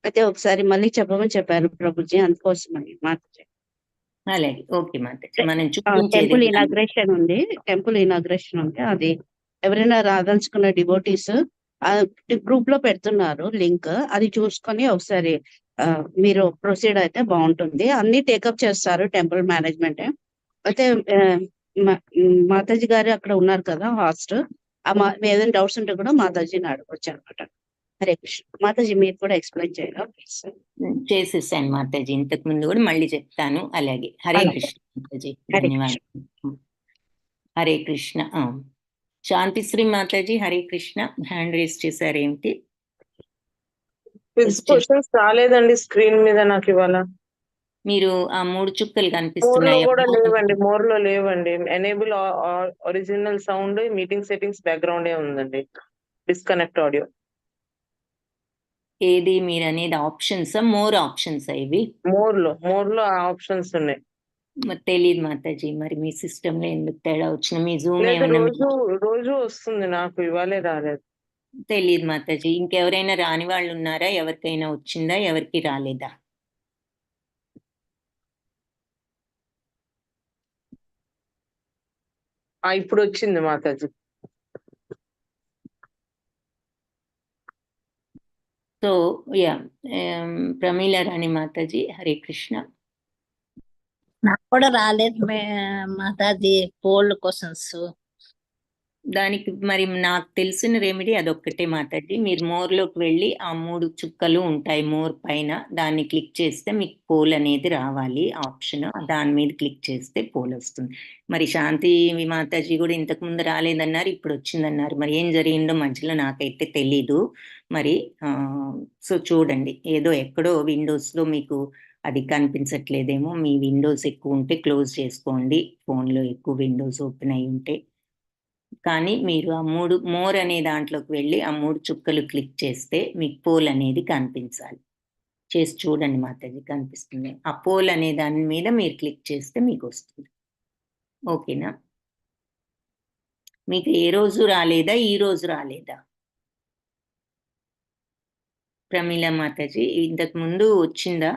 అయితే ఒకసారి మళ్ళీ చెప్పమని చెప్పారు ప్రభుజీ, అందుకోసమని మాతాజీ. అలాగే. ఓకే మాతాజీ. మనం టెంపుల్ ఇనాగ్రేషన్ ఉంది, అది ఎవరైనా రాదలుచుకున్న డివోటీస్ గ్రూప్ లో పెడుతున్నారు లింక్, అది చూసుకొని ఒకసారి మీరు ప్రొసీడ్ అయితే బాగుంటుంది. అన్ని టేకప్ చేస్తారు టెంపుల్ మేనేజ్మెంట్. అయితే మాతాజీ గారు అక్కడ ఉన్నారు కదా హాస్ట్, ఏదైనా డౌట్స్ ఉంటే కూడా మాతాజీని అడగొచ్చు అనమాట. హరే కృష్ణ. మాతాజీ మీరు కూడా ఎక్స్ప్లెయిన్ చేయాలా? చేసేసాను మాతాజీ, ఇంతకు ముందు కూడా మళ్ళీ చెప్తాను. అలాగే. హరే కృష్ణ మాతాజీ. ధన్యవాదాలు. హరే కృష్ణ. శాంతిశ్రీ మాతాజీ హరే కృష్ణ. హ్యాండ్ రేస్ చేశారేంటి? క్వశ్చన్స్ రాలేదండి స్క్రీన్ మీద నాకు ఇవాళ. మీరు ఆ 3 చుక్కలు కనిపిస్తున్నాయి కూడా లేవండి, మోర్ లో లేవండి. Enable original sound, meeting settings background ఉందండి, డిస్కనెక్ట్ ఆడియో. ఏది మీరు అనేది? ఆప్షన్స్, మోర్ ఆప్షన్స్ ఇవి? మోర్ లో ఆప్షన్స్ ఉన్నాయి. తెలియదు మాతాజీ, మరి మీ సిస్టమ్ లో ఎందుకు తేడా వచ్చిన? మీ జూమ్ రోజు వస్తుంది, నాకు ఇవాళే రాలేదు. తెలియదు మాతాజీ. ఇంకెవరైనా రాని వాళ్ళు ఉన్నారా? ఎవరికైనా వచ్చిందా? ఎవరికి రాలేదా? ఇప్పుడు వచ్చింది మాతాజీ. సో యా, ప్రమీల రాణి మాతాజీ హరే కృష్ణ. నాకు కూడా రాలేదు మాతాజీ పోల్ క్వశ్చన్స్. దానికి మరి నాకు తెలిసిన రెమెడీ అదొక్కటే మాతాజీ. మీరు మోర్లోకి వెళ్ళి ఆ 3 చుక్కలు ఉంటాయి మోర్ పైన, దాన్ని క్లిక్ చేస్తే మీకు పోల్ అనేది రావాలి ఆప్షన్. దాని మీద క్లిక్ చేస్తే పోల్ వస్తుంది. మరి శాంతి మాతాజీ కూడా ఇంతకు ముందు రాలేదన్నారు, ఇప్పుడు వచ్చిందన్నారు. మరి ఏం జరిగిందో మధ్యలో నాకైతే తెలీదు. మరి సో చూడండి, ఏదో ఎక్కడో విండోస్లో మీకు అది కనిపించట్లేదేమో. మీ విండోస్ ఎక్కువ ఉంటే క్లోజ్ చేసుకోండి, ఫోన్లో ఎక్కువ విండోస్ ఓపెన్ అయి ఉంటే. కానీ మీరు ఆ 3 మోర్ అనే దాంట్లోకి వెళ్ళి ఆ 3 చుక్కలు క్లిక్ చేస్తే మీకు పోల్ అనేది కనిపించాలి. చేసి చూడండి మాతాజీ, కనిపిస్తుంది. ఆ పోల్ అనే దాని మీద మీరు క్లిక్ చేస్తే మీకు వస్తుంది. ఓకేనా? మీకు ఏ రోజు రాలేదా? ఈ రోజు రాలేదా? ప్రమీల మాతాజీ ఇంతకు ముందు వచ్చిందా?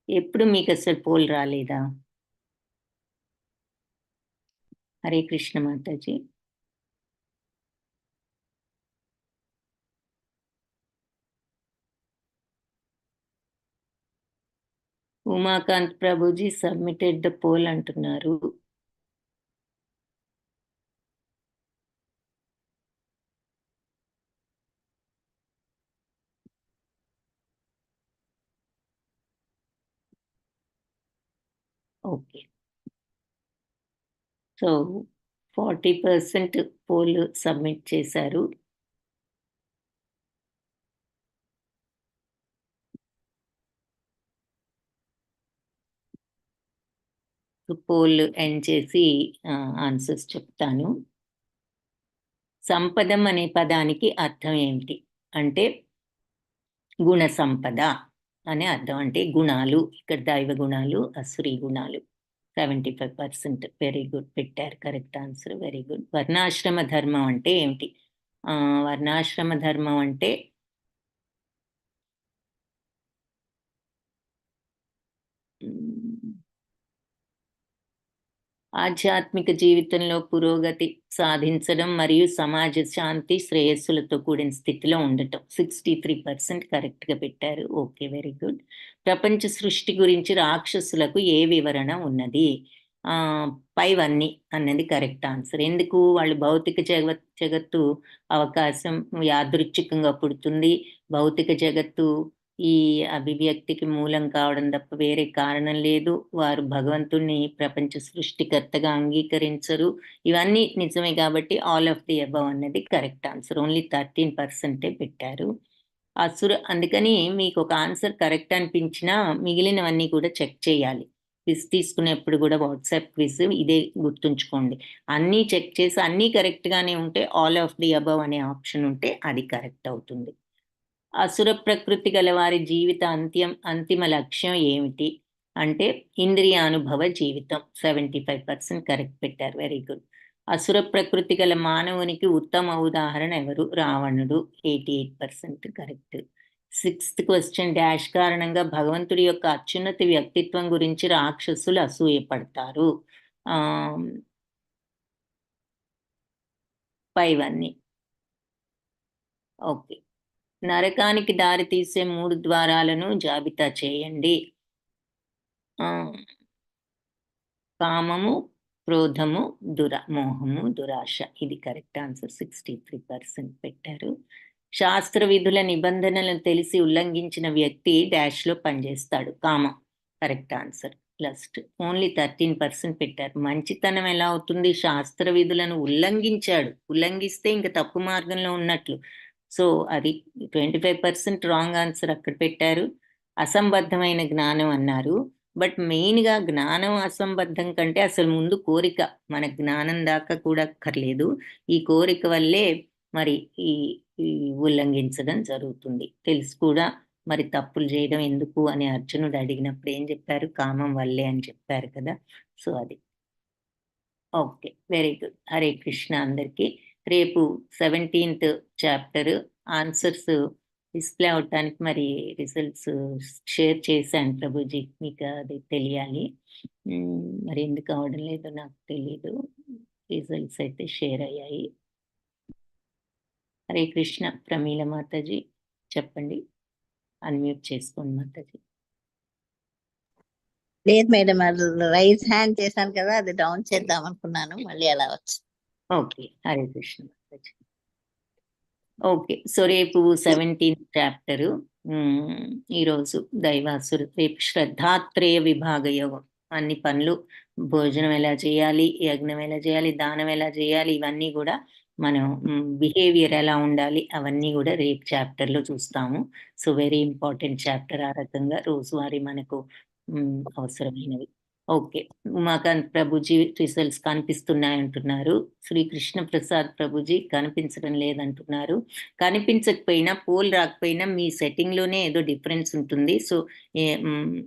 ఎప్పుడు మీకు అసలు పోల్ రాలేదా? Hare Krishna Mataji. Umakant Prabhuji submitted the pole అంటున్నారు. ఓకే. సో 40% పోల్ సబ్మిట్ చేశారు. పోల్ ఎండ్ చేసి ఆన్సర్స్ చెప్తాను. సంపదం అనే పదానికి అర్థం ఏమిటి అంటే గుణ సంపద అనే అర్థం. అంటే గుణాలు, ఇక్కడ దైవ గుణాలు, అసురీ గుణాలు. 75%. వెరీ గుడ్, పెట్టారు కరెక్ట్ ఆన్సర్. Very good. వర్ణాశ్రమ ధర్మం అంటే ఏమిటి? వర్ణాశ్రమ ధర్మం అంటే ఆధ్యాత్మిక జీవితంలో పురోగతి సాధించడం మరియు సమాజ శాంతి శ్రేయస్సులతో కూడిన స్థితిలో ఉండటం 63% కరెక్ట్గా పెట్టారు. Okay, very good. ప్రపంచ సృష్టి గురించి రాక్షసులకు ఏ వివరణ ఉన్నది? పైవన్నీ అన్నది కరెక్ట్ ఆన్సర్. ఎందుకు? వాళ్ళు భౌతిక జగత్తు అవకాశం యాదృచ్ఛికంగా పుడుతుంది. భౌతిక జగత్తు ఈ అభివ్యక్తికి మూలం కావడం తప్ప వేరే కారణం లేదు. వారు భగవంతుణ్ణి ప్రపంచ సృష్టికర్తగా అంగీకరించరు. ఇవన్నీ నిజమే కాబట్టి ఆల్ ఆఫ్ ది అబవ్ అన్నది కరెక్ట్ ఆన్సర్. ఓన్లీ 13% పెట్టారు. అందుకని మీకు ఒక ఆన్సర్ కరెక్ట్ అనిపించినా మిగిలినవన్నీ కూడా చెక్ చేయాలి. క్విజ్ తీసుకునేప్పుడు కూడా వాట్సాప్ క్విజ్ ఇదే గుర్తుంచుకోండి. అన్నీ చెక్ చేసి అన్నీ కరెక్ట్గానే ఉంటే ఆల్ ఆఫ్ ది అబవ్ అనే ఆప్షన్ ఉంటే అది కరెక్ట్ అవుతుంది. అసుర ప్రకృతి గల వారి జీవిత అంతిమ లక్ష్యం ఏమిటి అంటే ఇంద్రియానుభవ జీవితం. 75% కరెక్ట్ పెట్టారు. Very good. అసుర ప్రకృతి గల మానవునికి ఉత్తమ ఉదాహరణ ఎవరు? రావణుడు. 88% కరెక్ట్. 6th క్వశ్చన్, డాష్ కారణంగా భగవంతుడి యొక్క అత్యున్నత వ్యక్తిత్వం గురించి రాక్షసులు అసూయపడతారు. పైవన్నీ ఓకే. నరకానికి దారి తీసే 3 ద్వారాలను జాబితా చేయండి. కామము, క్రోధము, మోహము, దురాశ. ఇది కరెక్ట్ ఆన్సర్. 63% పెట్టారు. శాస్త్ర విధుల నిబంధనలను తెలిసి ఉల్లంఘించిన వ్యక్తి డాష్లో పనిచేస్తాడు. కామం కరెక్ట్ ఆన్సర్. ప్లస్ ఓన్లీ 13% పెట్టారు. మంచితనం ఎలా అవుతుంది? శాస్త్ర విధులను ఉల్లంఘిస్తే ఇంకా తప్పు మార్గంలో ఉన్నట్లు. సో అది 25% రాంగ్ ఆన్సర్ అక్కడ పెట్టారు. అసంబద్ధమైన జ్ఞానం అన్నారు. బట్ మెయిన్గా జ్ఞానం అసంబద్ధం కంటే అసలు ముందు కోరిక. మన జ్ఞానం దాకా కూడా అక్కర్లేదు. ఈ కోరిక వల్లే మరి ఈ ఉల్లంఘించడం జరుగుతుంది. తెలుసు కూడా మరి తప్పులు చేయడం ఎందుకు అని అర్జునుడు అడిగినప్పుడు ఏం చెప్పారు? కామం వల్లే అని చెప్పారు కదా. సో అది okay, very good. Hare Krishna అందరికీ. రేపు 17th చాప్టర్ ఆన్సర్స్ డిస్ప్లే అవటానికి మరి రిజల్ట్స్ షేర్ చేశాను ప్రభుజీ, మీకు అది తెలియాలి. మరి ఎందుకు అవడం లేదో నాకు తెలీదు. రిజల్ట్స్ అయితే షేర్ అయ్యాయి. హరే కృష్ణ. ప్రమీల మాతాజీ చెప్పండి, అన్మ్యూట్ చేసుకోండి మాతాజీ. లేదు మేడం, అది రైజ్ హ్యాండ్ చేశాను కదా, అది డౌన్ చేద్దాం అనుకున్నాను, మళ్ళీ అలా వచ్చి. Okay, Hare Krishna Mataji. Okay, so రేపు 17th చాప్టరు. ఈరోజు దైవాసురు, రేపు శ్రద్ధాత్రేయ విభాగ యోగం. అన్ని పనులు, భోజనం ఎలా చేయాలి, యజ్ఞం ఎలా చేయాలి, దానం ఎలా చేయాలి, ఇవన్నీ కూడా మనం బిహేవియర్ ఎలా ఉండాలి అవన్నీ కూడా రేపు చాప్టర్లో చూస్తాము. So very important chapter. ఆ రకంగా రోజువారీ మనకు అవసరమైనవి. Okay, Umakant Prabhuji results కనిపిస్తున్నాయంటున్నారు. శ్రీకృష్ణ ప్రసాద్ ప్రభుజీ కనిపించడం లేదంటున్నారు. కనిపించకపోయినా, పోల్ రాకపోయినా మీ సెట్టింగ్లోనే ఏదో డిఫరెన్స్ ఉంటుంది. సో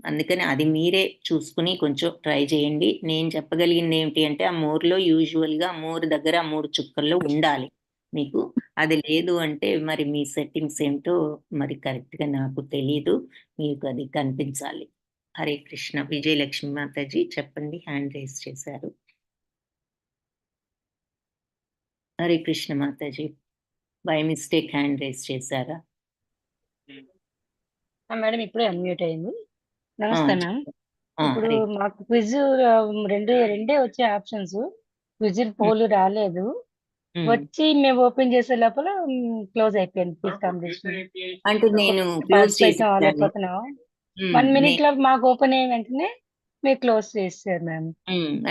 అందుకని అది మీరే చూసుకుని కొంచెం ట్రై చేయండి. నేను చెప్పగలిగింది ఏమిటి అంటే, ఆ మోర్లో యూజువల్గా మోర్ దగ్గర 3 చుక్కల్లో ఉండాలి మీకు. అది లేదు అంటే మరి మీ సెట్టింగ్స్ ఏంటో మరి కరెక్ట్గా నాకు తెలీదు. మీకు అది కనిపించాలి. హరే కృష్ణ. విజయలక్ష్మి మాతాజీ చెప్పండి, హ్యాండ్ రైజ్ చేశారు. Hare Krishna Mataji, by mistake hand raise చేశారా? మేడం ఇప్పుడే అన్మ్యూట్ అయింది. నమస్తే మ్యామ్. ఇప్పుడు హరే మాకు క్విజ్ రెండే వచ్చే ఆప్షన్స్. క్విజ్ పోల్ రాలేదు. వచ్చి మేము ఓపెన్ చేసే లోపల క్లోజ్ అయిపోయింది క్విజ్ కాంపిటీషన్. అంటే నేను క్లోజ్ పార్టిసిపేట్ చేసి అవ్వలేకపోతున్నాం. 1 minute లో మాకు ఓపెన్ అయిన వెంటనే మీరు క్లోజ్ చేశారు మ్యామ్.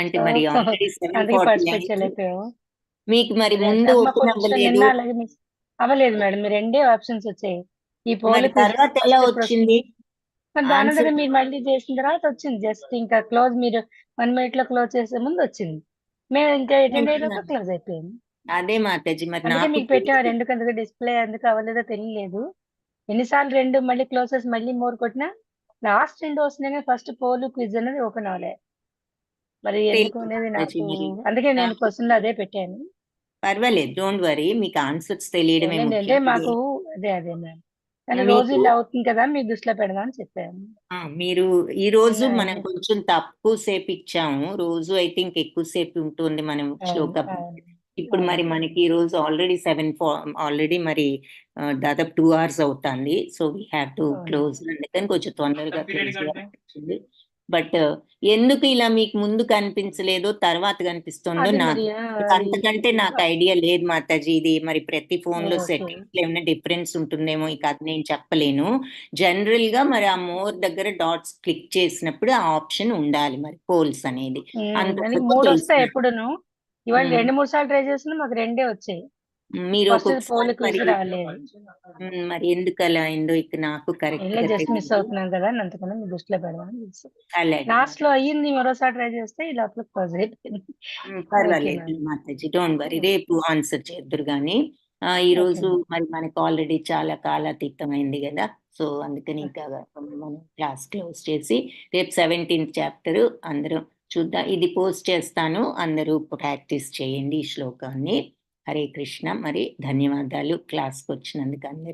అంటే మరి ఆల్రెడీ అందుకే 7:40 పార్టిసిపేట్ చేయలేకపోయాం. మీకు మరి ముందు ఓపెన్ అవ్వలేదు. నిన్న అలాగే మిస్ అవ్వలేదు మేడం. మీరు రెండే ఆప్షన్స్ వచ్చాయి. ఈ పోల్ తర్వాత ఎలా వచ్చింది? దాని దగ్గర మీరు మళ్ళీ చేసిన తర్వాత వచ్చింది. జస్ట్ ఇంకా క్లోజ్ మీరు 1 minute లో క్లోజ్ చేసే ముందు వచ్చింది. మేము ఇంకా అటెండ్ అయ్యేలోపు క్లోజ్ అయిపోయింది. అదే మాతాజీ, మరి అందుకే నాకు మీకు పెట్టాము. ఎందుకు డిస్ప్లే ఎందుకు అవ్వలేదో తెలియలేదు. ఎన్నిసార్లు 2 మళ్ళీ క్లోజెస్ మళ్ళీ మోర్ కొట్టినా లాస్ట్ 2 వస్తున్నాయి. ఫస్ట్ పోల్ క్విజ్ అనేది ఓపెన్ అవ్వలే. మరి ఎందుకు అనేది నాకు, అందుకే నేను క్వశ్చన్ లో అదే పెట్టాను. పర్వాలేదు, డోంట్ వరీ. మీకు ఆన్సర్స్ తెలియడమే అంటే ముఖ్యం. మాకు అదే మ్యామ్. కానీ రోజు మీకు ఇలా అవుతుంది కదా మీ దృష్టిలో పెడదాం అని చెప్పాను. మీరు ఈ రోజు నిన్న మనం కొంచెం తక్కువ సేపు ఇచ్చాము. రోజు ఐ థింక్ ఎక్కువసేపు ఉంటుంది మనం అవును శ్లోకం. అవును ఇప్పుడు మరి అవును మనకి ఈ రోజు ఆల్రెడీ ఆల్రెడీ మరి దాదాపు 2 hours అవుతుంది. సో వీ హ్యావ్ టు అవును క్లోజ్. అందుకని కొంచెం తొందరగా క్లోజ్ చేయాలనిపించింది. బట్ ఎందుకు ఇలా మీకు ముందు కనిపించలేదో తర్వాత కనిపిస్తుందో అది నాకు మరి నాకు అది అంతకంటే నాకు ఐడియా లేదు మాతాజీ. ఇది మరి ప్రతి ఫోన్ లో ఓకే సెట్టింగ్స్ ఏమైనా డిఫరెన్స్ ఉంటుందేమో, ఇక అది నేను చెప్పలేను. జనరల్ గా మరి ఆ మోర్ దగ్గర డాట్స్ క్లిక్ చేసినప్పుడు ఆ ఆప్షన్ ఉండాలి మరి పోల్స్ అనేది. అని అంతవరకు 3 తెలుసు వస్తాయి నాకు. ఎప్పుడును. ఇవాళ ఉమ్. 2-3 సార్లు ట్రై చేసినా మాకు 2 వచ్చాయి. మీరు ఫస్ట్ ఒక్కొక్కసారి పోల్ మరి క్విజ్ రాలేదు. మరి ఎందుకు అలా అయిందో ఇక నాకు కరెక్ట్ ఇలా గా జస్ట్ మిస్ తెలియదు. అవుతున్నాం కదా అని అంతకన్నా మీ దృష్టిలో పెడదాం అని తెలుసు. అలాగే లాస్ట్ లో అయ్యింది మరోసారి ట్రై చేస్తే ఈ లోపల క్లోజ్ అయిపోయింది. ఓకే పర్వాలేదు మ్యామ్. Mataji, don't worry. రేపు ఆన్సర్ చేద్దరు కానీ ఈ ఓకే రోజు మ్యామ్. మరి మనకు ఆల్రెడీ చాలా కాలాతీతమైంది కదా. సో అందుకని ఇంకా మనం క్లాస్ క్లోజ్ చేసి రేపు 17th చాప్టర్ అందరూ చూద్దాం. ఇది పోస్ట్ చేస్తాను, అందరూ ప్రాక్టీస్ చేయండి ఈ శ్లోకాన్ని. హరే కృష్ణ. మరి ధన్యవాదాలు క్లాస్కి వచ్చినందుకు అందరికీ.